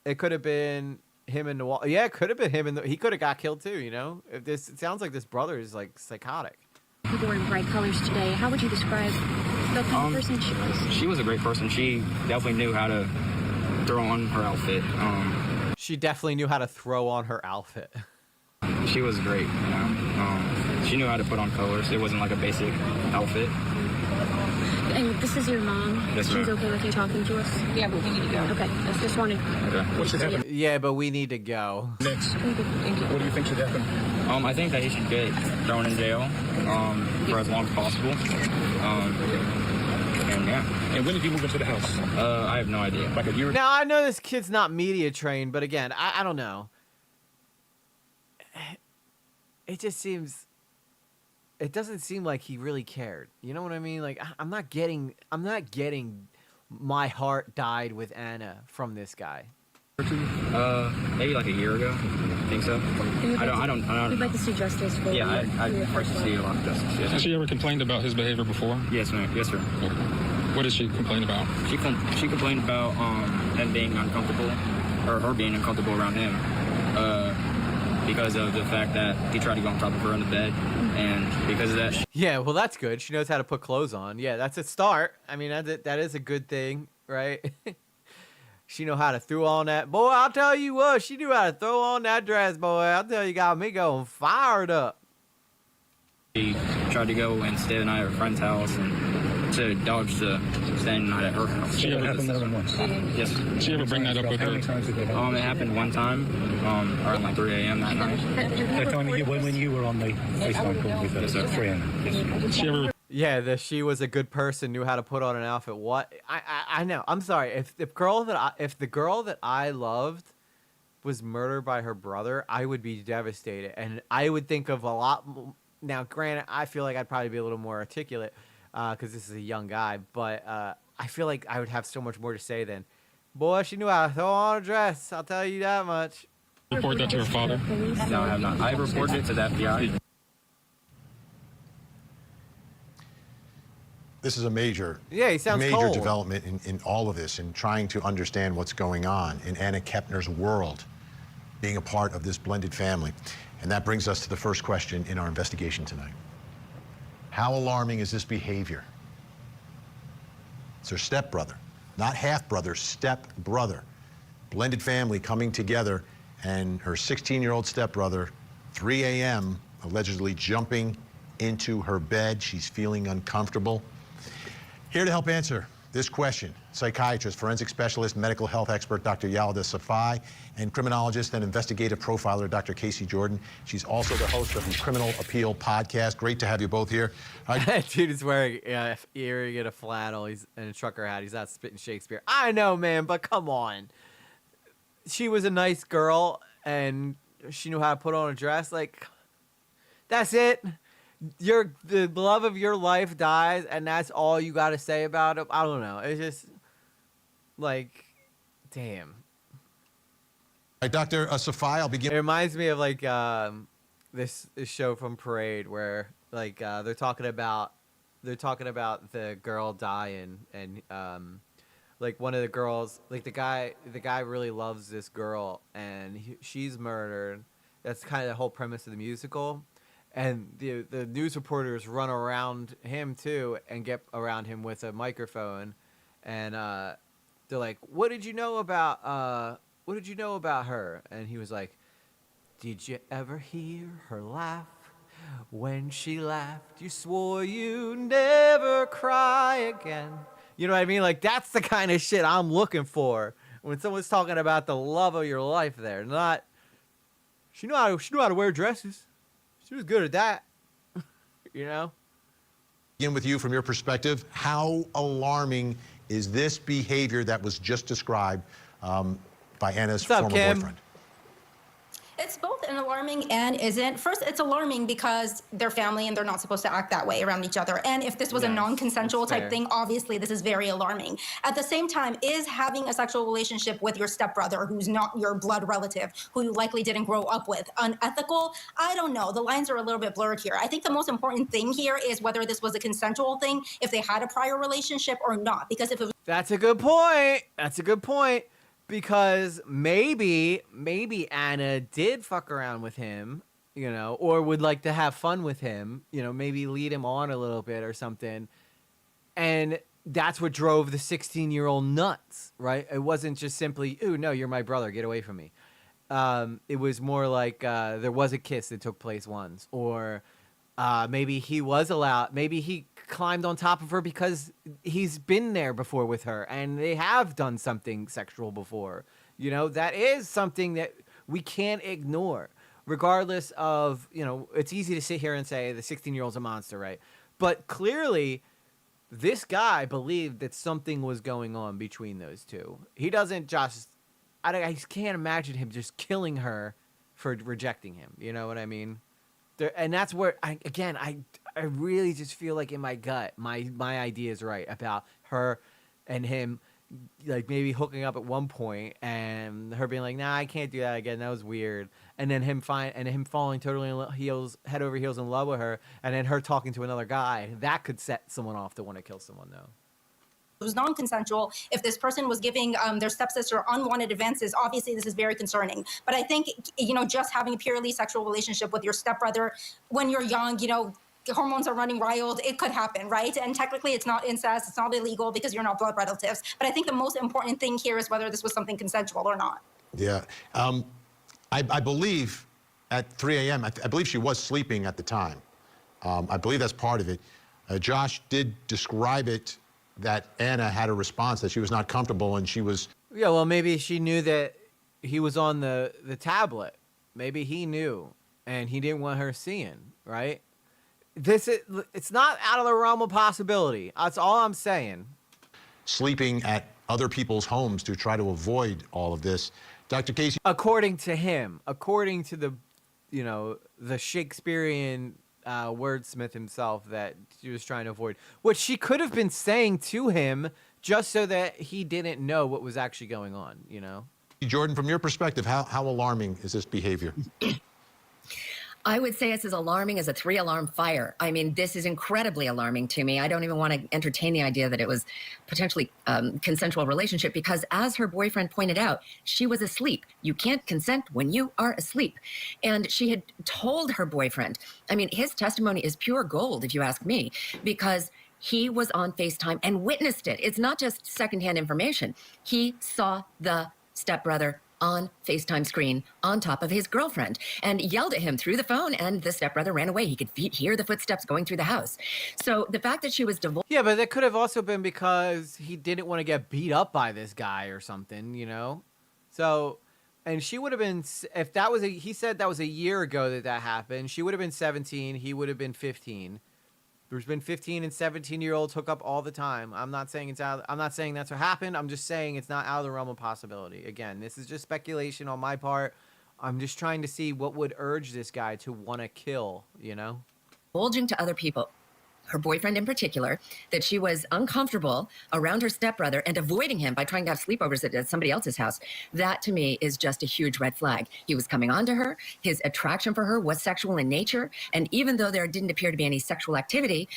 It could have been him and the yeah, it could have been him and he could have got killed too. You know, if this it sounds like this brother is like psychotic. People were in bright colors today. How would you describe the kind of person she was? She was a great person. She definitely knew how to throw on her outfit. She definitely knew how to throw on her outfit. She was great. You know? She knew how to put on colors. It wasn't like a basic outfit. And this is your mom? Yes, She's ma'am. okay with you talking to us? Yeah, but we need to go. Okay, I just wanted... Okay. What should happen Yeah, but we need to go. next? Thank you. What do you think should happen? I think that he should get thrown in jail for as long as possible. And yeah. And when did you move into the house? I have no idea. Like a year? Now, I know this kid's not media trained, but again, I don't know. It just seems... It doesn't seem like he really cared. You know what I mean? Like, I'm not getting my heart died with Anna from this guy. Maybe like a year ago. I think so. I don't. We'd like to see justice for Yeah, I'd like to see a lot of justice. Yes. Has she ever complained about his behavior before? Yes, ma'am. Yes, sir. What did she complain about? She complained about him being uncomfortable, or her being uncomfortable around him, because of the fact that he tried to go on top of her in the bed, and because of that. Yeah, well, that's good. She knows how to put clothes on. Yeah, that's a start. I mean, that is a good thing, right? She know how to throw on that. Boy, I'll tell you what, she knew how to throw on that dress, boy. I'll tell you, got me going fired up. She tried to go and stay the night at her friend's house and to dodge the staying the night at her house. She ever happened more than once? Yes. Did she ever bring that up with her? It happened one time, around like 3 a.m. that night. That time when you were on the FaceTime call with her friend. Did she ever... Yeah, that she was a good person, knew how to put on an outfit. What? I know. I'm sorry. If the girl that I loved was murdered by her brother, I would be devastated, and I would think of a lot. Now, granted, I feel like I'd probably be a little more articulate because this is a young guy, but I feel like I would have so much more to say than, boy, she knew how to throw on a dress. I'll tell you that much. Report that to her father? No, I have not. I reported it to the FBI. This is a major, he sounds major cold. development in all of this, and trying to understand what's going on in Anna Kepner's world, being a part of this blended family. And that brings us to the first question in our investigation tonight. How alarming is this behavior? It's her stepbrother, not half-brother, stepbrother. Blended family coming together, and her 16-year-old stepbrother, 3 a.m., allegedly jumping into her bed. She's feeling uncomfortable. Here to help answer this question, psychiatrist, forensic specialist, medical health expert, Dr. Yalda Safai, and criminologist and investigative profiler, Dr. Casey Jordan. She's also the host of the Criminal Appeal podcast. Great to have you both here. Dude is wearing earring and a flannel. He's in a trucker hat. He's not spitting Shakespeare. I know, man, but come on. She was a nice girl, and she knew how to put on a dress. Like, that's it. The love of your life dies, and that's all you got to say about it. I don't know. It's just like, damn. All right, Dr. Safai, I'll begin. It reminds me of like this show from Parade where like they're talking about the girl dying, and like one of the girls, like the guy really loves this girl, and she's murdered. That's kind of the whole premise of the musical. And the news reporters run around him too and get around him with a microphone, and they're like, "What did you know about her?" And he was like, Did you ever hear her laugh? When she laughed, you swore you'd never cry again. You know what I mean? Like, that's the kind of shit I'm looking for when someone's talking about the love of your life there. Not, she knew how to wear dresses. She was good at that. You know? Begin with you from your perspective. How alarming is this behavior that was just described by Anna's former boyfriend? It's both an alarming and isn't. First, it's alarming because they're family and they're not supposed to act that way around each other. And if this was a non-consensual type thing, obviously this is very alarming. At the same time, is having a sexual relationship with your stepbrother, who's not your blood relative, who you likely didn't grow up with, unethical? I don't know. The lines are a little bit blurred here. I think the most important thing here is whether this was a consensual thing, if they had a prior relationship or not. Because if it was... That's a good point. That's a good point. Because maybe Anna did fuck around with him, you know, or would like to have fun with him, you know, maybe lead him on a little bit or something. And that's what drove the 16-year-old nuts, right? It wasn't just simply, ooh, no, you're my brother, get away from me. It was more like there was a kiss that took place once, or maybe he was allowed, maybe he climbed on top of her because he's been there before with her and they have done something sexual before. You know, that is something that we can't ignore, regardless of, you know, it's easy to sit here and say the 16-year-old's a monster, right? But clearly this guy believed that something was going on between those two. He doesn't just, I can't imagine him just killing her for rejecting him. You know what I mean? And that's where, I really just feel like in my gut, my idea is right about her and him, like maybe hooking up at one point and her being like, nah, I can't do that again. That was weird. And then him falling totally head over heels in love with her, and then her talking to another guy. That could set someone off to want to kill someone, though. It was non-consensual. If this person was giving their stepsister unwanted advances, obviously this is very concerning. But I think, you know, just having a purely sexual relationship with your stepbrother when you're young, you know, the hormones are running wild, it could happen, right? And technically it's not incest, it's not illegal because you're not blood relatives. But I think the most important thing here is whether this was something consensual or not. Yeah. I believe at 3 a.m., I believe she was sleeping at the time. I believe that's part of it. Josh did describe it that Anna had a response that she was not comfortable and she was... Yeah, well, maybe she knew that he was on the tablet. Maybe he knew and he didn't want her seeing, right? It's not out of the realm of possibility. That's all I'm saying. Sleeping at other people's homes to try to avoid all of this. Dr. Casey... According to him, according to the, you know, the Shakespearean wordsmith himself that she was trying to avoid, what she could have been saying to him just so that he didn't know what was actually going on, you know? Jordan, from your perspective, how alarming is this behavior? I would say it's as alarming as a 3-alarm fire. I mean, this is incredibly alarming to me. I don't even want to entertain the idea that it was potentially consensual relationship because, as her boyfriend pointed out, she was asleep. You can't consent when you are asleep. And she had told her boyfriend, I mean, his testimony is pure gold, if you ask me, because he was on FaceTime and witnessed it. It's not just secondhand information. He saw the stepbrother on FaceTime screen on top of his girlfriend and yelled at him through the phone, and the stepbrother ran away. He could hear the footsteps going through the house. So the fact that she was divorced... Yeah, but that could have also been because he didn't want to get beat up by this guy or something, you know? So, and she would have been, if that was he said that was a year ago that happened, she would have been 17, he would have been 15. There's been 15 and 17-year-olds hook up all the time. I'm not saying I'm not saying that's what happened. I'm just saying it's not out of the realm of possibility. Again, this is just speculation on my part. I'm just trying to see what would urge this guy to want to kill, you know? Bulging to other people, her boyfriend in particular, that she was uncomfortable around her stepbrother and avoiding him by trying to have sleepovers at somebody else's house. That, to me, is just a huge red flag. He was coming on to her. His attraction for her was sexual in nature. And even though there didn't appear to be any sexual activity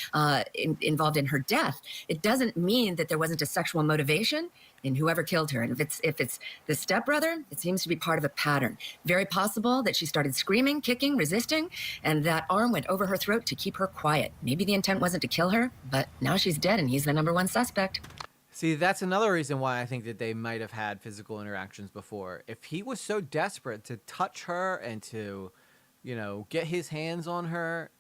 involved in her death, it doesn't mean that there wasn't a sexual motivation in whoever killed her. And if it's the stepbrother, it seems to be part of a pattern. Very possible that she started screaming, kicking, resisting, and that arm went over her throat to keep her quiet. Maybe the intent wasn't to kill her, but now she's dead and he's the #1 suspect. See, that's another reason why I think that they might have had physical interactions before. If he was so desperate to touch her and to, get his hands on her,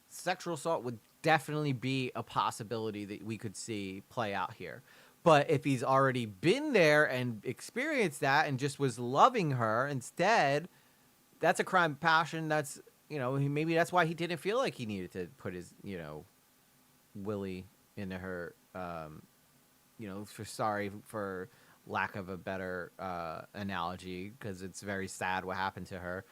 sexual assault would definitely be a possibility that we could see play out here. But if he's already been there and experienced that and just was loving her instead, that's a crime of passion. That's, maybe that's why he didn't feel like he needed to put his, willy into her, for lack of a better analogy, because it's very sad what happened to her.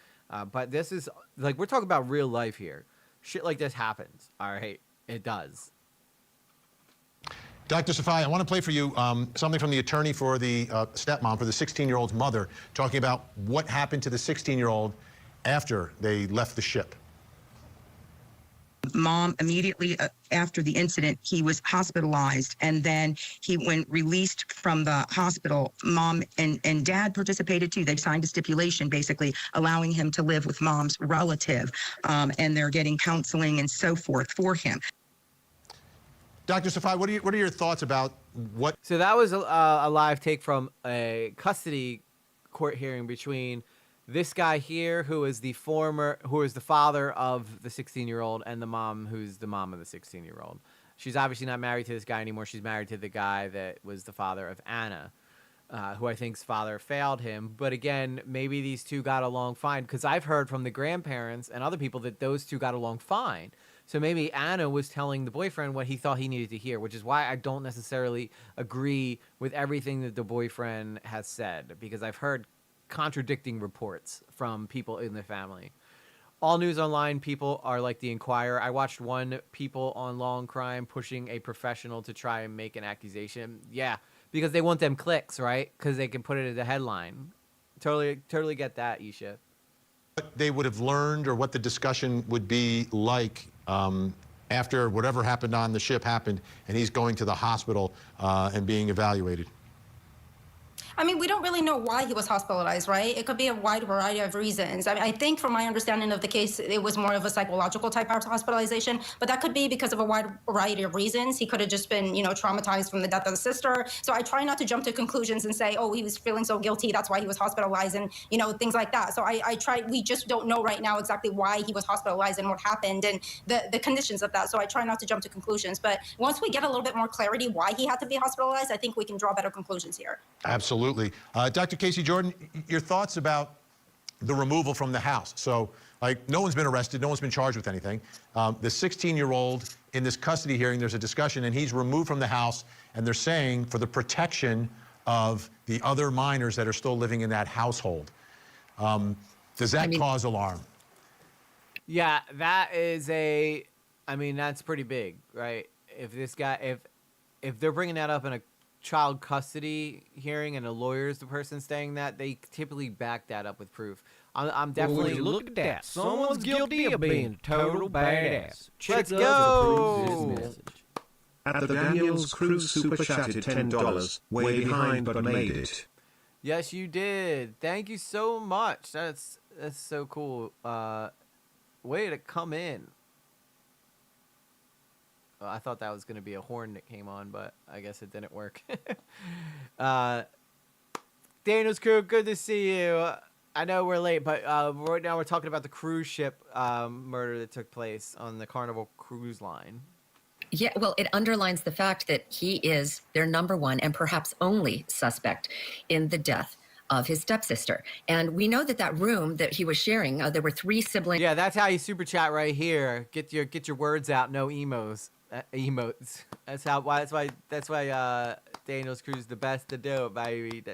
But this is, we're talking about real life here. Shit like this happens, all right? It does. Dr. Safai, I want to play for you something from the attorney for the stepmom, for the 16-year-old's mother, talking about what happened to the 16-year-old after they left the ship. Mom, immediately after the incident, he was hospitalized, and then when released from the hospital, Mom and Dad participated too. They signed a stipulation basically allowing him to live with Mom's relative, and they're getting counseling and so forth for him. Dr. Safai, what are your thoughts about what? So that was a live take from a custody court hearing between this guy here, who is the father of the 16-year-old, and the mom, who's the mom of the 16-year-old. She's obviously not married to this guy anymore. She's married to the guy that was the father of Anna, who I think's father failed him. But again, maybe these two got along fine, because I've heard from the grandparents and other people that those two got along fine. So maybe Anna was telling the boyfriend what he thought he needed to hear, which is why I don't necessarily agree with everything that the boyfriend has said, because I've heard contradicting reports from people in the family. All News Online people are like the Inquirer. I watched one People on Law and Crime pushing a professional to try and make an accusation. Yeah, because they want them clicks, right? Because they can put it as a headline. Totally get that, Isha. What they would have learned, or what the discussion would be like after whatever happened on the ship happened, and he's going to the hospital and being evaluated. I mean, we don't really know why he was hospitalized, right? It could be a wide variety of reasons. I think from my understanding of the case, it was more of a psychological type of hospitalization, but that could be because of a wide variety of reasons. He could have just been, traumatized from the death of the sister. So I try not to jump to conclusions and say, oh, he was feeling so guilty, that's why he was hospitalized, and, things like that. So we just don't know right now exactly why he was hospitalized and what happened and the conditions of that. So I try not to jump to conclusions. But once we get a little bit more clarity why he had to be hospitalized, I think we can draw better conclusions here. Absolutely. Dr. Casey Jordan, your thoughts about the removal from the house. So, no one's been arrested, no one's been charged with anything. The 16-year-old in this custody hearing, there's a discussion, and he's removed from the house, and they're saying for the protection of the other minors that are still living in that household. Does that cause alarm? Yeah, that is that's pretty big, right? If this guy, if they're bringing that up in a child custody hearing and a lawyer is the person saying that, they typically back that up with proof. I'm definitely... Look at that. Someone's guilty of being a total badass. Let's go! This message. At the Daniels Cruise super chatted $10. Way behind but made it. Yes, you did. Thank you so much. That's so cool. Way to come in. I thought that was going to be a horn that came on, but I guess it didn't work. Daniel's crew, good to see you. I know we're late, but right now we're talking about the cruise ship murder that took place on the Carnival cruise line. Yeah, well, it underlines the fact that he is their number one and perhaps only suspect in the death of his stepsister. And we know that room that he was sharing, there were 3 siblings. Yeah, that's how you super chat right here. Get your words out, no emotes. That's why Daniel's Cruise is the best to do it, baby.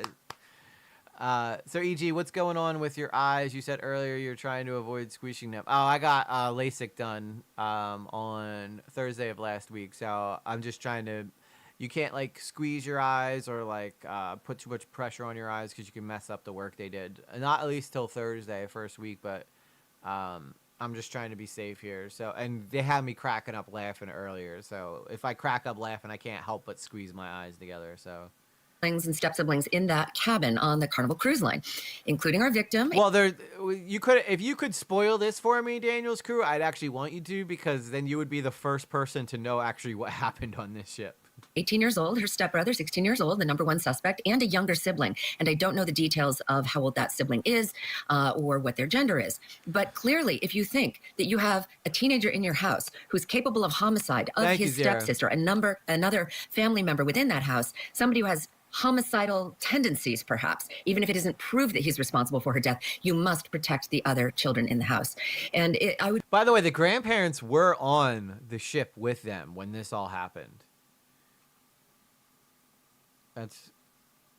So EG, what's going on with your eyes? You said earlier you're trying to avoid squishing them. Oh, I got LASIK done on Thursday of last week, so I'm just trying to. You can't squeeze your eyes or put too much pressure on your eyes because you can mess up the work they did. Not at least till Thursday, first week, but I'm just trying to be safe here. So, and they had me cracking up laughing earlier. So if I crack up laughing, I can't help but squeeze my eyes together. So. And step-siblings in that cabin on the Carnival Cruise Line, including our victim. Well, if you could spoil this for me, Daniel's crew, I'd actually want you to, because then you would be the first person to know actually what happened on this ship. 18 years old, her stepbrother, 16 years old, the number one suspect, and a younger sibling. And I don't know the details of how old that sibling is or what their gender is. But clearly, if you think that you have a teenager in your house who's capable of homicide of his stepsister, another family member within that house, somebody who has homicidal tendencies, perhaps, even if it isn't proved that he's responsible for her death, you must protect the other children in the house. And I would. By the way, the grandparents were on the ship with them when this all happened.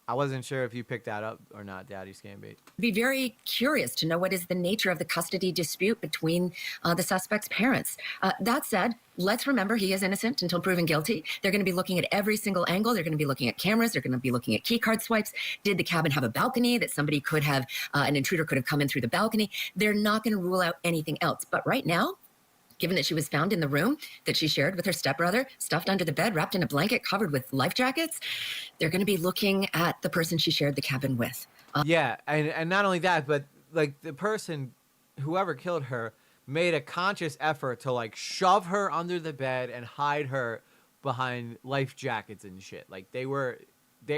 I wasn't sure if you picked that up or not, Daddy Scambate. Be very curious to know what is the nature of the custody dispute between the suspect's parents. That said, let's remember he is innocent until proven guilty. They're going to be looking at every single angle. They're going to be looking at cameras. They're going to be looking at key card swipes. Did the cabin have a balcony that somebody could have, an intruder could have come in through the balcony? They're not going to rule out anything else. But right now, given that she was found in the room that she shared with her stepbrother, stuffed under the bed, wrapped in a blanket, covered with life jackets, they're going to be looking at the person she shared the cabin with. Yeah, and not only that, but like the person, whoever killed her, made a conscious effort to like shove her under the bed and hide her behind life jackets and shit. Like they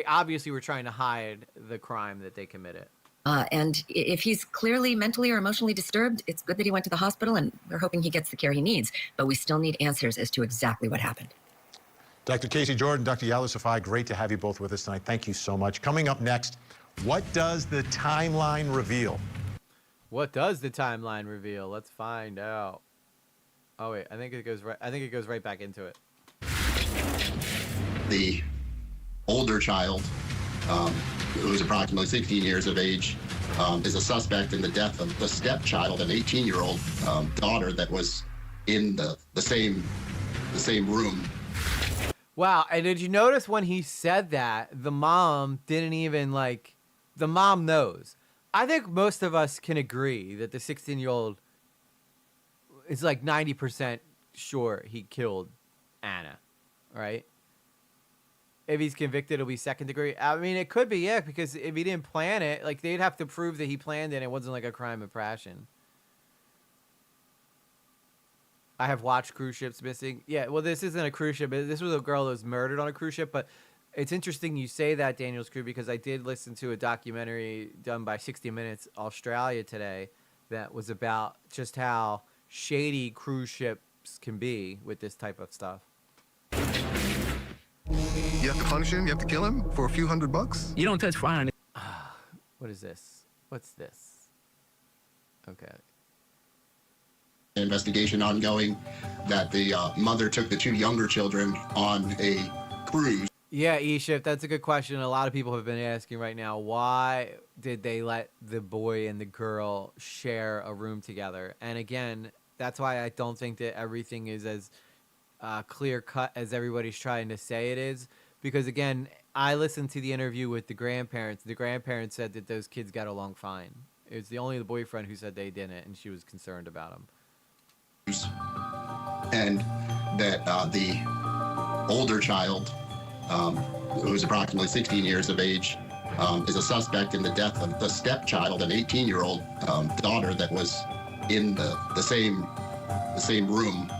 obviously were trying to hide the crime that they committed. And if he's clearly mentally or emotionally disturbed, it's good that he went to the hospital, and we're hoping he gets the care he needs. But we still need answers as to exactly what happened. Dr. Casey Jordan, Dr. Yala Safai, great to have you both with us tonight. Thank you so much. Coming up next, what does the timeline reveal? What does the timeline reveal? Let's find out. Oh wait, I think it goes right back into it. The older child, who's approximately 16 years of age, is a suspect in the death of the stepchild, an 18-year-old daughter that was in the same room. Wow, and did you notice when he said that, the mom didn't even the mom knows. I think most of us can agree that the 16-year-old is like 90% sure he killed Anna, right? If he's convicted, it'll be second degree. I mean, it could be, yeah, because if he didn't plan it, like they'd have to prove that he planned it and it wasn't like a crime of passion. I have watched cruise ships missing. Yeah, well, this isn't a cruise ship. This was a girl that was murdered on a cruise ship, but it's interesting you say that, Daniel's Crew, because I did listen to a documentary done by 60 Minutes Australia today that was about just how shady cruise ships can be with this type of stuff. You have to punish him? You have to kill him for a few $100? You don't touch fire on it. What is this? What's this? Okay. Investigation ongoing that the mother took the two younger children on a cruise. Yeah, E-Shift, that's a good question. A lot of people have been asking right now, why did they let the boy and the girl share a room together? And again, that's why I don't think that everything is as clear cut as everybody's trying to say it is. Because again, I listened to the interview with the grandparents. The grandparents said that those kids got along fine. It was only the boyfriend who said they didn't, and she was concerned about him. And that the older child, who's approximately 16 years of age, is a suspect in the death of the stepchild, an 18-year-old daughter that was in the same room.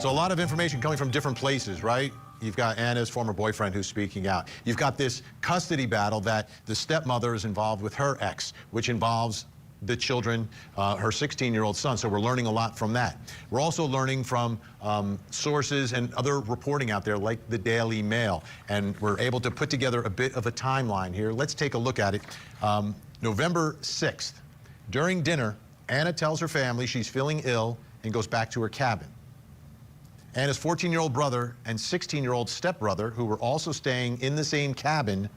So a lot of information coming from different places, right? You've got Anna's former boyfriend who's speaking out. You've got this custody battle that the stepmother is involved with her ex, which involves the children, her 16-year-old son. So we're learning a lot from that. We're also learning from sources and other reporting out there like the Daily Mail. And we're able to put together a bit of a timeline here. Let's take a look at it. November 6th, during dinner, Anna tells her family she's feeling ill and goes back to her cabin. Anna's 14-year-old brother and 16-year-old stepbrother, who were also staying in the same cabin,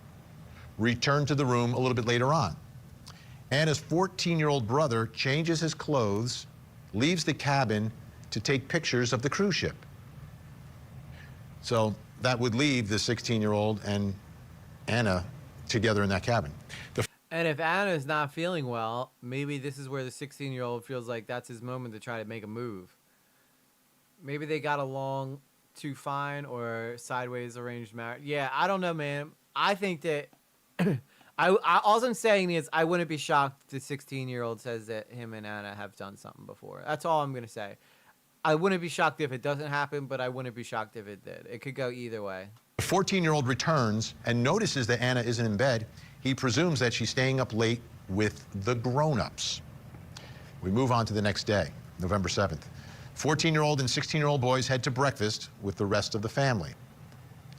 returned to the room a little bit later on. Anna's 14-year-old brother changes his clothes, leaves the cabin to take pictures of the cruise ship. So that would leave the 16-year-old and Anna together in that cabin. And if Anna's not feeling well, maybe this is where the 16-year-old feels like that's his moment to try to make a move. Maybe they got along too fine or sideways arranged marriage. Yeah, I don't know, man. I think that all I'm saying is I wouldn't be shocked if the 16-year-old says that him and Anna have done something before. That's all I'm going to say. I wouldn't be shocked if it doesn't happen, but I wouldn't be shocked if it did. It could go either way. The 14-year-old returns and notices that Anna isn't in bed. He presumes that she's staying up late with the grown-ups. We move on to the next day, November 7th. 14-year-old and 16-year-old boys head to breakfast with the rest of the family.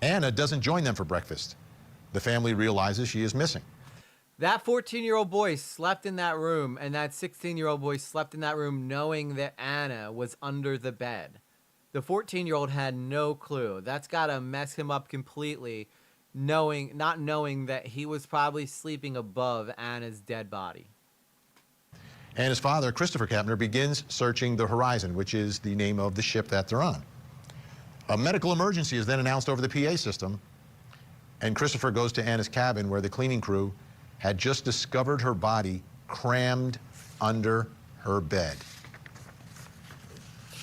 Anna doesn't join them for breakfast. The family realizes she is missing. That 14-year-old boy slept in that room, and that 16-year-old boy slept in that room knowing that Anna was under the bed. The 14-year-old had no clue. That's got to mess him up completely, not knowing that he was probably sleeping above Anna's dead body. Anna's father, Christopher Kepner, begins searching the Horizon, which is the name of the ship that they're on. A medical emergency is then announced over the PA system, and Christopher goes to Anna's cabin where the cleaning crew had just discovered her body crammed under her bed.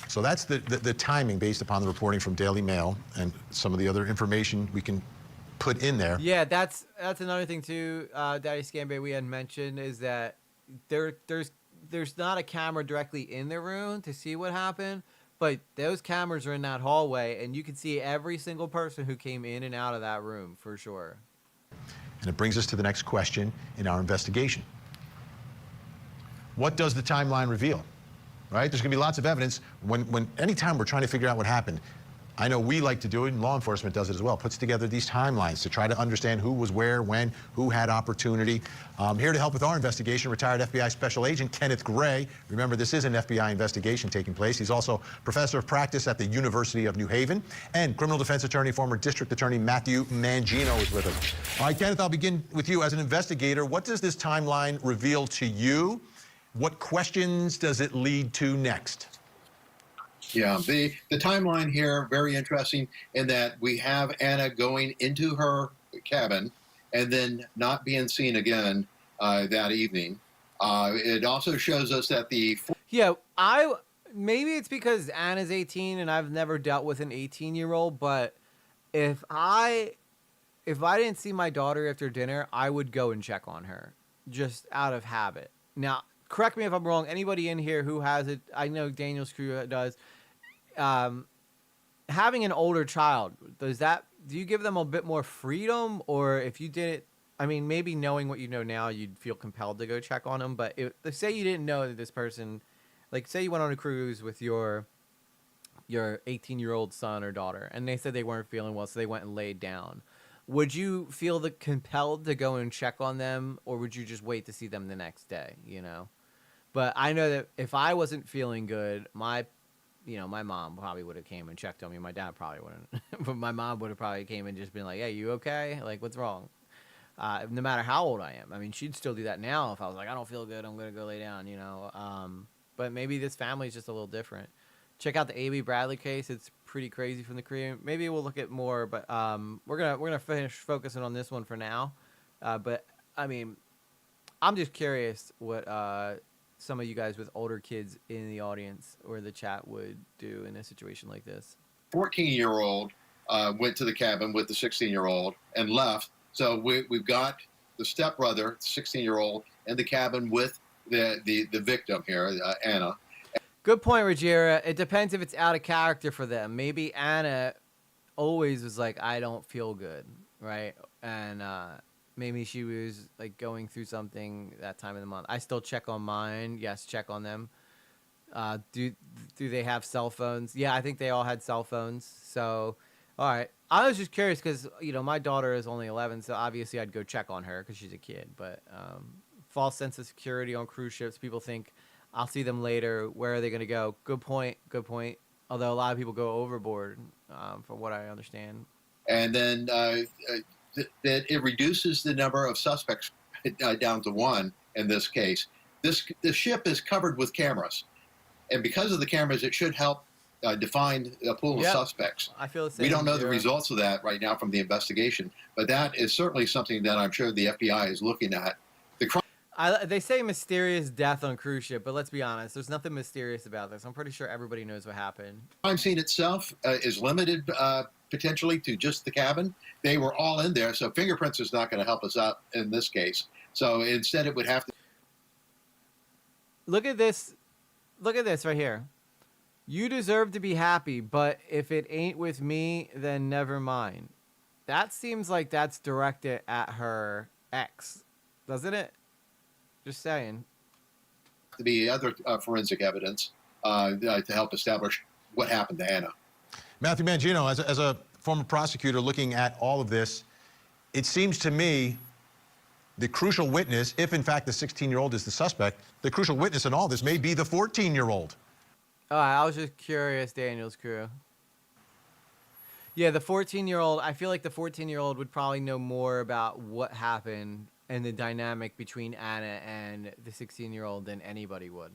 So that's the timing based upon the reporting from Daily Mail and some of the other information we can put in there. Yeah, that's another thing too, Daddy Scambay, we had mentioned, is that there's not a camera directly in the room to see what happened, but those cameras are in that hallway, and you can see every single person who came in and out of that room for sure. And it brings us to the next question in our investigation. What does the timeline reveal? Right? There's going to be lots of evidence. Anytime we're trying to figure out what happened, I know we like to do it, and law enforcement does it as well, puts together these timelines to try to understand who was where, when, who had opportunity. Here to help with our investigation, retired FBI Special Agent Kenneth Gray. Remember, this is an FBI investigation taking place. He's also professor of practice at the University of New Haven, and criminal defense attorney, former district attorney Matthew Mangino is with us. All right, Kenneth, I'll begin with you as an investigator. What does this timeline reveal to you? What questions does it lead to next? Yeah, the timeline here, very interesting in that we have Anna going into her cabin and then not being seen again that evening. It also shows us that maybe it's because Anna's 18 and I've never dealt with an 18-year-old, but if I didn't see my daughter after dinner, I would go and check on her just out of habit. Now, correct me if I'm wrong. Anybody in here who has it, I know Daniel's crew does. Having an older child, do you give them a bit more freedom? Or if you did it, I mean, maybe knowing what you know now, you'd feel compelled to go check on them. But say you didn't know that this person, like say you went on a cruise with your 18-year-old son or daughter, and they said they weren't feeling well, so they went and laid down. Would you feel compelled to go and check on them, or would you just wait to see them the next day, you know? But I know that if I wasn't feeling good, my mom probably would have came and checked on me. My dad probably wouldn't. But my mom would have probably came and just been like, hey, you okay? Like, what's wrong? No matter how old I am. I mean, she'd still do that now if I was like, I don't feel good, I'm going to go lay down, you know? But maybe this family's just a little different. Check out the A.B. Bradley case. It's pretty crazy from the Korean. Maybe we'll look at more, but we're gonna finish focusing on this one for now. But I mean, I'm just curious what some of you guys with older kids in the audience or the chat would do in a situation like this. 14-year-old went to the cabin with the 16-year-old and left. So we've got the stepbrother, 16-year-old, in the cabin with the victim here, Anna. Good point, Ruggiera. It depends if it's out of character for them. Maybe Anna always was like, I don't feel good, right? And maybe she was like going through something that time of the month. I still check on mine. Yes, check on them. Do they have cell phones? Yeah, I think they all had cell phones. So, all right. I was just curious because, you know, my daughter is only 11, so obviously I'd go check on her because she's a kid. But false sense of security on cruise ships. People think, I'll see them later. Where are they going to go? Good point. Good point. Although a lot of people go overboard, from what I understand. And then that it reduces the number of suspects down to one in this case. This ship is covered with cameras. And because of the cameras, it should help define a pool of suspects. I feel the same. We don't know the results of that right now from the investigation, but that is certainly something that I'm sure the FBI is looking at. They say mysterious death on cruise ship, but let's be honest, there's nothing mysterious about this. I'm pretty sure everybody knows what happened. The crime scene itself is limited potentially to just the cabin. They were all in there, so fingerprints is not going to help us out in this case. So instead it would have to... Look at this right here. You deserve to be happy, but if it ain't with me, then never mind. That seems like that's directed at her ex, doesn't it? Just saying. To be other forensic evidence to help establish what happened to Anna. Matthew Mangino, as a former prosecutor looking at all of this, it seems to me the crucial witness, if in fact the 16-year-old is the suspect, the crucial witness in all this may be the 14-year-old. Oh, I was just curious, Daniel's crew. Yeah, the 14-year-old, I feel like the 14-year-old would probably know more about what happened and the dynamic between Anna and the 16-year-old than anybody would.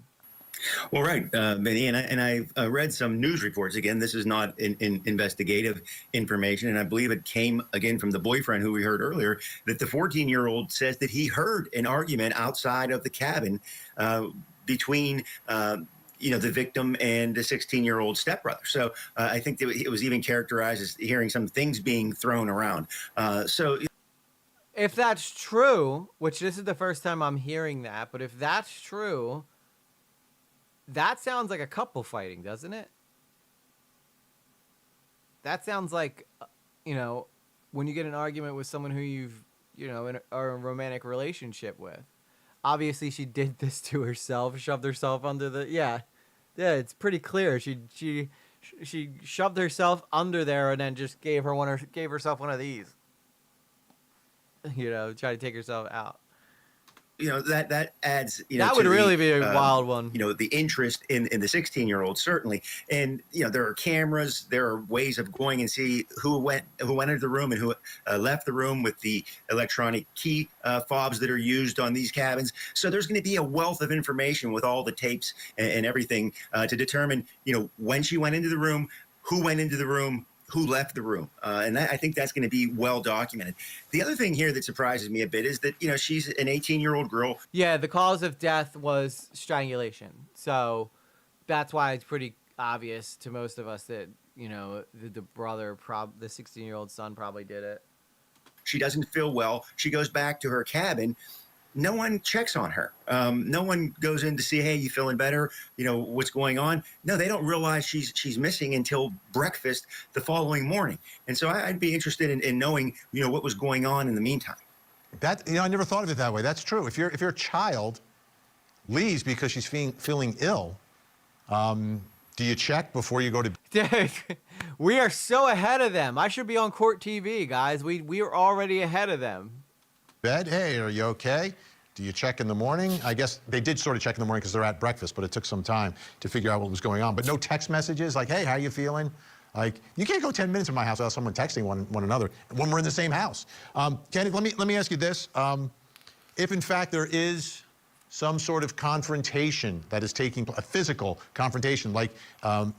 Well, right, Vinny, and I read some news reports. Again, this is not investigative information, and I believe it came, again, from the boyfriend who we heard earlier, that the 14-year-old says that he heard an argument outside of the cabin between the victim and the 16-year-old stepbrother. So I think that it was even characterized as hearing some things being thrown around. If that's true, which this is the first time I'm hearing that, but if that's true, that sounds like a couple fighting, doesn't it? That sounds like, when you get an argument with someone who you've, are in a romantic relationship with. Obviously, she did this to herself, shoved herself under the... Yeah, it's pretty clear. She shoved herself under there and then just gave herself one of these. Try to take herself out. That adds, that would really be a wild one. The interest in the 16-year-old, certainly. And, there are cameras, there are ways of going and see who went into the room and who left the room with the electronic key fobs that are used on these cabins. So there's going to be a wealth of information with all the tapes and everything to determine, when she went into the room, who went into the room, who left the room. And I think that's going to be well documented. The other thing here that surprises me a bit is that, she's an 18-year-old girl. Yeah, the cause of death was strangulation. So that's why it's pretty obvious to most of us that, the brother, the 16-year-old son probably did it. She doesn't feel well. She goes back to her cabin. No one checks on her. No one goes in to see, hey, you feeling better? What's going on? No, they don't realize she's missing until breakfast the following morning. And so I'd be interested in knowing, what was going on in the meantime. That, I never thought of it that way. That's true. If your child leaves because she's feeling ill, do you check before you go to Dude, we are so ahead of them. I should be on court TV, guys. We are already ahead of them. Bed? Hey, are you okay? Do you check in the morning? I guess they did sort of check in the morning because they're at breakfast, but it took some time to figure out what was going on. But no text messages like, hey, how you feeling? Like, you can't go 10 minutes in my house without someone texting one another when we're in the same house. Kenny, let me ask you this. If, in fact, there is some sort of confrontation that is taking place, a physical confrontation like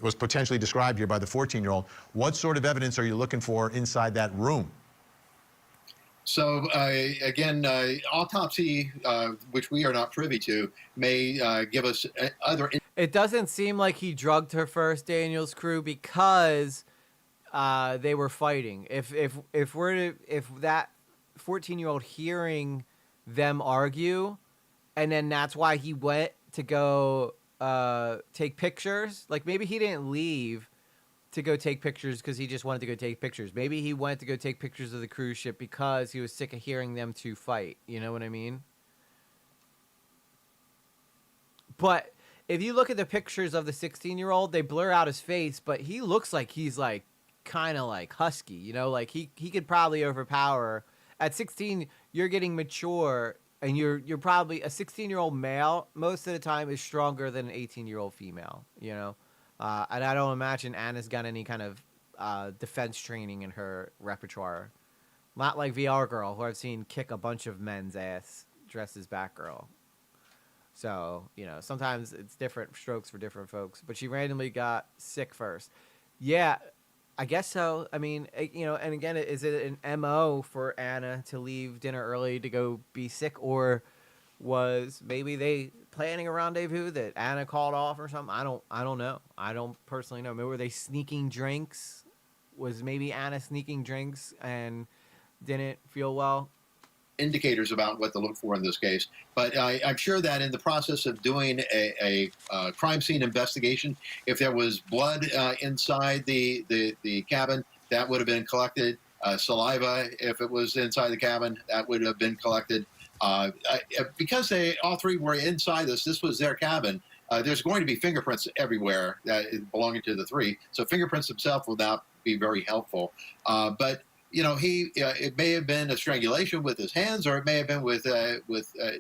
was potentially described here by the 14-year-old, what sort of evidence are you looking for inside that room? So, again, autopsy, which we are not privy to, may give us other... It doesn't seem like he drugged her first, Daniel's crew, because they were fighting. If that 14-year-old hearing them argue, and then that's why he went to go take pictures, like maybe he didn't leave to go take pictures because he just wanted to go take pictures. Maybe he went to go take pictures of the cruise ship because he was sick of hearing them two fight. You know what I mean? But if you look at the pictures of the 16-year-old, they blur out his face, but he looks like he's like kind of like husky, like he could probably overpower. At 16, you're getting mature, and you're probably a 16-year-old male most of the time is stronger than an 18-year-old female, and I don't imagine Anna's got any kind of defense training in her repertoire. Not like VR Girl, who I've seen kick a bunch of men's ass dressed as Batgirl. So, sometimes it's different strokes for different folks. But she randomly got sick first. Yeah, I guess so. I mean, and again, is it an MO for Anna to leave dinner early to go be sick? Or was maybe they planning a rendezvous that Anna called off or something? I don't know. I don't personally know. Maybe were they sneaking drinks? Was maybe Anna sneaking drinks and didn't feel well? indicators about what to look for in this case. But I'm sure that in the process of doing a crime scene investigation, if there was blood inside the cabin, that would have been collected. Saliva, if it was inside the cabin, that would have been collected. Because they all three were inside this was their cabin. There's going to be fingerprints everywhere belonging to the three. So fingerprints themselves will not be very helpful. But it may have been a strangulation with his hands, or it may have been with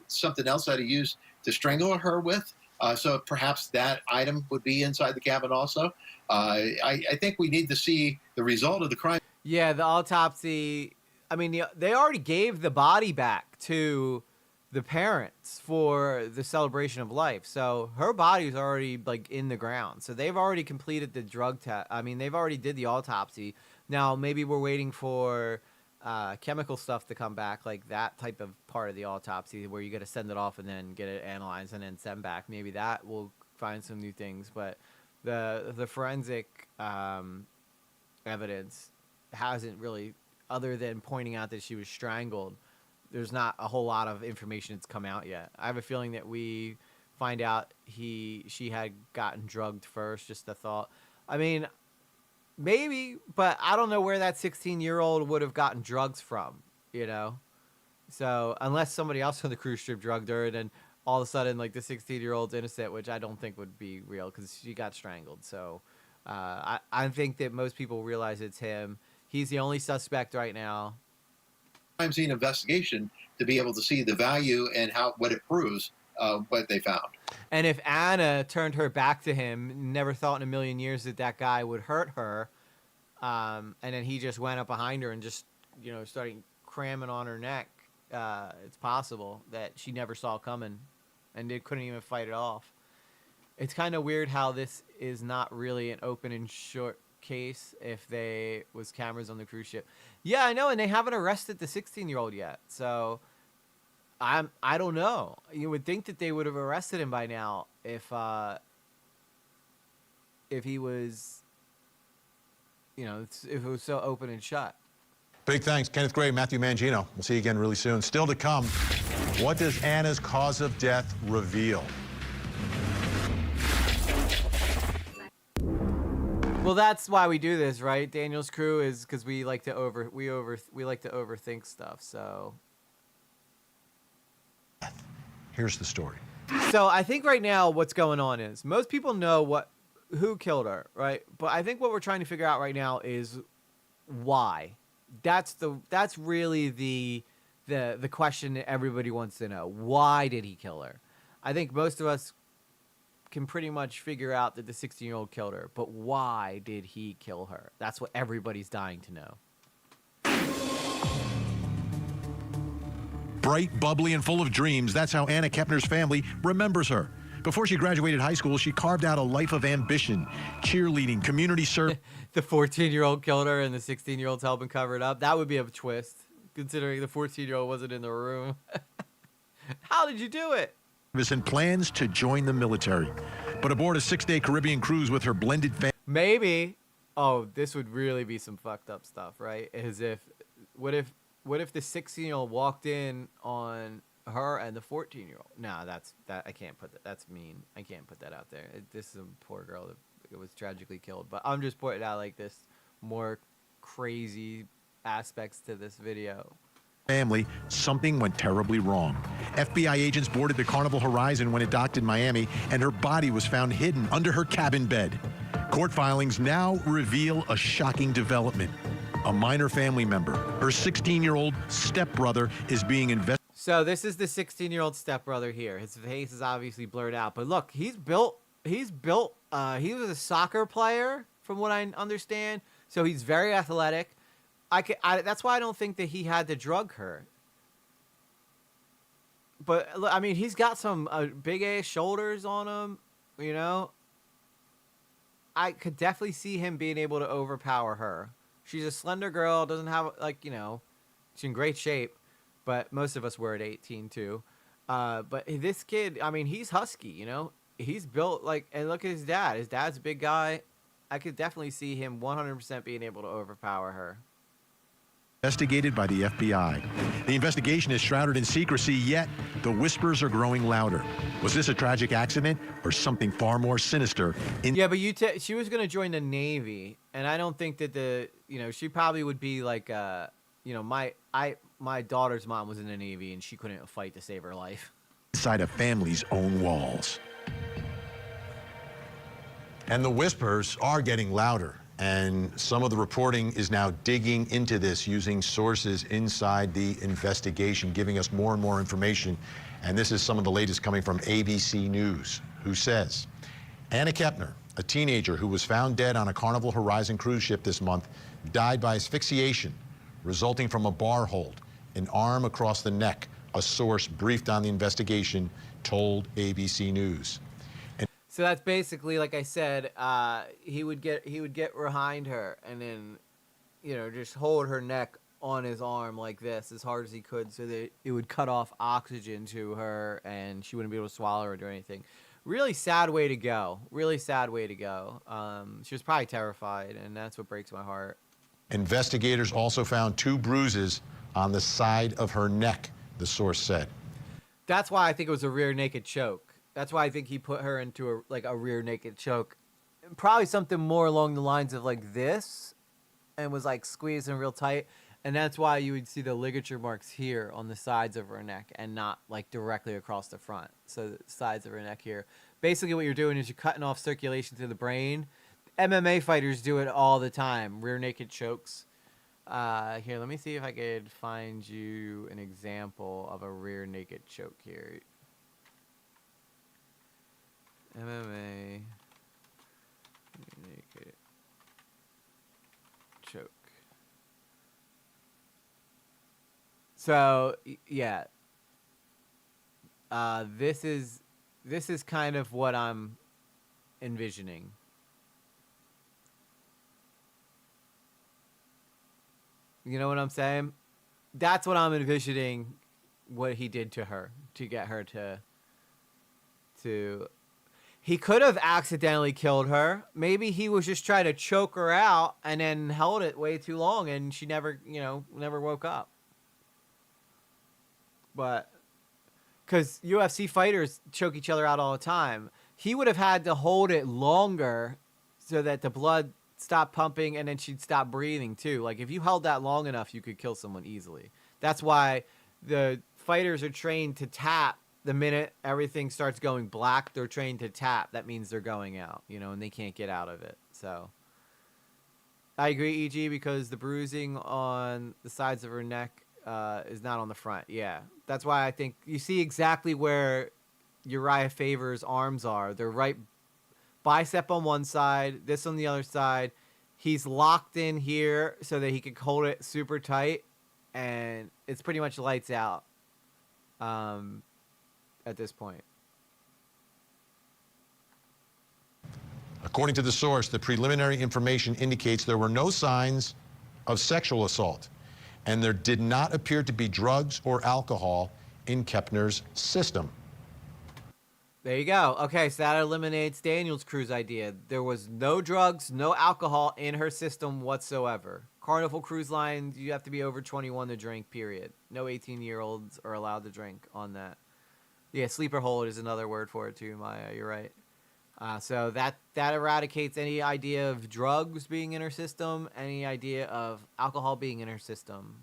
something else that he used to strangle her with. So perhaps that item would be inside the cabin also. I think we need to see the result of the crime. Yeah, the autopsy. I mean, they already gave the body back to the parents for the celebration of life. So her body is already like in the ground. So they've already completed the drug test. I mean, they've already did the autopsy. Now maybe we're waiting for chemical stuff to come back, like that type of part of the autopsy where you got to send it off and then get it analyzed and then send back. Maybe that will find some new things. But the forensic evidence hasn't really, other than pointing out that she was strangled, there's not a whole lot of information that's come out yet. I have a feeling that we find out she had gotten drugged first, just a thought. I mean, maybe, but I don't know where that 16-year-old would have gotten drugs from, So unless somebody else on the cruise ship drugged her, and then all of a sudden, like, the 16-year-old's innocent, which I don't think would be real because she got strangled. So I think that most people realize it's him. He's the only suspect right now. Crime scene investigation to be able to see the value and what it proves, what they found. And if Anna turned her back to him, never thought in a million years that guy would hurt her, and then he just went up behind her and just started cramming on her neck, it's possible that she never saw coming and couldn't even fight it off. It's kind of weird how this is not really an open and short case if they was cameras on the cruise ship. Yeah, I know, and they haven't arrested the 16-year-old yet. So I don't know. You would think that they would have arrested him by now if he was if it was so open and shut. Big thanks, Kenneth Gray, Matthew Mangino. We'll see you again really soon. Still to come, what does Anna's cause of death reveal? Well, that's why we do this, right? Daniel's crew is because we like to overthink stuff. So here's the story. So I think right now what's going on is most people know who killed her, right? But I think what we're trying to figure out right now is why. That's really the question that everybody wants to know. Why did he kill her? I think most of us can pretty much figure out that the 16-year-old killed her, but why did he kill her? That's what everybody's dying to know. Bright, bubbly, and full of dreams, that's how Anna Kepner's family remembers her. Before she graduated high school, she carved out a life of ambition, cheerleading, community service. The 14-year-old killed her and the 16-year-old's helping cover it up. That would be a twist, considering the 14-year-old wasn't in the room. How did you do it? And plans to join the military. But aboard a 6-day Caribbean cruise with her blended family. Maybe. Oh, this would really be some fucked up stuff, right? What if the 16-year-old walked in on her and the 14-year-old? No, I can't put that. That's mean. I can't put that out there. This is a poor girl that was tragically killed. But I'm just pointing out like this more crazy aspects to this video. Family, something went terribly wrong. FBI agents boarded the Carnival Horizon when it docked in Miami, and her body was found hidden under her cabin bed. Court filings now reveal a shocking development. A minor family member, her 16-year-old stepbrother, is being investigated. So this is the 16-year-old stepbrother here. His face is obviously blurred out, but look, he's built. He was a soccer player, from what I understand. So he's very athletic. That's why I don't think that he had to drug her. But I mean, he's got some big ass shoulders on him. I could definitely see him being able to overpower her. She's a slender girl, doesn't have she's in great shape. But most of us were at 18 too. But this kid, I mean, he's husky. He's built and look at his dad. His dad's a big guy. I could definitely see him 100% being able to overpower her. Investigated by the FBI. The investigation is shrouded in secrecy, yet the whispers are growing louder. Was this a tragic accident or something far more sinister? Yeah, but she was going to join the Navy, and I don't think that she probably would be like, my daughter's mom was in the Navy, and she couldn't fight to save her life. Inside a family's own walls. And the whispers are getting louder. And some of the reporting is now digging into this using sources inside the investigation, giving us more and more information. And this is some of the latest coming from ABC News, who says, Anna Kepner, a teenager who was found dead on a Carnival Horizon cruise ship this month, died by asphyxiation resulting from a bar hold, an arm across the neck, a source briefed on the investigation told ABC News. So that's basically, like I said, he would get behind her and then, just hold her neck on his arm like this as hard as he could, so that it would cut off oxygen to her and she wouldn't be able to swallow or do anything. Really sad way to go. Really sad way to go. She was probably terrified, and that's what breaks my heart. Investigators also found 2 bruises on the side of her neck, the source said. That's why I think it was a rear naked choke. That's why I think he put her into a rear naked choke. Probably something more along the lines of like this, and was like squeezing real tight. And that's why you would see the ligature marks here on the sides of her neck and not like directly across the front. So the sides of her neck here. Basically what you're doing is you're cutting off circulation to the brain. MMA fighters do it all the time, rear naked chokes. Here, let me see if I could find you an example of a rear naked choke here. MMA naked choke. So yeah, this is kind of what I'm envisioning. You know what I'm saying? That's what I'm envisioning. What he did to her to get her to. He could have accidentally killed her. Maybe he was just trying to choke her out and then held it way too long, and she never woke up. But because UFC fighters choke each other out all the time, he would have had to hold it longer so that the blood stopped pumping and then she'd stop breathing too. Like if you held that long enough, you could kill someone easily. That's why the fighters are trained to tap. The minute everything starts going black, they're trained to tap. That means they're going out, and they can't get out of it. So I agree, EG, because the bruising on the sides of her neck is not on the front. Yeah, that's why I think you see exactly where Uriah Faber's arms are. They're right bicep on one side, this on the other side. He's locked in here so that he can hold it super tight, and it's pretty much lights out. At this point. According to the source, the preliminary information indicates there were no signs of sexual assault, and there did not appear to be drugs or alcohol in Kepner's system. There you go. Okay, so that eliminates Daniel's cruise idea. There was no drugs, no alcohol in her system whatsoever. Carnival Cruise Line, you have to be over 21 to drink, period. No 18-year-olds are allowed to drink on that. Yeah, sleeper hold is another word for it too, Maya. You're right. So that eradicates any idea of drugs being in her system, any idea of alcohol being in her system.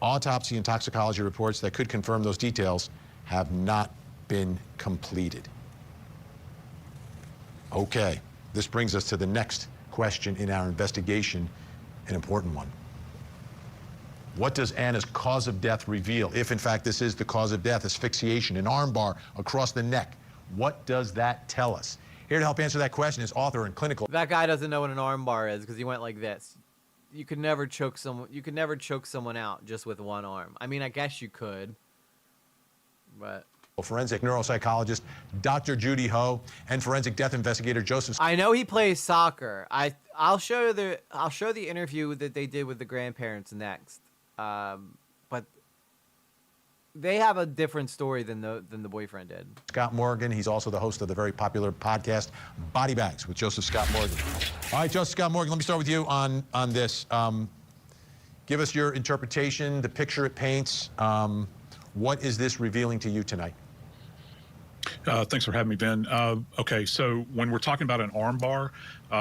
Autopsy and toxicology reports that could confirm those details have not been completed. Okay, this brings us to the next question in our investigation, an important one. What does Anna's cause of death reveal? If, in fact, this is the cause of death, asphyxiation, an arm bar across the neck, what does that tell us? Here to help answer that question is author and clinical. That guy doesn't know what an arm bar is because he went like this. You could never choke someone. You could never choke someone out just with one arm. I mean, I guess you could, but. Forensic neuropsychologist Dr. Judy Ho and forensic death investigator Joseph. I know he plays soccer. I'll show the interview that they did with the grandparents next. But they have a different story than the boyfriend did. Scott Morgan, he's also the host of the very popular podcast Body Bags with Joseph Scott Morgan. All right, Joseph Scott Morgan, let me start with you on this. Give us your interpretation, the picture it paints. What is this revealing to you tonight? Thanks for having me, Ben. Okay, so when we're talking about an arm bar,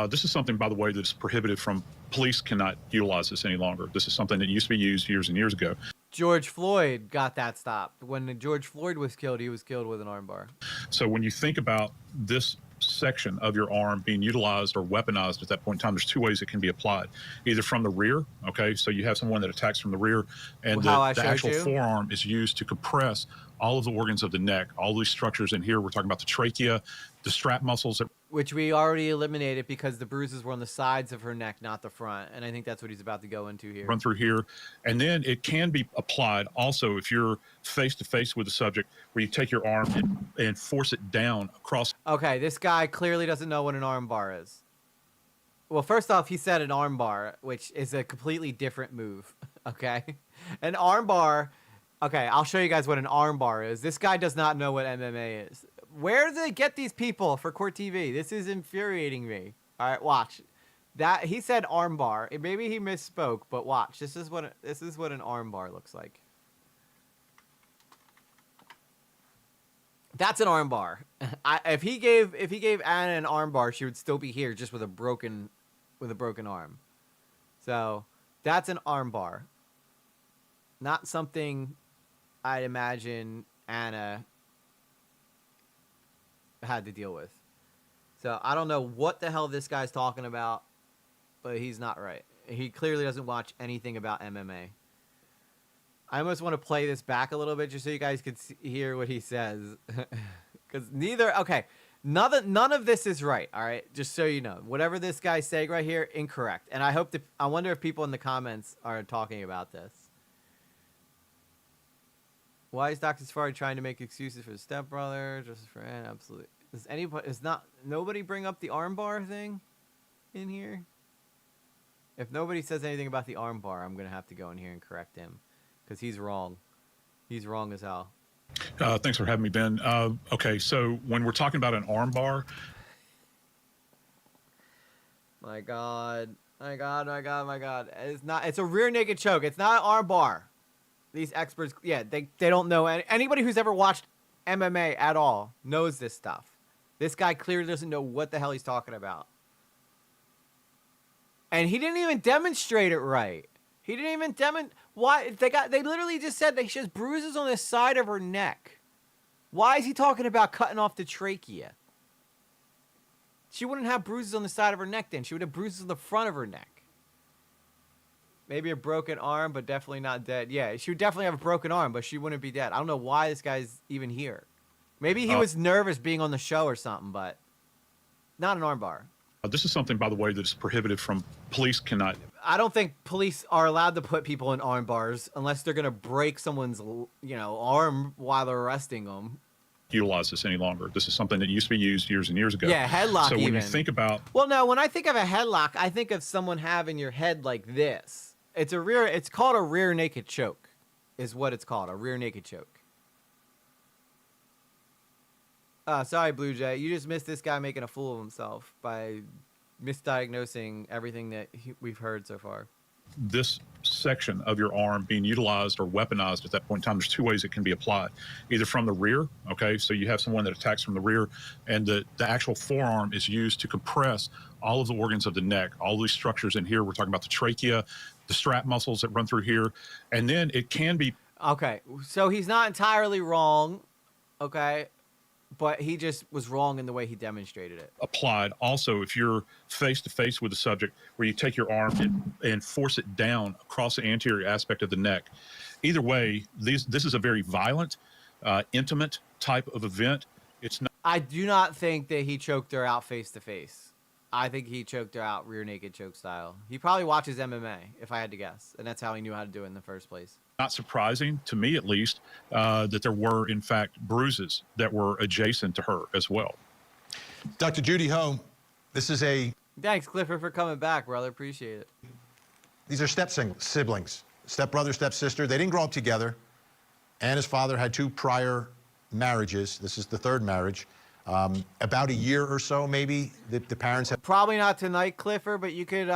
this is something, by the way, that's prohibited from, police cannot utilize this any longer. This is something that used to be used years and years ago. George Floyd got that stopped. When George Floyd was killed, he was killed with an arm bar. So when you think about this section of your arm being utilized or weaponized at that point in time, there's two ways it can be applied. Either from the rear, okay, so you have someone that attacks from the rear, and the actual forearm is used to compress all of the organs of the neck, all these structures in here. We're talking about the trachea, the strap muscles. Which we already eliminated because the bruises were on the sides of her neck, not the front. And I think that's what he's about to go into here. Run through here. And then it can be applied also if you're face-to-face with the subject, where you take your arm and force it down across. Okay, this guy clearly doesn't know what an arm bar is. Well, first off, he said an arm bar, which is a completely different move, okay? An arm bar, okay, I'll show you guys what an arm bar is. This guy does not know what MMA is. Where do they get these people for court TV? This is infuriating me. All right, watch. That he said arm bar. Maybe he misspoke, but watch. This is what an arm bar looks like. That's an arm bar. If he gave Anna an arm bar, she would still be here just with a broken arm. So, that's an arm bar. Not something I'd imagine Anna had to deal with. So I don't know what the hell this guy's talking about, but he's not right. He clearly doesn't watch anything about MMA. I almost want to play this back a little bit just so you guys could hear what he says. Because none of this is right, all right? Just so you know. Whatever this guy's saying right here, incorrect. And I wonder if people in the comments are talking about this. Why is Dr. Safari trying to make excuses for his stepbrother? Just for absolutely. Nobody bring up the armbar thing in here? If nobody says anything about the armbar, I'm gonna have to go in here and correct him, because he's wrong. He's wrong as hell. Thanks for having me, Ben. Okay, so when we're talking about an armbar, my God. It's a rear naked choke. It's not an armbar. These experts, yeah, they don't know. Anybody who's ever watched MMA at all knows this stuff. This guy clearly doesn't know what the hell he's talking about. And he didn't even demonstrate it right. He didn't even demonstrate. Why? They literally just said that she has bruises on the side of her neck. Why is he talking about cutting off the trachea? She wouldn't have bruises on the side of her neck then. She would have bruises on the front of her neck. Maybe a broken arm, but definitely not dead. Yeah, she would definitely have a broken arm, but she wouldn't be dead. I don't know why this guy's even here. Maybe he was nervous being on the show or something, but not an armbar. This is something, by the way, that's prohibited from, police cannot. I don't think police are allowed to put people in arm bars unless they're going to break someone's, arm while they're arresting them. Utilize this any longer. This is something that used to be used years and years ago. Yeah, headlock. So when you think about, well, no, when I think of a headlock, I think of someone having your head like this. It's called a rear naked choke, is what it's called, a rear naked choke. Sorry, Blue Jay, you just missed this guy making a fool of himself by misdiagnosing everything that we've heard so far. This section of your arm being utilized or weaponized at that point in time, there's two ways it can be applied. Either from the rear, okay, so you have someone that attacks from the rear, and the actual forearm is used to compress all of the organs of the neck, all these structures in here. We're talking about the trachea, the strap muscles that run through here, and then it can be. Okay, so he's not entirely wrong, okay, but he just was wrong in the way he demonstrated it. Applied also if you're face-to-face with the subject, where you take your arm and force it down across the anterior aspect of the neck. Either way, this is a very violent, intimate type of event. It's not. I do not think that he choked her out face-to-face. I think he choked her out rear naked choke style. He probably watches MMA, if I had to guess, and that's how he knew how to do it in the first place. Not surprising, to me at least, that there were, in fact, bruises that were adjacent to her as well. Dr. Judy Ho, this is a... Thanks, Clifford, for coming back, brother. Appreciate it. These are siblings, stepbrother, stepsister. They didn't grow up together. Anna's father had 2 prior marriages. This is the 3rd marriage. About a year or so, maybe, the parents have... Probably not tonight, Clifford, but you could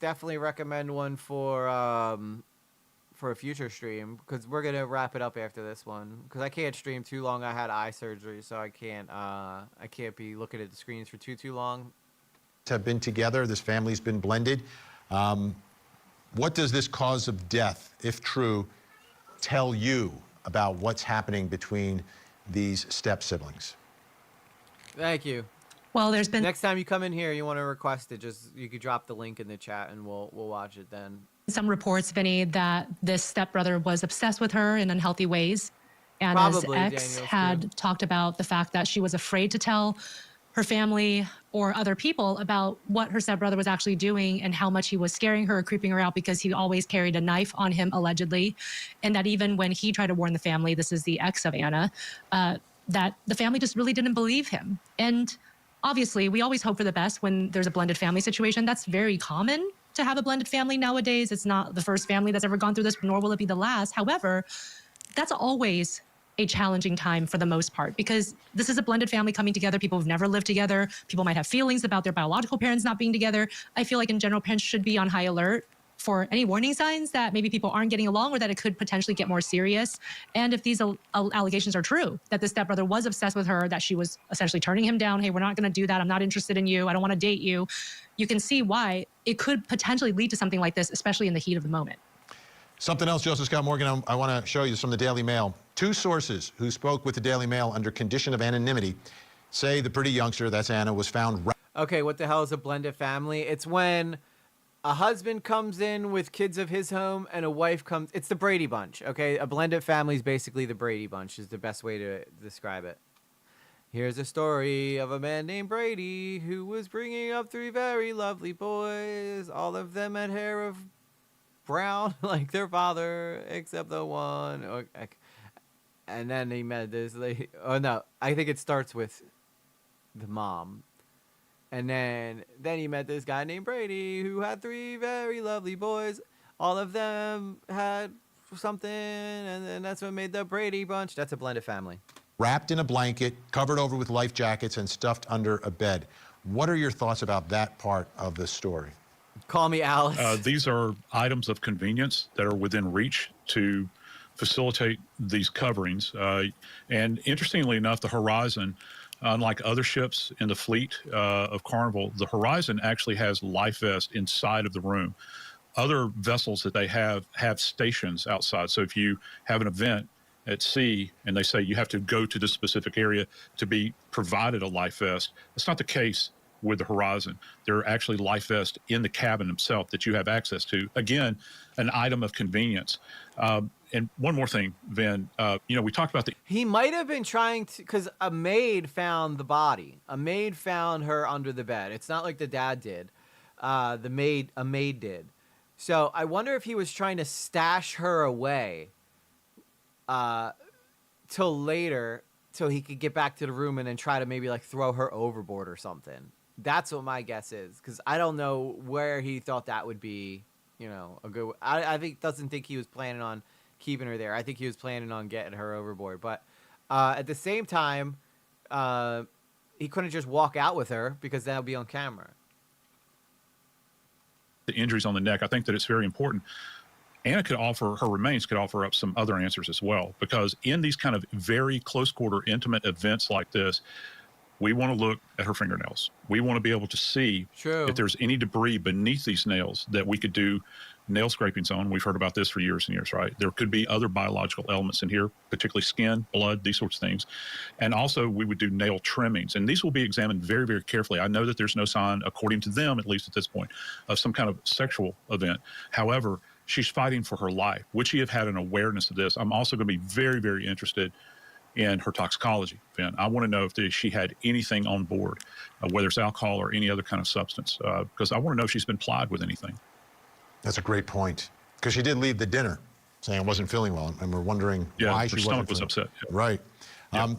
definitely recommend one for a future stream, because we're gonna wrap it up after this one, because I can't stream too long. I had eye surgery, so I can't be looking at the screens for too long. Have been together. This family's been blended. What does this cause of death, if true, tell you about what's happening between these step siblings? Thank you. Well, there's been... Next time you come in here, you want to request it, you could drop the link in the chat and we'll watch it then. Some reports, Vinny, that this stepbrother was obsessed with her in unhealthy ways. And Probably, his ex had talked about the fact that she was afraid to tell her family or other people about what her stepbrother was actually doing and how much he was scaring her or creeping her out, because he always carried a knife on him, allegedly. And that even when he tried to warn the family, this is the ex of Anna, that the family just really didn't believe him. And obviously, we always hope for the best when there's a blended family situation. That's very common to have a blended family nowadays. It's not the first family that's ever gone through this, nor will it be the last. However, that's always a challenging time for the most part, because this is a blended family coming together. People who've never lived together. People might have feelings about their biological parents not being together. I feel like in general, parents should be on high alert for any warning signs that maybe people aren't getting along or that it could potentially get more serious. And if these allegations are true, that the stepbrother was obsessed with her, that she was essentially turning him down, hey, we're not going to do that. I'm not interested in you. I don't want to date you. You can see why it could potentially lead to something like this, especially in the heat of the moment. Something else, Joseph Scott Morgan, I want to show you from the Daily Mail. Two sources who spoke with the Daily Mail under condition of anonymity say the pretty youngster, that's Anna, was found... Okay, what the hell is a blended family? It's when a husband comes in with kids of his home and a wife comes... It's the Brady Bunch, okay? A blended family is basically the Brady Bunch, is the best way to describe it. Here's a story of a man named Brady who was bringing up three very lovely boys. All of them had hair of brown like their father, except the one. And then he met this lady. Oh, no. I think it starts with the mom. And then he met this guy named Brady who had three very lovely boys. All of them had something, and then that's what made the Brady Bunch. That's a blended family. Wrapped in a blanket, covered over with life jackets, and stuffed under a bed. What are your thoughts about that part of the story? Call me Alice. These are items of convenience that are within reach to facilitate these coverings. And interestingly enough, the Horizon, unlike other ships in the fleet of Carnival, the Horizon actually has life vests inside of the room. Other vessels that they have stations outside. So if you have an event at sea and they say you have to go to this specific area to be provided a life vest, that's not the case with the Horizon. There are actually life vests in the cabin itself that you have access to. Again, an item of convenience. And one more thing, Vin, you know, we talked about He might have been trying to, because a maid found the body. A maid found her under the bed. It's not like the dad did. A maid did. So I wonder if he was trying to stash her away till later, till he could get back to the room and then try to maybe like throw her overboard or something. That's what my guess is, because I don't know where he thought that would be, you know, a good... I doesn't think he was planning on keeping her there. I think he was planning on getting her overboard. But at the same time, he couldn't just walk out with her because that would be on camera. the injuries on the neck. I think that it's very important. Anna could offer, her remains could offer up some other answers as well, because in these kind of very close quarter, intimate events like this, we want to look at her fingernails. We want to be able to see if there's any debris beneath these nails that we could do nail scrapings on. We've heard about this for years and years, right? There could be other biological elements in here, particularly skin, blood, these sorts of things. And also we would do nail trimmings, and these will be examined very, very carefully. I know that there's no sign, according to them, at least at this point, of some kind of sexual event. However, she's fighting for her life. Would she have had an awareness of this? I'm also going to be very, very interested in her toxicology, Ben. I want to know if she had anything on board, whether it's alcohol or any other kind of substance, because I want to know if she's been plied with anything. That's a great point, because she did leave the dinner saying I wasn't feeling well, and we're wondering why she wasn't. Was upset. Yeah. Right. Yeah.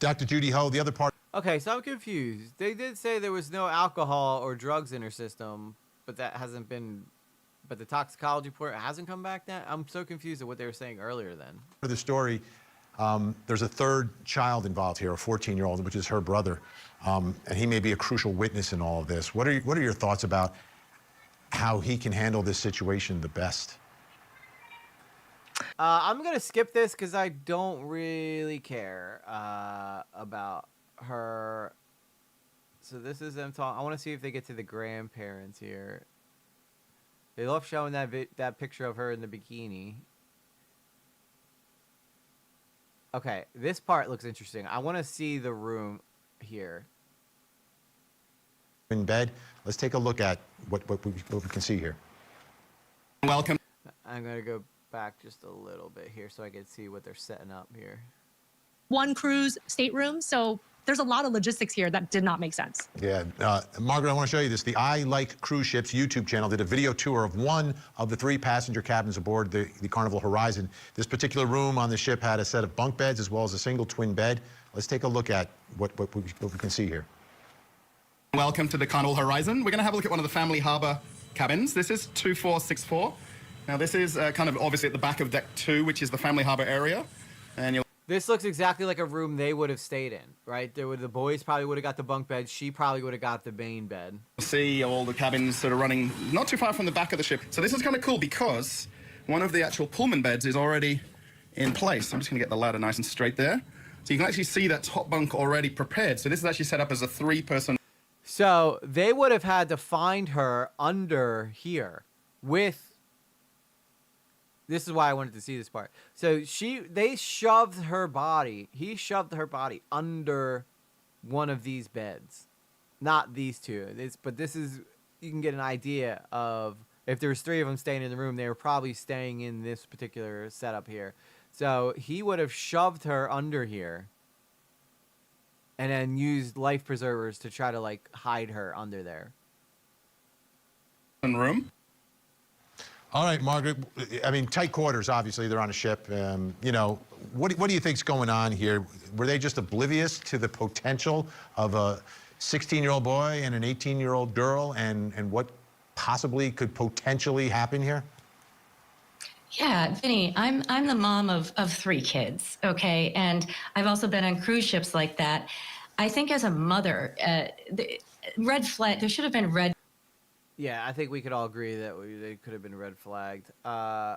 Dr. Judy Ho, the other part. Okay, so I'm confused. They did say there was no alcohol or drugs in her system, but that hasn't been, but the toxicology report hasn't come back yet? I'm so confused at what they were saying earlier then. For the story, There's a third child involved here, a 14-year-old, which is her brother, and he may be a crucial witness in all of this. What are your thoughts about how he can handle this situation the best? I'm gonna skip this because I don't really care about her. So this is them talking. I want to see if they get to the grandparents here. They love showing that picture of her in the bikini. Okay, this part looks interesting. I want to see the room here. In bed. Let's take a look at what we can see here. Welcome. I'm gonna go back just a little bit here so I can see what they're setting up here. One cruise stateroom, so there's a lot of logistics here that did not make sense. Yeah, Margaret, I want to show you this. The I Like Cruise Ships YouTube channel did a video tour of one of the 3 passenger cabins aboard the Carnival Horizon. This particular room on the ship had a set of bunk beds as well as a single twin bed. Let's take a look at what we can see here. Welcome to the Carnival Horizon. We're going to have a look at one of the Family Harbor cabins. This is 2464. Now, this is kind of obviously at the back of deck 2, which is the Family Harbor area. And this looks exactly like a room they would have stayed in, right? The boys probably would have got the bunk bed. She probably would have got the main bed. You'll see all the cabins sort of running not too far from the back of the ship. So this is kind of cool because one of the actual Pullman beds is already in place. I'm just going to get the ladder nice and straight there. So you can actually see that top bunk already prepared. So this is actually set up as a 3-person. So they would have had to find her under here with... This is why I wanted to see this part. So they shoved her body. He shoved her body under one of these beds, not these two. But this is, you can get an idea of if there was 3 of them staying in the room, they were probably staying in this particular setup here. So he would have shoved her under here, and then used life preservers to try to like hide her under there. Room. All right, Margaret. I mean, tight quarters. Obviously, they're on a ship. You know, what do you think's going on here? Were they just oblivious to the potential of a 16-year-old boy and an 18-year-old girl, and what possibly could potentially happen here? Yeah, Vinny, I'm the mom of 3 kids, okay? And I've also been on cruise ships like that. I think as a mother, red flag, there should have been red. Yeah, I think we could all agree that they could have been red flagged. I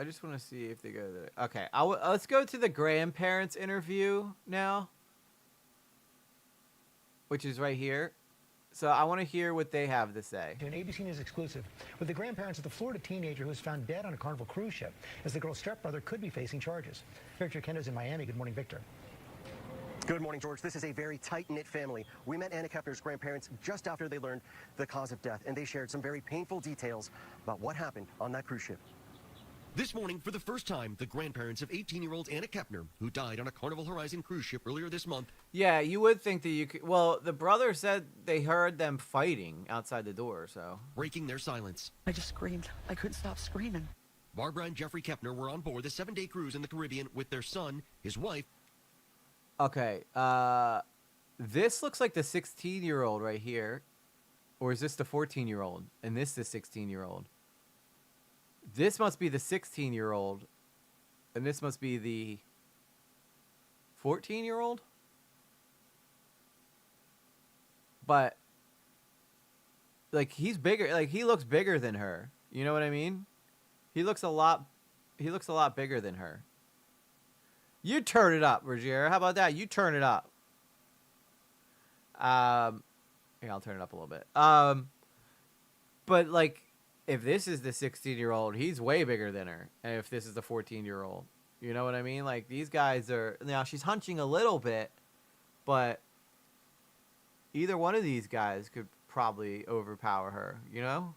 just want to see if they go there. Okay, let's go to the grandparents interview now, which is right here. So I want to hear what they have to say. An ABC News exclusive with the grandparents of the Florida teenager who was found dead on a Carnival cruise ship, as the girl's stepbrother could be facing charges. Victor Kendo's in Miami. Good morning, Victor. Good morning, George. This is a very tight-knit family. We met Anna Kepner's grandparents just after they learned the cause of death, and they shared some very painful details about what happened on that cruise ship. This morning, for the first time, the grandparents of 18-year-old Anna Kepner, who died on a Carnival Horizon cruise ship earlier this month. Yeah, you would think that you could. Well, the brother said they heard them fighting outside the door, so. Breaking their silence. I just screamed. I couldn't stop screaming. Barbara and Jeffrey Kepner were on board the 7-day cruise in the Caribbean with their son, his wife. Okay, this looks like the 16-year-old right here. Or is this the 14-year-old? And this the 16-year-old. This must be the 16-year-old. And this must be the 14-year-old? But, like, he's bigger. Like, he looks bigger than her. You know what I mean? He looks a lot bigger than her. You turn it up, Ruggiero. How about that? You turn it up. Yeah, I'll turn it up a little bit. But, like, if this is the 16-year-old, he's way bigger than her. And if this is the 14-year-old. You know what I mean? Like, these guys are... Now, she's hunching a little bit, but either one of these guys could probably overpower her, you know?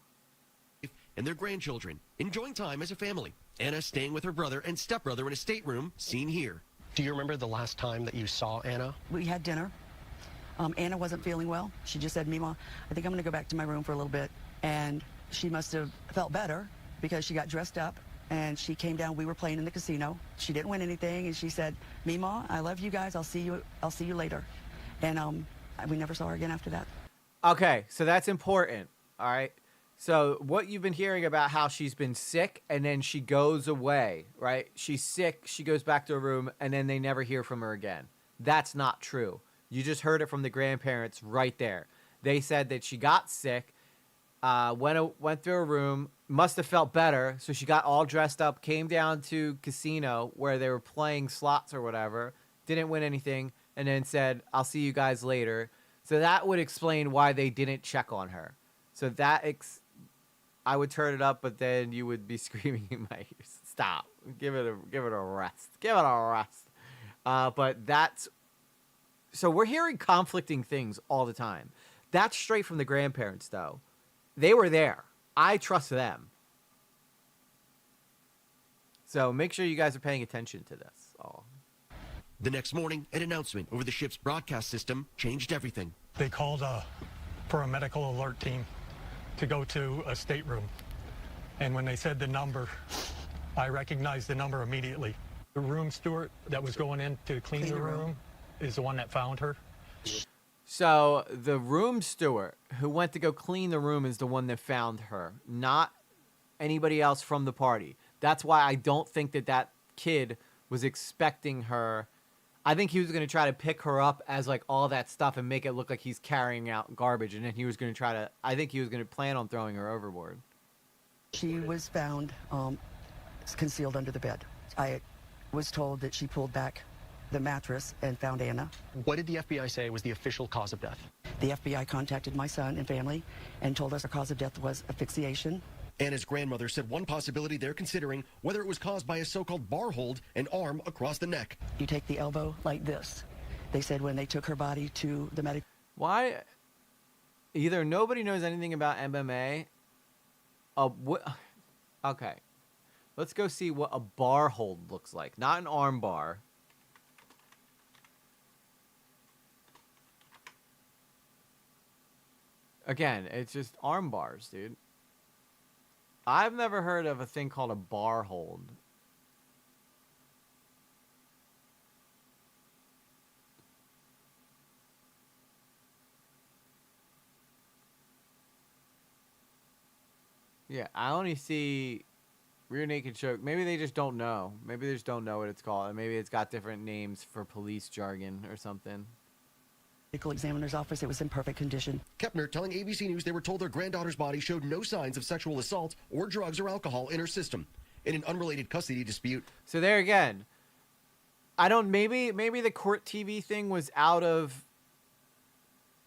And their grandchildren, enjoying time as a family. Anna staying with her brother and stepbrother in a stateroom, seen here. Do you remember the last time that you saw Anna? We had dinner. Anna wasn't feeling well. She just said, Mima, I think I'm going to go back to my room for a little bit. And she must have felt better because she got dressed up and she came down. We were playing in the casino. She didn't win anything. And she said, Mima, I love you guys. I'll see you later. And we never saw her again after that. Okay, so that's important. All right. So what you've been hearing about how she's been sick and then she goes away, right? She's sick, she goes back to her room, and then they never hear from her again. That's not true. You just heard it from the grandparents right there. They said that she got sick, went through her room, must have felt better, so she got all dressed up, came down to casino where they were playing slots or whatever, didn't win anything, and then said, I'll see you guys later. So that would explain why they didn't check on her. So that I would turn it up, but then you would be screaming in my ears. Stop. Give it a rest. Give it a rest. But that's... So we're hearing conflicting things all the time. That's straight from the grandparents, though. They were there. I trust them. So make sure you guys are paying attention to this. The next morning, an announcement over the ship's broadcast system changed everything. They called for a medical alert team to go to a stateroom. And when they said the number, I recognized the number immediately. The room steward that was going in to clean the room is the one that found her. So the room steward who went to go clean the room is the one that found her, not anybody else from the party. That's why I don't think that kid was expecting her. I think he was going to try to pick her up as like all that stuff and make it look like he's carrying out garbage. And then he was going to I think he was going to plan on throwing her overboard. She was found concealed under the bed. I was told that she pulled back the mattress and found Anna. What did the FBI say was the official cause of death? The FBI contacted my son and family and told us the cause of death was asphyxiation. Anna's grandmother said one possibility they're considering, whether it was caused by a so-called bar hold, an arm across the neck. You take the elbow like this. They said when they took her body to the medical... Why? Either nobody knows anything about MMA. Okay. Let's go see what a bar hold looks like. Not an arm bar. Again, it's just arm bars, dude. I've never heard of a thing called a bar hold. Yeah, I only see rear naked choke. Maybe they just don't know. Maybe they just don't know what it's called. Maybe it's got different names for police jargon or something. Medical examiner's office, it was in perfect condition. Kepner telling ABC News they were told their granddaughter's body showed no signs of sexual assault or drugs or alcohol in her system. In an unrelated custody dispute. So there again, maybe the court TV thing was out of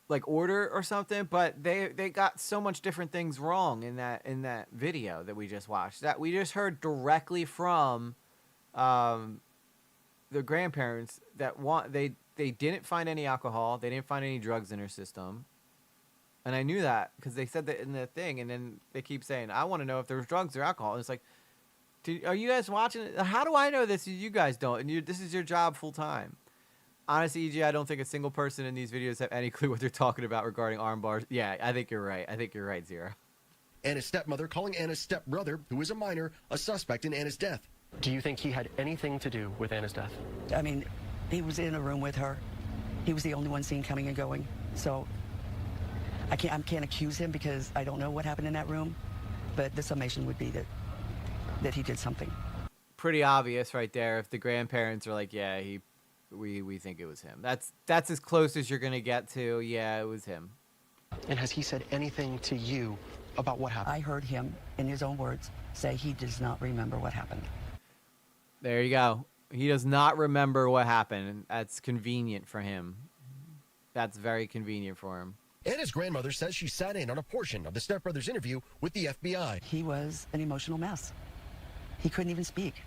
like order or something, but they got so much different things wrong in that video that we just watched, that we just heard directly from the grandparents that they didn't find any alcohol, they didn't find any drugs in her system. And I knew that because they said that in the thing, and then they keep saying, I want to know if there was drugs or alcohol. And it's like, are you guys watching it? How do I know this? You guys don't, and this is your job full time. Honestly, EG, I don't think a single person in these videos have any clue what they're talking about regarding arm bars. Yeah, I think you're right. I think you're right, Zero. Anna's stepmother calling Anna's stepbrother, who is a minor, a suspect in Anna's death. Do you think he had anything to do with Anna's death? I mean, he was in a room with her. He was the only one seen coming and going. So I can't accuse him because I don't know what happened in that room. But the summation would be that he did something. Pretty obvious right there. If the grandparents are like, yeah, we think it was him. That's as close as you're gonna get to, yeah, it was him. And has he said anything to you about what happened? I heard him, in his own words, say he does not remember what happened. There you go. He does not remember what happened. That's convenient for him. That's very convenient for him. Anna's grandmother says she sat in on a portion of the stepbrother's interview with the FBI. He was an emotional mess. He couldn't even speak.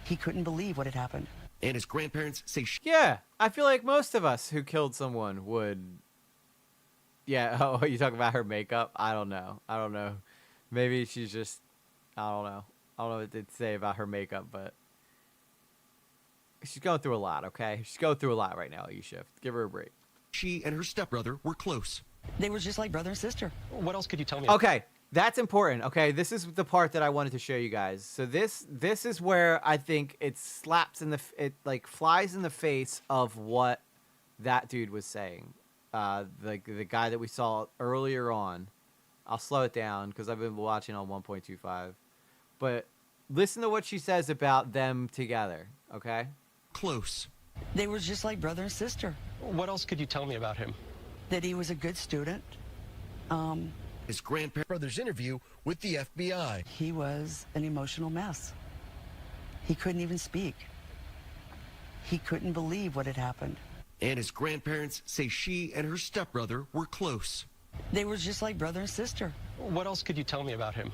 He couldn't believe what had happened. Anna's grandparents say yeah, I feel like most of us who killed someone would. Yeah, oh, you talking about her makeup? I don't know. Maybe she's just, I don't know what to say about her makeup, but she's going through a lot, okay? She's going through a lot right now, Yusuf. Give her a break. She and her stepbrother were close. They were just like brother and sister. What else could you tell me? Okay, that's important. Okay, this is the part that I wanted to show you guys. So this is where I think it flies in the face of what that dude was saying. The guy that we saw earlier on. I'll slow it down because I've been watching on 1.25. But listen to what she says about them together, okay? Close. They were just like brother and sister. What else could you tell me about him? That he was a good student. His grandparents' interview with the FBI. He was an emotional mess. He couldn't even speak. He couldn't believe what had happened. And his grandparents say she and her stepbrother were close. They were just like brother and sister. What else could you tell me about him?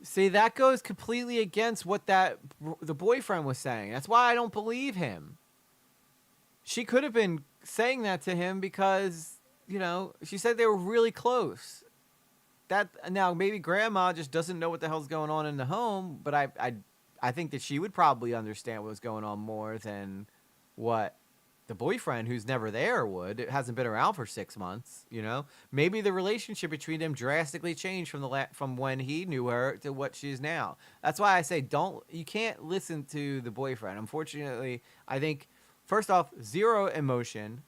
See, that goes completely against what the boyfriend was saying. That's why I don't believe him. She could have been saying that to him because, you know, she said they were really close. Now, maybe grandma just doesn't know what the hell's going on in the home, but I think that she would probably understand what was going on more than what the boyfriend, who's never there, would. It hasn't been around for 6 months, you know? Maybe the relationship between them drastically changed from when he knew her to what she is now. That's why I say you can't listen to the boyfriend. Unfortunately, I think, first off, zero emotion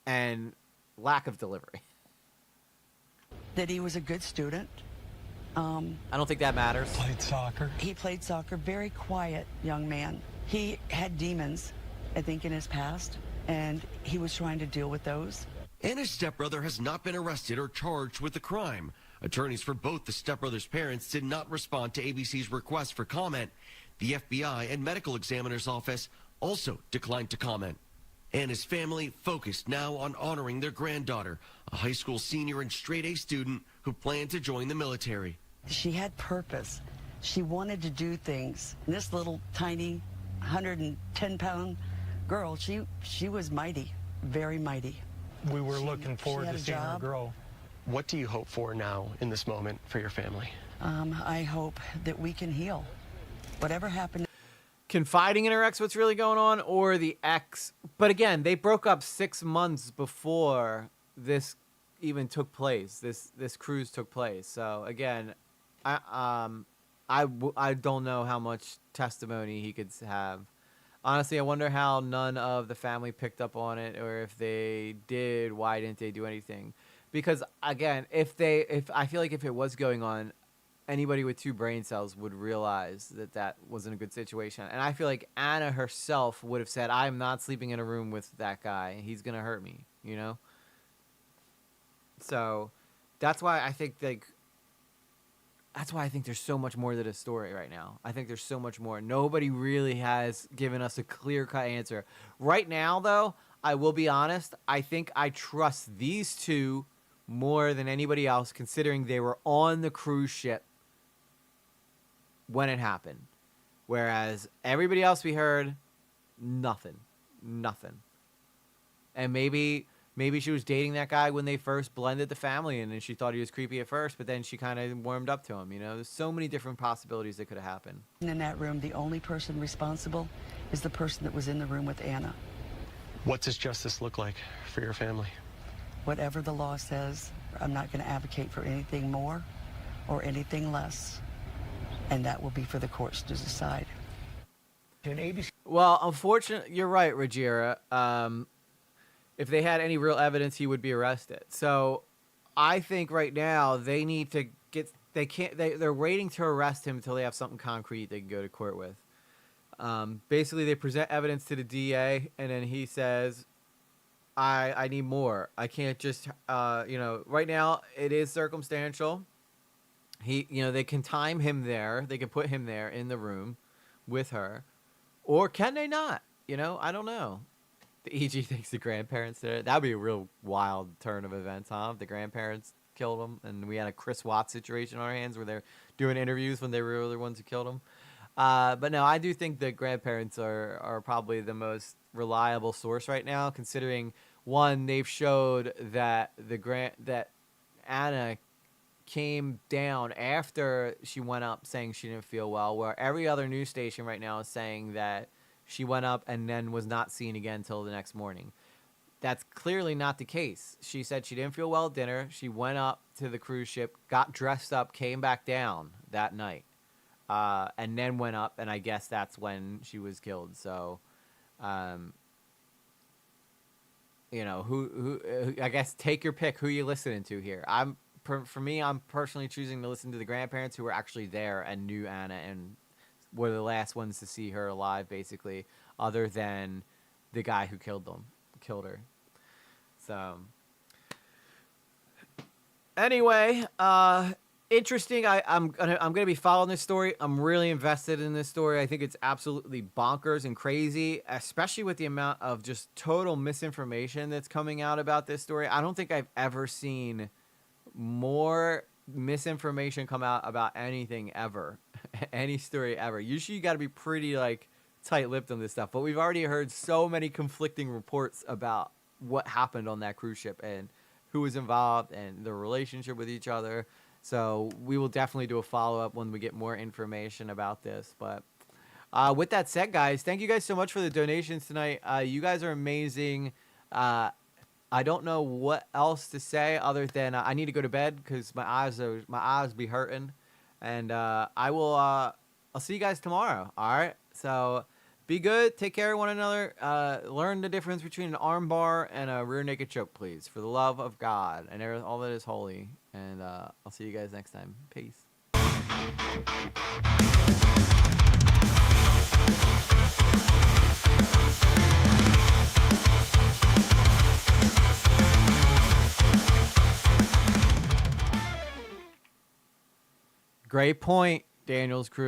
and lack of delivery. That he was a good student. I don't think that matters. Played soccer. He played soccer. Very quiet young man. He had demons, I think, in his past, and he was trying to deal with those. And his stepbrother has not been arrested or charged with the crime. Attorneys for both the stepbrother's parents did not respond to ABC's request for comment. The FBI and medical examiner's office also declined to comment. And his family focused now on honoring their granddaughter, a high school senior and straight-A student who planned to join the military. She had purpose. She wanted to do things. And this little tiny 110-pound girl, she was mighty, very mighty. We were looking forward to seeing her grow. What do you hope for now in this moment for your family? I hope that we can heal. Whatever happened. Confiding in her ex what's really going on, or the ex. But again, they broke up 6 months before this even took place. This cruise took place. So again, I don't know how much testimony he could have. Honestly, I wonder how none of the family picked up on it, or if they did, why didn't they do anything? Because again, if I feel like if it was going on, anybody with 2 brain cells would realize that wasn't a good situation. And I feel like Anna herself would have said, I'm not sleeping in a room with that guy. He's going to hurt me, you know? So that's why I think there's so much more to this story right now. I think there's so much more. Nobody really has given us a clear-cut answer. Right now, though, I will be honest, I think I trust these two more than anybody else, considering they were on the cruise ship when it happened. Whereas everybody else we heard, nothing. And maybe she was dating that guy when they first blended the family, and she thought he was creepy at first, but then she kind of warmed up to him, you know? There's so many different possibilities that could have happened. In that room, the only person responsible is the person that was in the room with Anna. What does justice look like for your family? Whatever the law says, I'm not going to advocate for anything more or anything less. And that will be for the courts to decide. Well, unfortunately, you're right, Rajira. If they had any real evidence, he would be arrested. So I think right now they need to they're waiting to arrest him until they have something concrete they can go to court with. Basically, they present evidence to the DA, and then he says, I need more. I can't just, right now it is circumstantial. They can time him there. They can put him there in the room with her. Or can they not? I don't know. The EG thinks the grandparents did it. That would be a real wild turn of events, huh? If the grandparents killed him and we had a Chris Watts situation on our hands where they're doing interviews when they were the ones who killed him. But no, I do think the grandparents are probably the most reliable source right now, considering, one, they've showed that that Anna came down after she went up saying she didn't feel well, where every other news station right now is saying that she went up and then was not seen again until the next morning. That's clearly not the case. She said she didn't feel well at dinner. She went up to the cruise ship, got dressed up, came back down that night, and then went up, and I guess that's when she was killed. So you know, who I guess take your pick who you listening to here. For me, I'm personally choosing to listen to the grandparents who were actually there and knew Anna and were the last ones to see her alive, basically, other than the guy who killed her. So anyway, interesting. I'm gonna be following this story. I'm really invested in this story. I think it's absolutely bonkers and crazy, especially with the amount of just total misinformation that's coming out about this story. I don't think I've ever seen more misinformation come out about anything ever, any story ever. Usually you got to be pretty like tight-lipped on this stuff, but we've already heard so many conflicting reports about what happened on that cruise ship and who was involved and the relationship with each other. So we will definitely do a follow-up when we get more information about this. But with that said, guys, thank you guys so much for the donations tonight. You guys are amazing. I don't know what else to say other than I need to go to bed because my eyes be hurting, and I'll see you guys tomorrow. All right, so be good, take care of one another, learn the difference between an arm bar and a rear naked choke, please, for the love of God and all that is holy. And I'll see you guys next time. Peace. Great point, Daniel's crew.